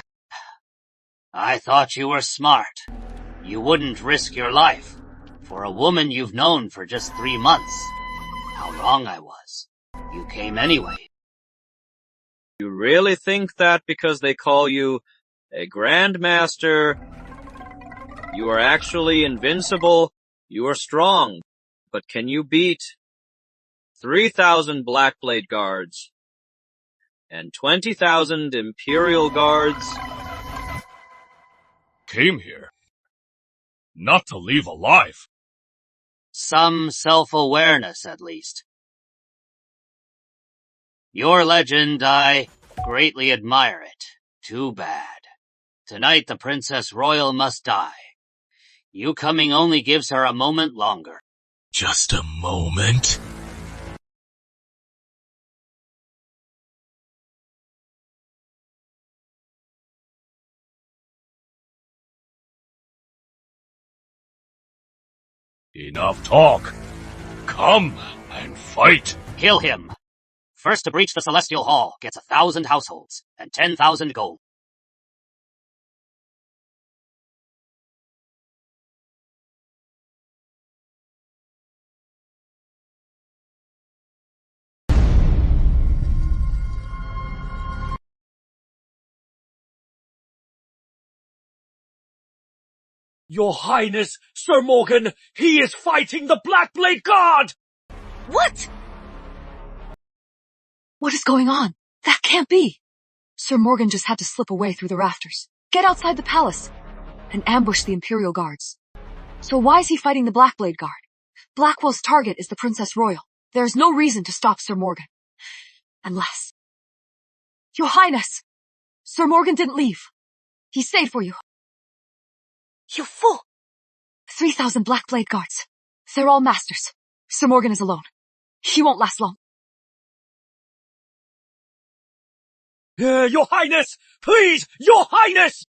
H: I thought you were smart. You wouldn't risk your life for a woman you've known for just 3 months. How wrong I was. You came anyway.
A: You really think that because they call you a Grandmaster, you are actually invincible? You are strong, but can you beat 3,000 Blackblade guards and 20,000 Imperial guards?
B: Came here. Not to leave alive.
H: Some self-awareness, at least. Your legend, I greatly admire it. Too bad. Tonight the Princess Royal must die. You coming only gives her a moment longer.
L: Just a moment?
B: Enough talk. Come and fight.
H: Kill him. First to breach the Celestial Hall gets 1,000 households and 10,000 gold.
L: Your Highness, Sir Morgan, he is fighting the Blackblade Guard!
E: What? What is going on? That can't be. Sir Morgan just had to slip away through the rafters, get outside the palace, and ambush the Imperial Guards. So why is he fighting the Blackblade Guard? Blackwell's target is the Princess Royal. There is no reason to stop Sir Morgan. Unless... Your Highness! Sir Morgan didn't leave. He stayed for you. You fool! 3,000 Blackblade Guards. They're all masters. Sir Morgan is alone. He won't last long.
L: Your Highness! Please! Your Highness!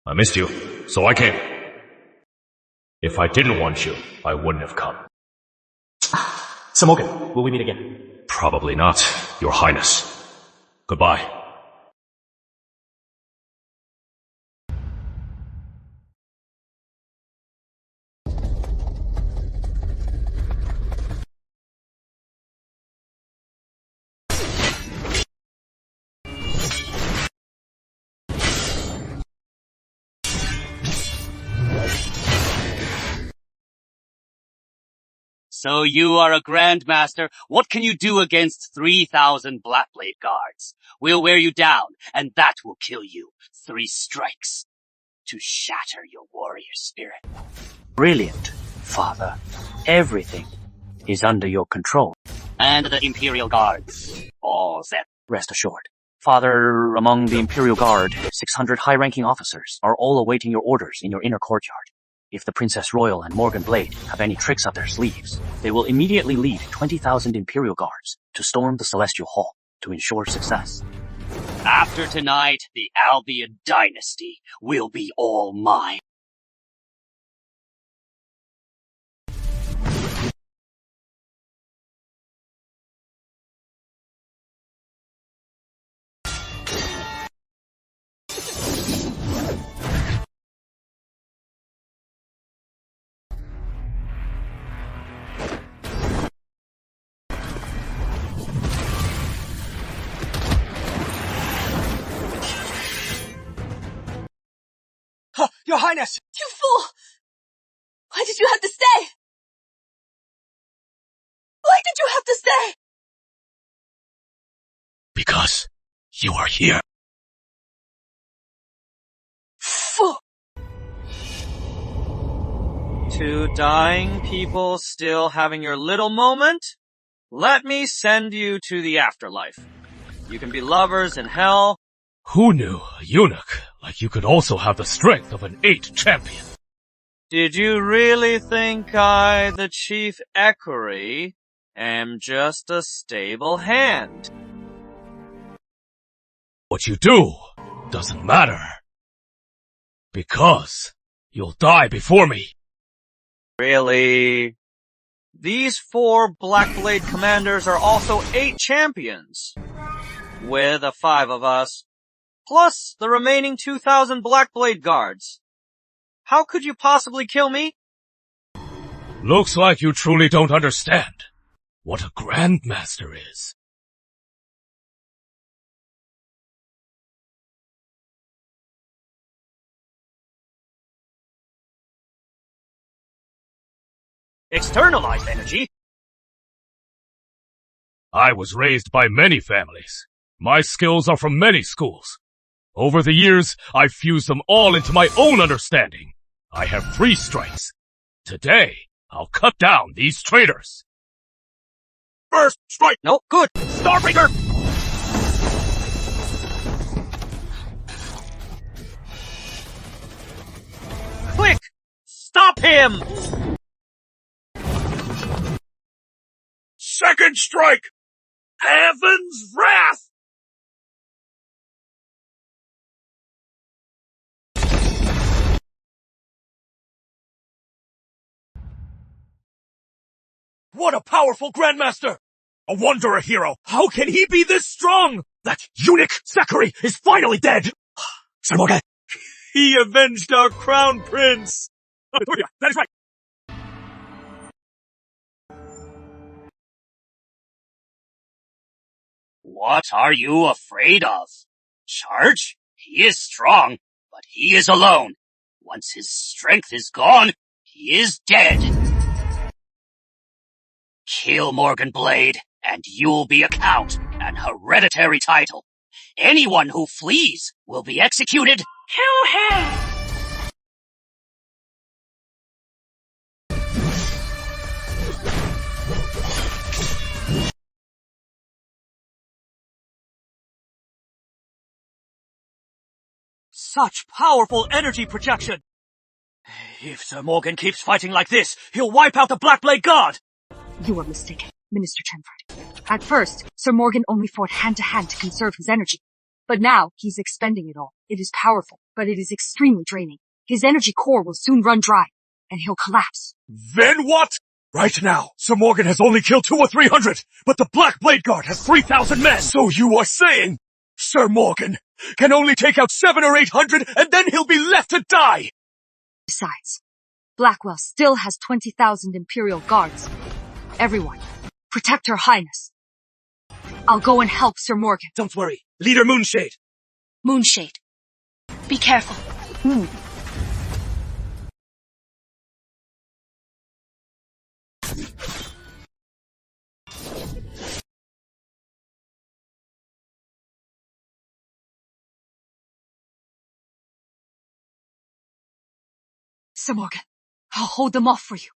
B: I missed you, so I came. If I didn't want you, I wouldn't have come.
P: Sir Morgan, will we meet again?
B: Probably not, Your Highness. Goodbye.
H: So you are a Grandmaster. What can you do against 3,000 Blackblade guards? We'll wear you down, and that will kill you. 3 strikes to shatter your warrior spirit.
O: Brilliant, Father. Everything is under your control.
H: And the Imperial Guards. All set.
O: Rest assured. Father, among the Imperial Guard, 600 high-ranking officers are all awaiting your orders in your inner courtyard. If the Princess Royal and Morgan Blade have any tricks up their sleeves, they will immediately lead 20,000 Imperial Guards to storm the Celestial Hall to ensure success.
H: After tonight, the Albion dynasty will be all mine.
Q: Your Highness!
J: You fool! Why did you have to stay? Why did you have to stay?
L: Because you are here.
J: Fool!
A: Two dying people still having your little moment? Let me send you to the afterlife. You can be lovers in hell.
B: Who knew a eunuch like you could also have the strength of an 8 champion?
A: Did you really think I, the chief equerry, am just a stable hand?
B: What you do doesn't matter. Because you'll die before me.
A: Really? These 4 Blackblade commanders are also 8 champions. With the 5 of us. Plus the remaining 2,000 Blackblade guards. How could you possibly kill me?
B: Looks like you truly don't understand what a Grandmaster is.
N: Externalized energy?
B: I was raised by many families. My skills are from many schools. Over the years, I've fused them all into my own understanding. I have 3 strikes. Today, I'll cut down these traitors.
L: First strike!
N: No, good! Starbreaker!
A: Quick! Stop him!
L: Second strike! Heaven's wrath!
Q: What a powerful Grandmaster!
L: A wonder, a hero!
Q: How can he be this strong?
L: That eunuch Zachary is finally dead! Sir Morgan!
Q: He avenged our crown prince!
L: That is right!
H: What are you afraid of? Charge? He is strong, but he is alone. Once his strength is gone, he is dead. Kill Morgan Blade, and you'll be a count, an hereditary title. Anyone who flees will be executed. Kill him!
N: Such powerful energy projection! If Sir Morgan keeps fighting like this, he'll wipe out the Blackblade Guard!
E: You are mistaken, Minister Chenford. At first, Sir Morgan only fought hand-to-hand to conserve his energy. But now, he's expending it all. It is powerful, but it is extremely draining. His energy core will soon run dry, and he'll collapse.
L: Then what? Right now, Sir Morgan has only killed 200 or 300, but the Black Blade Guard has 3,000 men! So you are saying, Sir Morgan can only take out 700 or 800, and then he'll be left to die!
E: Besides, Blackwell still has 20,000 Imperial Guards. Everyone, protect Her Highness. I'll go and help Sir Morgan.
Q: Don't worry. Leader Moonshade.
F: Moonshade. Be careful.
E: Sir Morgan, I'll hold them off for you.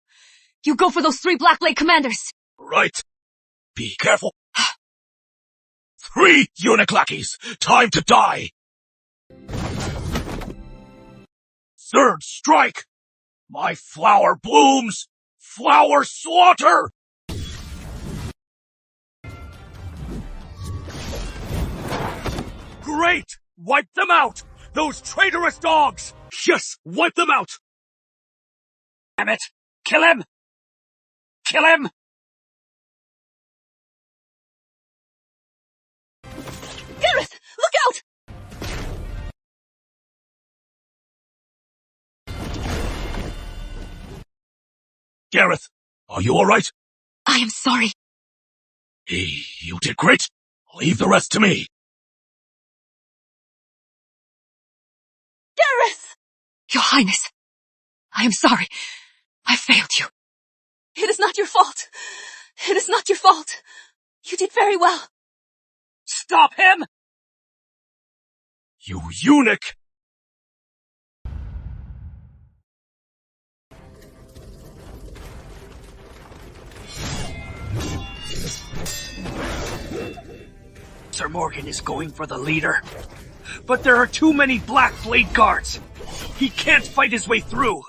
E: You go for those 3 Blackblade commanders.
L: Right. Be careful. 3 eunuch lackeys. Time to die. Third strike. My flower blooms. Flower slaughter. Great. Wipe them out. Those traitorous dogs. Yes, wipe them out.
H: Damn it! Kill him! Kill him!
J: Gareth! Look out!
L: Gareth, are you alright?
E: I am sorry.
L: You did great. Leave the rest to me.
J: Gareth!
E: Your Highness, I am sorry. I failed you.
K: It is not your fault. It is not your fault. You did very well.
A: Stop him!
L: You eunuch!
A: Sir Morgan is going for the leader. But there are too many Black Blade guards. He can't fight his way through.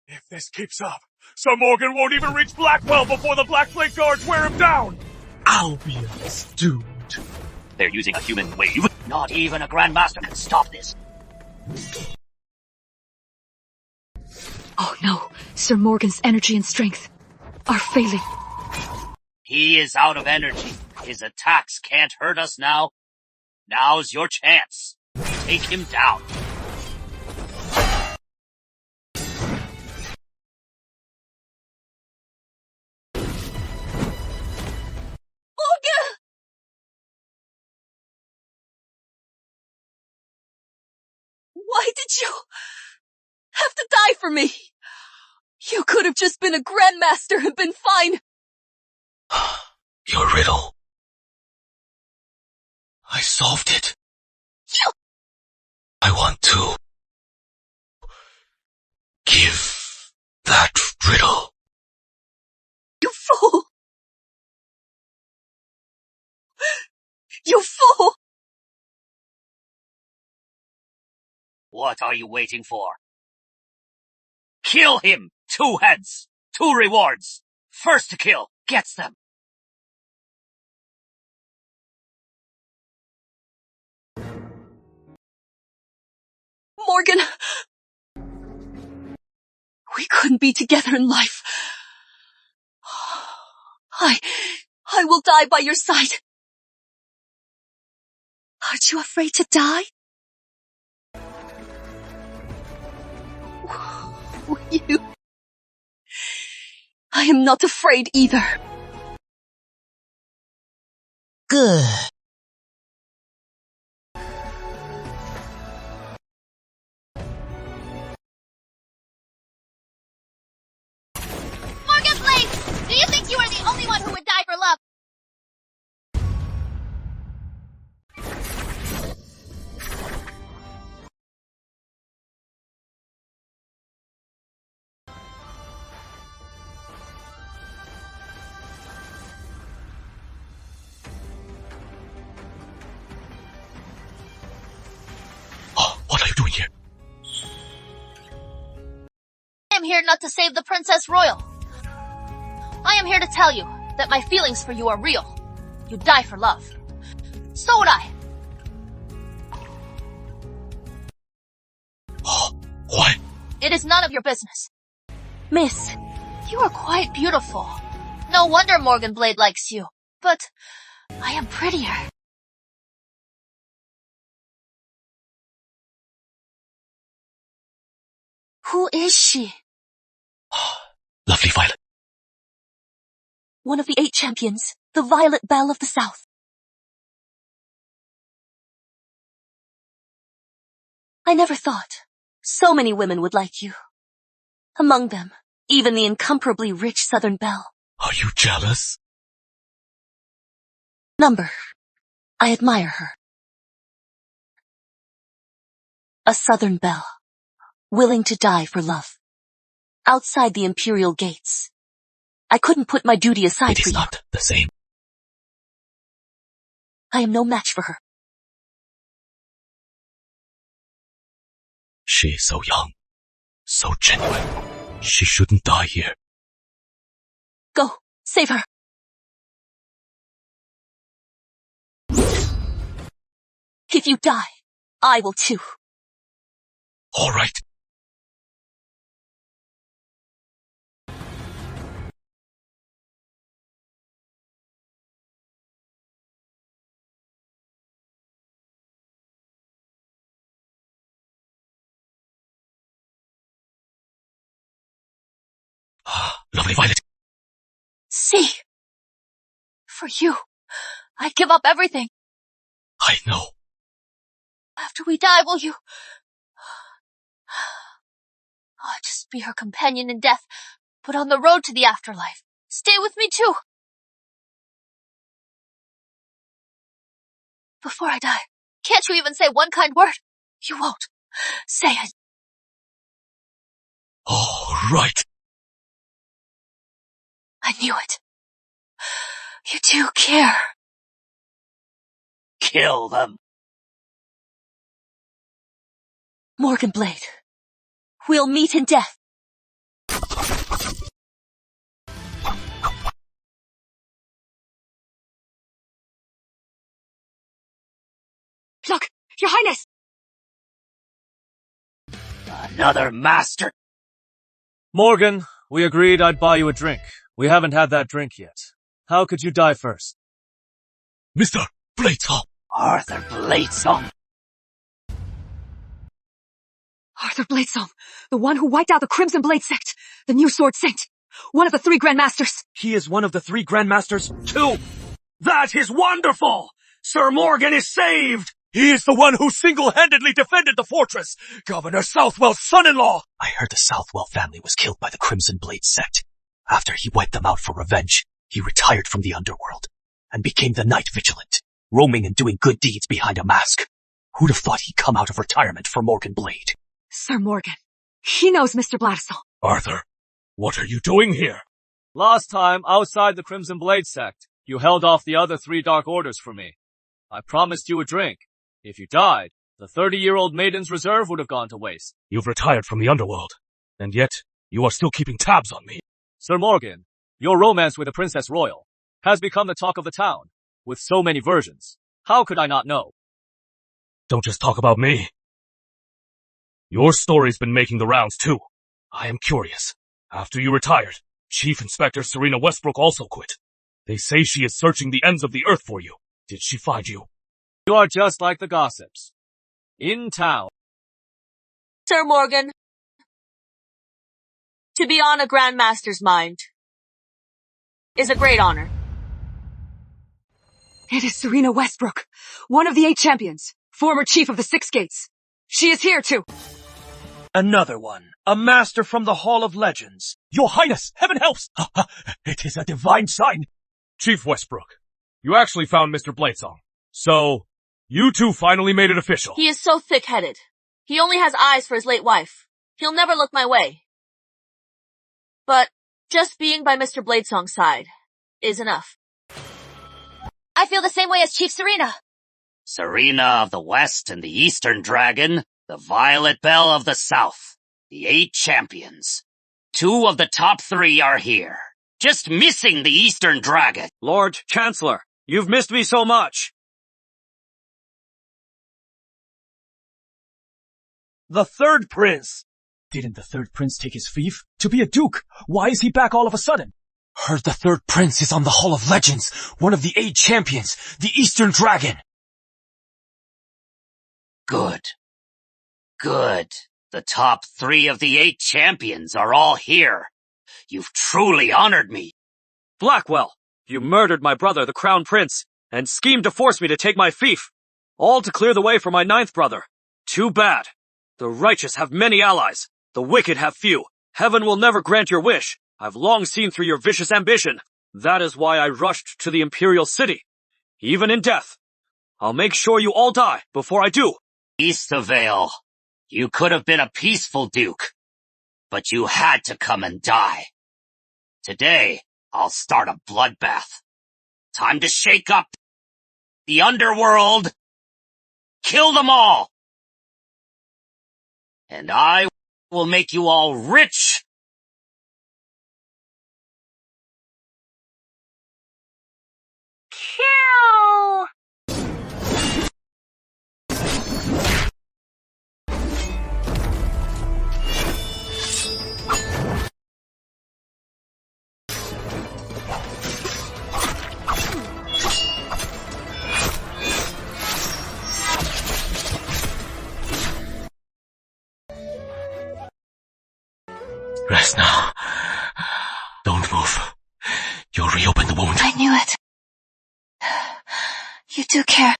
L: If this keeps up, Sir Morgan won't even reach Blackwell before the Black Blade guards wear him down!
P: Albion's doomed.
H: They're using a human wave. Not even a Grandmaster can stop this.
E: Oh no, Sir Morgan's energy and strength are failing.
H: He is out of energy. His attacks can't hurt us now. Now's your chance. Take him down.
K: Morgan! Why did you have to die for me? You could have just been a Grandmaster and been fine.
P: Your riddle. I solved it. I want to give that riddle.
K: You fool! You fool!
H: What are you waiting for? Kill him! 2 heads! 2 rewards! First to kill gets them!
K: Morgan! We couldn't be together in life. I will die by your side. Aren't you afraid to die? You. I am not afraid either.
T: Good.
D: Morgan Blade! Do you think you are the only one who would die for love?
P: What are you doing here?
D: I am here not to save the Princess Royal. I am here to tell you that my feelings for you are real. You die for love. So would I.
P: What?
D: It is none of your business.
K: Miss,
D: You are quite beautiful. No wonder Morgan Blade likes you. But I am prettier. Who is she?
P: Lovely Violet.
K: one of the 8 champions, the Violet Belle of the South. I never thought so many women would like you. Among them, even the incomparably rich Southern Belle.
P: Are you jealous?
K: Number, I admire her. A Southern Belle, willing to die for love. Outside the Imperial gates. I couldn't put my duty aside for you.
P: It is not the same.
K: I am no match for her.
P: She is so young, so genuine. She shouldn't die here.
K: Go, save her. If you die, I will too.
P: All right. Lovely Violet.
D: See. For you, I'd give up everything.
P: I know.
D: After we die, will you be her companion in death, but on the road to the afterlife. Stay with me too. Before I die, can't you even say one kind word? You won't. Say it.
L: All right.
D: I knew it. You do care.
H: Kill them.
K: Morgan Blade, we'll meet in death.
E: Look, Your Highness!
H: Another master.
C: Morgan, we agreed I'd buy you a drink. We haven't had that drink yet. How could you die first?
L: Mr. Bladesong.
H: Arthur Bladesong.
E: Arthur Bladesong, the one who wiped out the Crimson Blade sect, the new sword saint, one of the 3 Grand Masters.
A: He is one of the 3 Grand Masters, too. That is wonderful! Sir Morgan is saved!
L: He is the one who single-handedly defended the fortress! Governor Southwell's son-in-law!
P: I heard the Southwell family was killed by the Crimson Blade sect. After he wiped them out for revenge, he retired from the underworld and became the Night Vigilant, roaming and doing good deeds behind a mask. Who'd have thought he'd come out of retirement for Morgan Blade?
E: Sir Morgan. He knows Mr. Bladesong.
L: Arthur, what are you doing here?
C: Last time, outside the Crimson Blade sect, you held off the other 3 Dark Orders for me. I promised you a drink. If you died, the 30-year-old maiden's reserve would have gone to waste.
L: You've retired from the underworld, and yet you are still keeping tabs on me.
C: Sir Morgan, your romance with the Princess Royal has become the talk of the town, with so many versions. How could I not know?
L: Don't just talk about me. Your story's been making the rounds too. I am curious. After you retired, Chief Inspector Serena Westbrook also quit. They say she is searching the ends of the earth for you. Did she find you?
C: You are just like the gossips. In town.
J: Sir Morgan, to be on a Grand Master's mind is a great honor.
E: It is Serena Westbrook, one of the 8 champions, former chief of the 6 gates. She is here too.
A: Another one. A master from the Hall of Legends.
P: Your Highness, heaven helps! It is a divine sign.
L: Chief Westbrook, you actually found Mr. Bladesong. So, you two finally made it official.
J: He is so thick-headed. He only has eyes for his late wife. He'll never look my way. But just being by Mr. Bladesong's side is enough.
D: I feel the same way as Chief Serena.
H: Serena of the West and the Eastern Dragon, the Violet Belle of the South, the 8 champions. 2 of the top 3 are here. Just missing the Eastern Dragon.
A: Lord Chancellor, you've missed me so much. The 3rd prince.
P: Didn't the 3rd prince take his fief? To be a duke. Why is he back all of a sudden? Heard the 3rd prince is on the Hall of Legends, one of the 8 champions, the Eastern Dragon.
H: Good. Good. The top 3 of the 8 champions are all here. You've truly honored me.
A: Blackwell, you murdered my brother, the Crown Prince, and schemed to force me to take my fief. All to clear the way for my 9th brother. Too bad. The righteous have many allies. The wicked have few. Heaven will never grant your wish. I've long seen through your vicious ambition. That is why I rushed to the Imperial City. Even in death. I'll make sure you all die before I do.
H: Eastavale, you could have been a peaceful duke, but you had to come and die. Today, I'll start a bloodbath. Time to shake up the underworld. Kill them all. And I will make you all rich.
D: Kill!
P: Rest now. Don't move. You'll reopen the wound.
F: I knew it. You do care.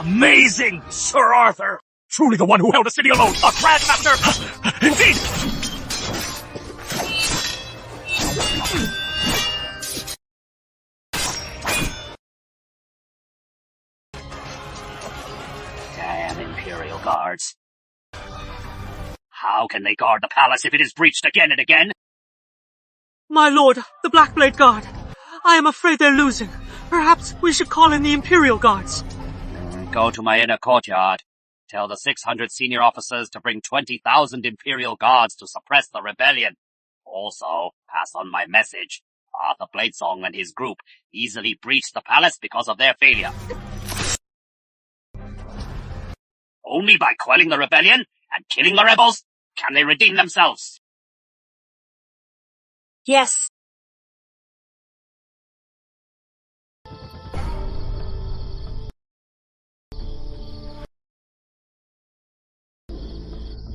L: Amazing, Sir Arthur! Truly the one who held a city alone, a Grand Master! Indeed!
H: Damn Imperial Guards. How can they guard the palace if it is breached again and again?
N: My lord, the Blackblade Guard. I am afraid they're losing. Perhaps we should call in the Imperial Guards.
H: Go to my inner courtyard. Tell the 600 senior officers to bring 20,000 Imperial Guards to suppress the rebellion. Also, pass on my message. Arthur Bladesong and his group easily breached the palace because of their failure. Only by quelling the rebellion and killing the rebels can they redeem themselves.
J: Yes.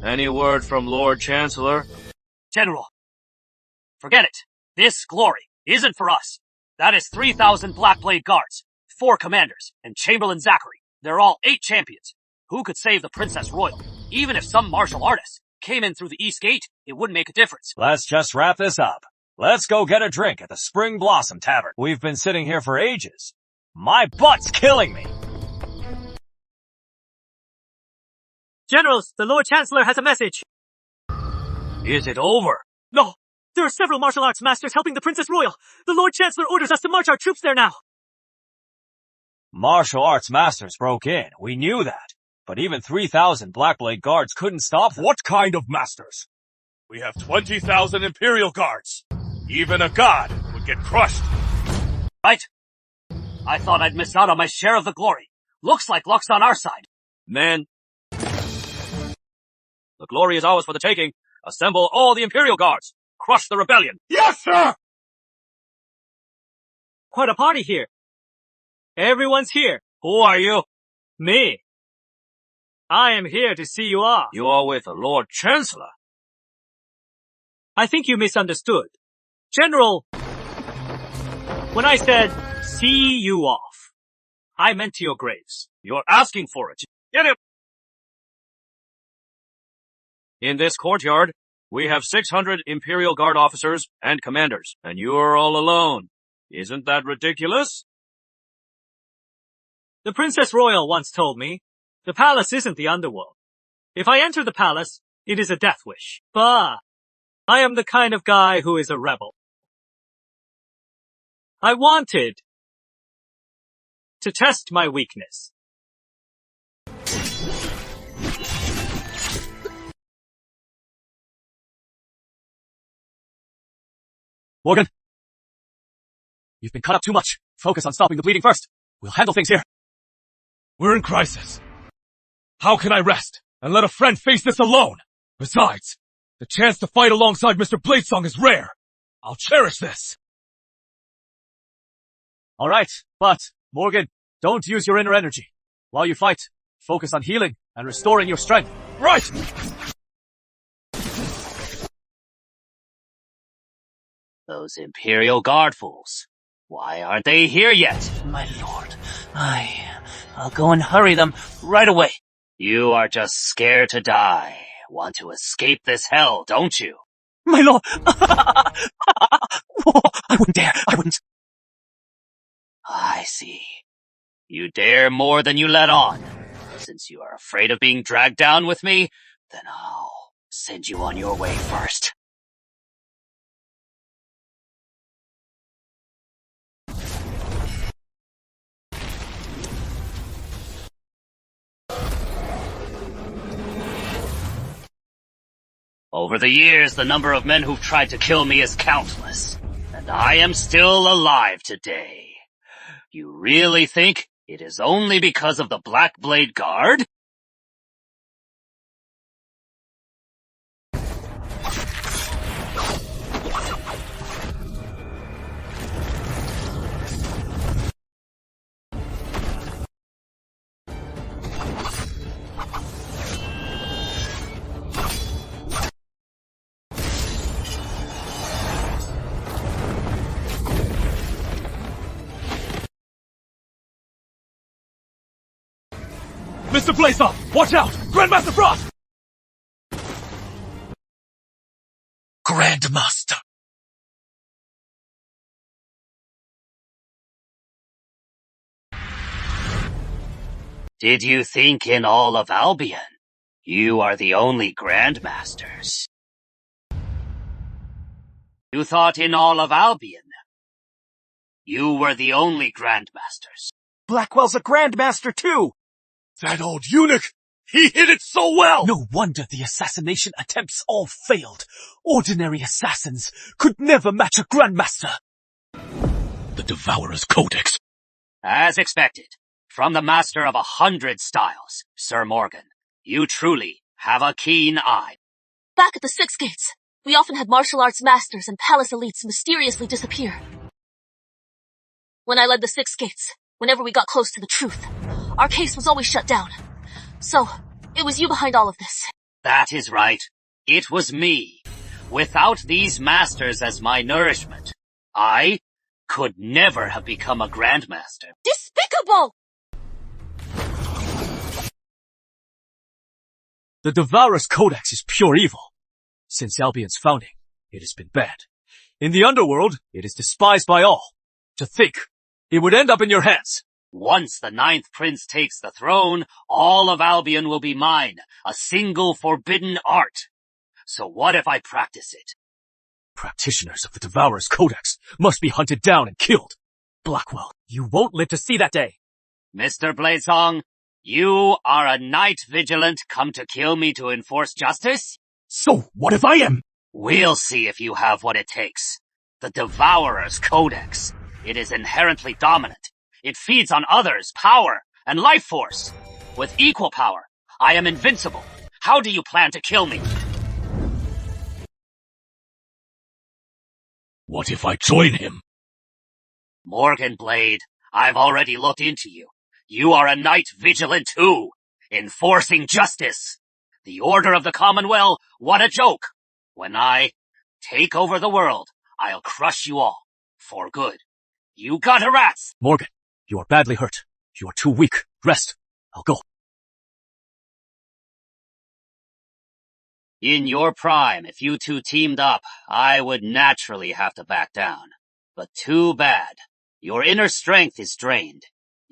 A: Any word from Lord Chancellor?
H: General, forget it. This glory isn't for us. That is 3,000 Blackblade Guards, 4 commanders, and Chamberlain Zachary. They're all 8 champions. Who could save the Princess Royal? Even if some martial artist came in through the East Gate, it wouldn't make a difference.
I: Let's just wrap this up. Let's go get a drink at the Spring Blossom Tavern. We've been sitting here for ages. My butt's killing me.
N: Generals, the Lord Chancellor has a message.
A: Is it over?
N: No, there are several martial arts masters helping the Princess Royal. The Lord Chancellor orders us to march our troops there now.
I: Martial arts masters broke in. We knew that. But even 3,000 Blackblade Guards couldn't stop them.
L: What kind of masters? We have 20,000 Imperial Guards. Even a god would get crushed.
H: Right? I thought I'd miss out on my share of the glory. Looks like luck's on our side.
A: Men, the glory is ours for the taking. Assemble all the Imperial Guards. Crush the rebellion.
L: Yes, sir!
N: Quite a party here. Everyone's here.
A: Who are you?
N: Me. I am here to see you off.
A: You are with the Lord Chancellor.
N: I think you misunderstood. General, when I said, see you off, I meant to your graves.
A: You're asking for it. Get him! In this courtyard, we have 600 Imperial Guard officers and commanders, and you're all alone. Isn't that ridiculous?
N: The Princess Royal once told me, the palace isn't the underworld. If I enter the palace, it is a death wish. But I am the kind of guy who is a rebel. I wanted to test my weakness.
Q: Morgan, you've been cut up too much. Focus on stopping the bleeding first. We'll handle things here.
L: We're in crisis. How can I rest and let a friend face this alone? Besides, the chance to fight alongside Mr. Bladesong is rare. I'll cherish this.
Q: Alright, but, Morgan, don't use your inner energy. While you fight, focus on healing and restoring your strength.
L: Right!
H: Those Imperial Guard fools. Why aren't they here yet?
O: My lord, I'll go and hurry them right away.
H: You are just scared to die. Want to escape this hell, don't you?
O: My lord! I wouldn't dare, I wouldn't.
H: I see. You dare more than you let on. Since you are afraid of being dragged down with me, then I'll send you on your way first. Over the years, the number of men who've tried to kill me is countless, and I am still alive today. You really think it is only because of the Blackblade Guard?
Q: Mr. Blazer, watch out! Grandmaster Frost! Grandmaster.
H: Did you think in all of Albion, you are the only Grandmasters? You thought in all of Albion, you were the only Grandmasters?
A: Blackwell's a Grandmaster too!
L: That old eunuch! He hid it so well!
P: No wonder the assassination attempts all failed. Ordinary assassins could never match a Grandmaster.
L: The Devourer's Codex.
H: As expected, from the master of 100 styles, Sir Morgan, you truly have a keen eye.
J: Back at the Six Gates, we often had martial arts masters and palace elites mysteriously disappear. When I led the Six Gates, whenever we got close to the truth, our case was always shut down. So, it was you behind all of this.
H: That is right. It was me. Without these masters as my nourishment, I could never have become a Grandmaster.
J: Despicable!
N: The Devourer's Codex is pure evil. Since Albion's founding, it has been banned. In the underworld, it is despised by all. To think, it would end up in your hands.
H: Once the 9th Prince takes the throne, all of Albion will be mine, a single forbidden art. So what if I practice it?
N: Practitioners of the Devourer's Codex must be hunted down and killed. Blackwell, you won't live to see that day.
H: Mr. Bladesong, you are a knight vigilant come to kill me to enforce justice?
L: So, what if I am?
H: We'll see if you have what it takes. The Devourer's Codex. It is inherently dominant. It feeds on others' power and life force. With equal power, I am invincible. How do you plan to kill me?
L: What if I join him?
H: Morgan Blade, I've already looked into you. You are a knight vigilant too, enforcing justice. The order of the Commonwealth, what a joke. When I take over the world, I'll crush you all. For good. You got a rats!
N: Morgan, you are badly hurt. You are too weak. Rest. I'll go.
H: In your prime, if you two teamed up, I would naturally have to back down. But too bad. Your inner strength is drained.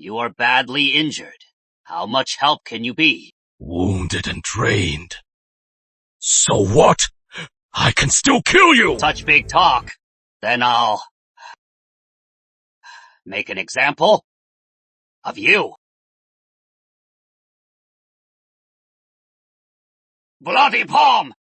H: You are badly injured. How much help can you be?
L: Wounded and drained. So what? I can still kill you!
H: Such big talk. Then I'll make an example of you. Bloody palm!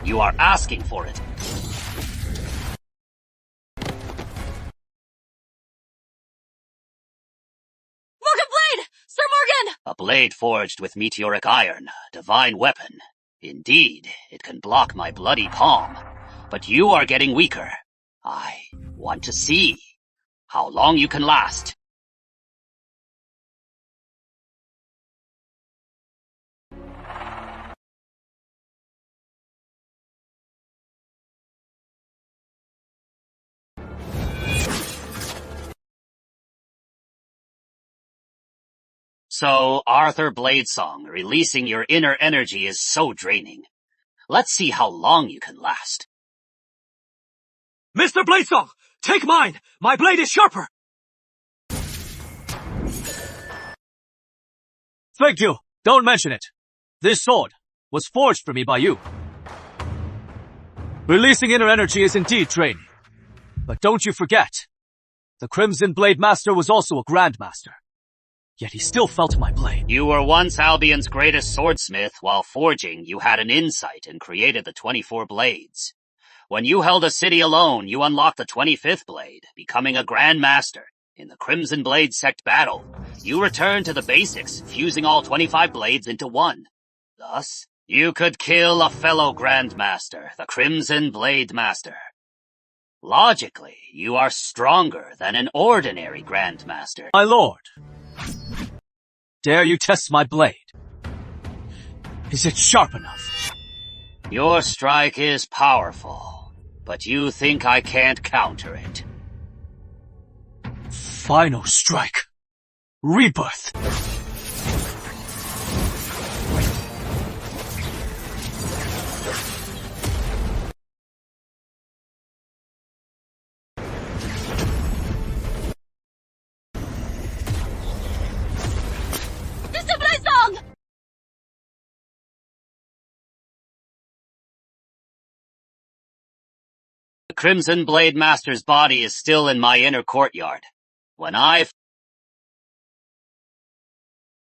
H: You are asking for it.
J: Morgan Blade! Sir Morgan!
H: A blade forged with meteoric iron, a divine weapon. Indeed, it can block my bloody palm. But you are getting weaker. I want to see how long you can last. So, Arthur Bladesong, releasing your inner energy is so draining. Let's see how long you can last.
N: Mr. Bladesong, take mine! My blade is sharper! Thank you. Don't mention it. This sword was forged for me by you. Releasing inner energy is indeed draining. But don't you forget, the Crimson Blade Master was also a Grandmaster. Yet he still felt my blade.
H: You were once Albion's greatest swordsmith. While forging, you had an insight and created the 24 blades. When you held a city alone, you unlocked the 25th blade, becoming a Grand Master. In the Crimson Blade Sect battle, you returned to the basics, fusing all 25 blades into one. Thus, you could kill a fellow Grandmaster, the Crimson Blade Master. Logically, you are stronger than an ordinary Grandmaster.
N: My lord, dare you test my blade? Is it sharp enough?
H: Your strike is powerful, but you think I can't counter it.
N: Final strike. Rebirth.
H: The Crimson Blade Master's body is still in my inner courtyard. When I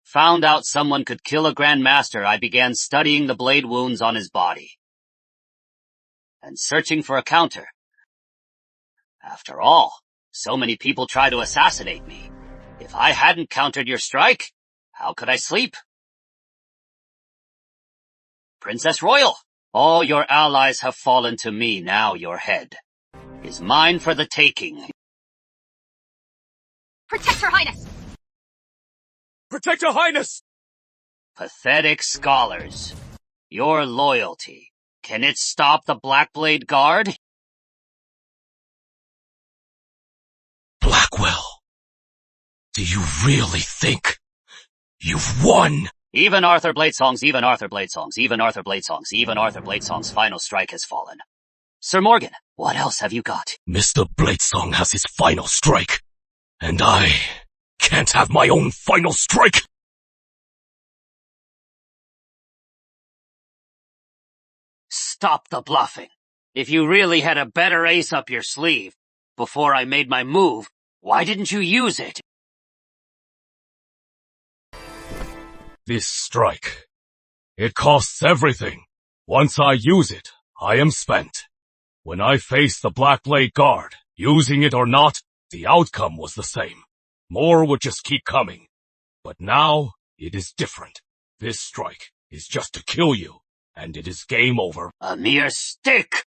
H: found out someone could kill a Grand Master, I began studying the blade wounds on his body and searching for a counter. After all, so many people try to assassinate me. If I hadn't countered your strike, how could I sleep? Princess Royal, all your allies have fallen to me. Now your head is mine for the taking.
K: Protect Her Highness!
Q: Protect Her Highness!
H: Pathetic scholars. Your loyalty. Can it stop the Blackblade Guard?
L: Blackwell, do you really think you've won?
H: Even Arthur Bladesong's, even Arthur Bladesong's, even Arthur Bladesong's, even Arthur Bladesong's final strike has fallen. Sir Morgan, what else have you got?
L: Mr. Bladesong has his final strike, and I can't have my own final strike.
H: Stop the bluffing. If you really had a better ace up your sleeve before I made my move, why didn't you use it?
L: This strike, it costs everything. Once I use it, I am spent. When I faced the Blackblade Guard, using it or not, the outcome was the same. More would just keep coming. But now, it is different. This strike is just to kill you, and it is game over.
H: A mere stick!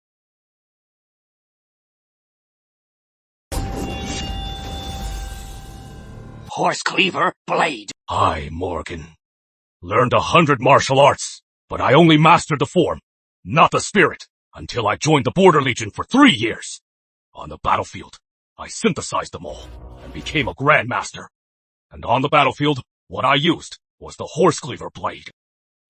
H: Horse cleaver blade.
L: I, Morgan, learned 100 martial arts, but I only mastered the form, not the spirit, until I joined the Border Legion for 3 years. On the battlefield, I synthesized them all, and became a Grandmaster. And on the battlefield, what I used was the Horse Cleaver blade.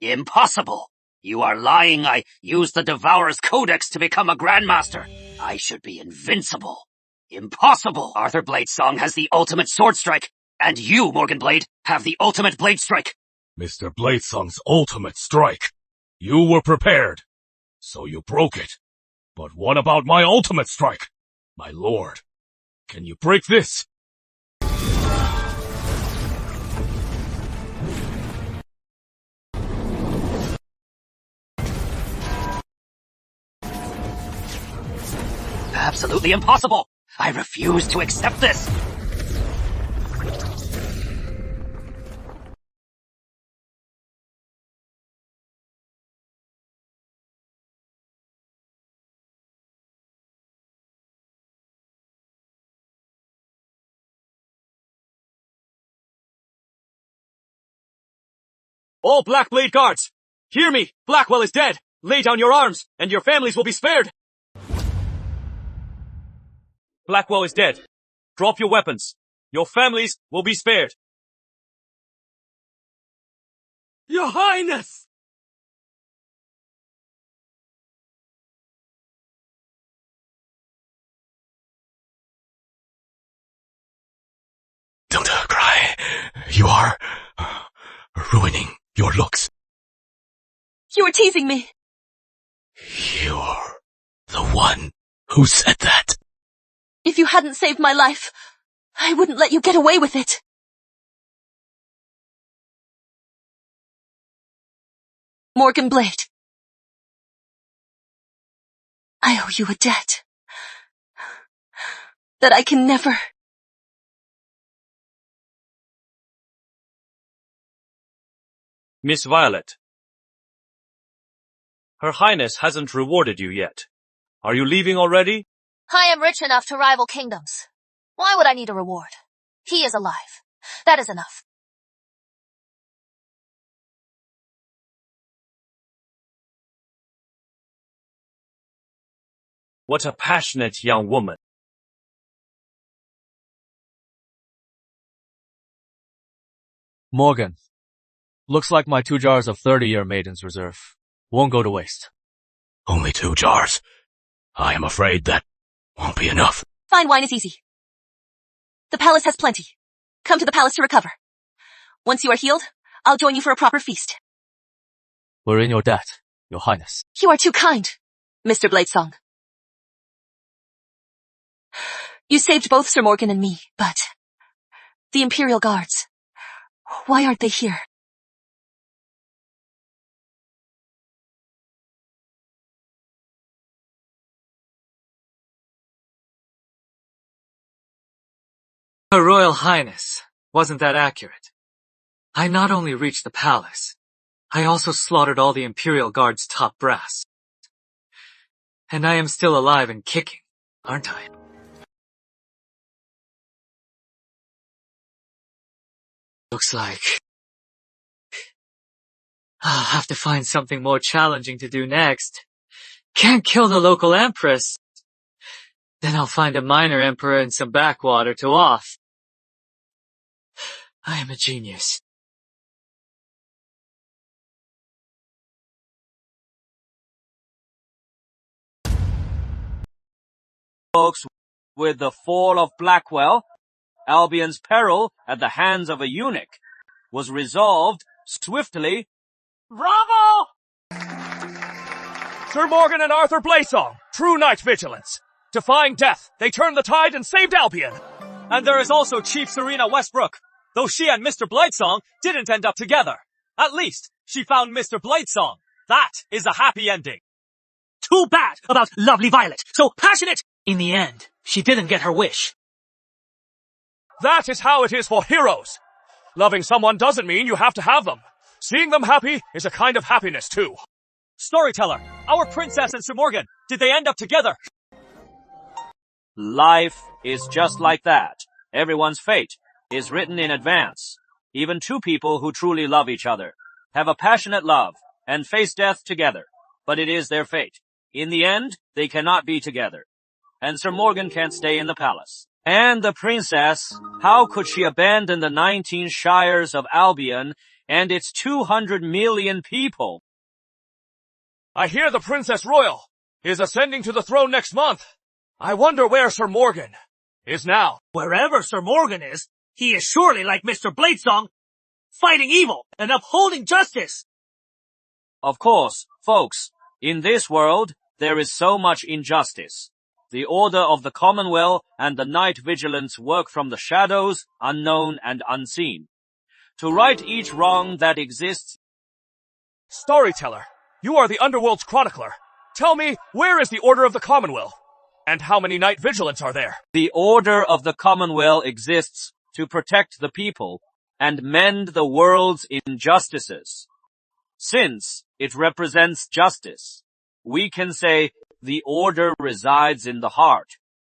H: Impossible! You are lying. I used the Devourer's Codex to become a Grandmaster. I should be invincible. Impossible! Arthur Bladesong has the ultimate sword strike, and you, Morgan Blade, have the ultimate blade strike.
L: Mr. Bladesong's ultimate strike. You were prepared, so you broke it. But what about my ultimate strike? My lord, can you break this?
H: Absolutely impossible! I refuse to accept this!
N: All Blackblade Guards! Hear me! Blackwell is dead! Lay down your arms, and your families will be spared! Blackwell is dead. Drop your weapons. Your families will be spared.
Q: Your Highness!
L: Don't cry. You are ruining your looks.
K: You were teasing me.
L: You're the one who said that.
K: If you hadn't saved my life, I wouldn't let you get away with it. Morgan Blade. I owe you a debt that I can never...
I: Miss Violet. Her Highness hasn't rewarded you yet. Are you leaving already?
D: I am rich enough to rival kingdoms. Why would I need a reward? He is alive. That is enough.
I: What a passionate young woman.
N: Morgan. Looks like my 2 jars of 30-year Maiden's Reserve won't go to waste.
L: Only 2 jars. I am afraid that won't be enough.
K: Fine wine is easy. The palace has plenty. Come to the palace to recover. Once you are healed, I'll join you for a proper feast.
N: We're in your debt, Your Highness.
K: You are too kind, Mr. Bladesong. You saved both Sir Morgan and me, but... the Imperial Guards... why aren't they here?
C: Her Royal Highness, wasn't that accurate? I not only reached the palace, I also slaughtered all the Imperial Guard's top brass. And I am still alive and kicking, aren't I? Looks like I'll have to find something more challenging to do next. Can't kill the local empress. Then I'll find a minor emperor in some backwater to off. I am a genius.
A: Folks, with the fall of Blackwell, Albion's peril at the hands of a eunuch was resolved swiftly.
Q: Bravo! Sir Morgan and Arthur Bladesong, true knight vigilance. Defying death, they turned the tide and saved Albion.
N: And there is also Chief Serena Westbrook, though she and Mr. Bladesong didn't end up together. At least, she found Mr. Bladesong. That is a happy ending. Too bad about lovely Violet, so passionate! In the end, she didn't get her wish.
Q: That is how it is for heroes. Loving someone doesn't mean you have to have them. Seeing them happy is a kind of happiness too.
N: Storyteller, our princess and Sir Morgan, did they end up together?
A: Life is just like that. Everyone's fate is written in advance. Even 2 people who truly love each other have a passionate love and face death together, but it is their fate. In the end, they cannot be together. And Sir Morgan can't stay in the palace. And the princess, how could she abandon the 19 shires of Albion and its 200 million people?
Q: I hear the Princess Royal is ascending to the throne next month. I wonder where Sir Morgan is now.
N: Wherever Sir Morgan is, he is surely like Mr. Bladesong, fighting evil and upholding justice.
A: Of course, folks, in this world, there is so much injustice. The Order of the Commonwealth and the Night Vigilance work from the shadows, unknown and unseen, to right each wrong that exists.
Q: Storyteller, you are the Underworld's chronicler. Tell me, where is the Order of the Commonwealth? And how many Night Vigilants are there?
A: The Order of the Commonwealth exists to protect the people and mend the world's injustices. Since it represents justice, we can say the Order resides in the heart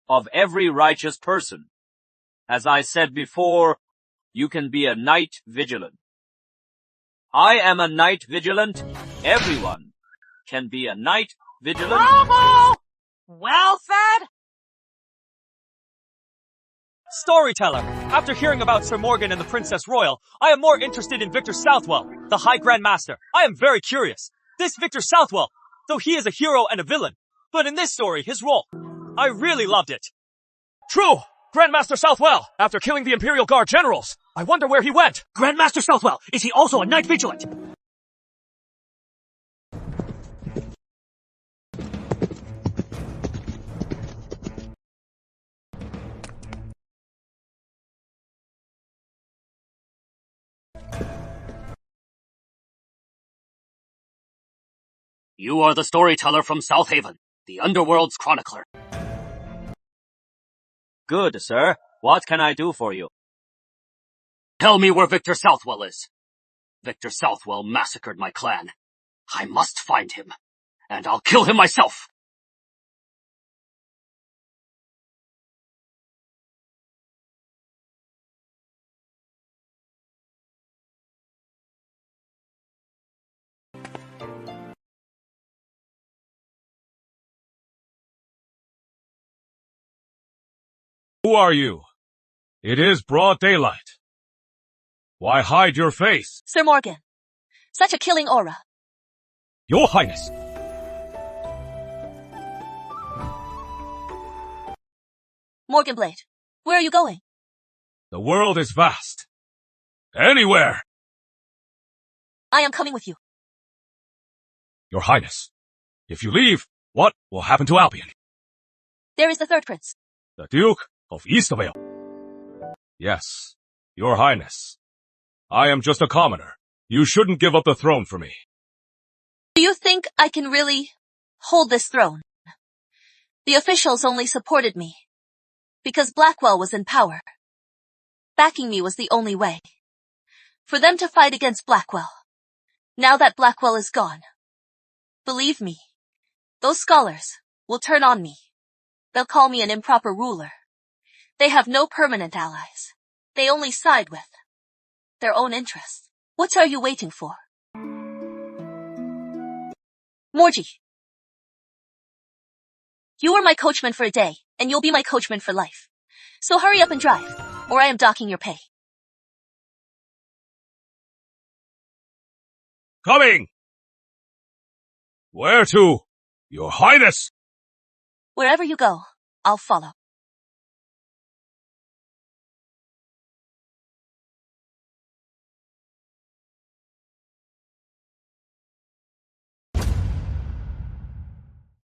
A: of every righteous person. As I said before, you can be a Night Vigilant. I am a Night Vigilant. Everyone can be a Night Vigilant.
N: Bravo! Well said! Storyteller, after hearing about Sir Morgan and the Princess Royal, I am more interested in Victor Southwell, the High Grand Master. I am very curious. This Victor Southwell, though he is a hero and a villain, but in this story, his role, I really loved it.
Q: True! Grandmaster Southwell, after killing the Imperial Guard generals, I wonder where he went.
N: Grandmaster Southwell, is he also a Night Vigilant?
H: You are the storyteller from South Haven. the Underworld's chronicler.
O: Good, sir. What can I do for you?
H: Tell me where Victor Southwell is. Victor Southwell massacred my clan. I must find him, and I'll kill him myself.
B: Who are you? It is broad daylight. Why hide your face?
K: Sir Morgan, such a killing aura.
B: Your Highness!
K: Morgan Blade, where are you going?
B: The world is vast. Anywhere!
K: I am coming with you.
B: Your Highness, if you leave, what will happen to Albion?
K: There is the third prince.
B: The Duke of Eastervale. Yes, Your Highness. I am just a commoner. You shouldn't give up the throne for me.
K: Do you think I can really hold this throne? The officials only supported me because Blackwell was in power. Backing me was the only way. For them to fight against Blackwell. Now that Blackwell is gone, believe me, those scholars will turn on me. They'll call me an improper ruler. They have no permanent allies. They only side with their own interests. What are you waiting for? Morgie, you were my coachman for a day, and you'll be my coachman for life. So hurry up and drive, or I am docking your pay.
B: Coming! Where to, Your Highness?
K: Wherever you go, I'll follow.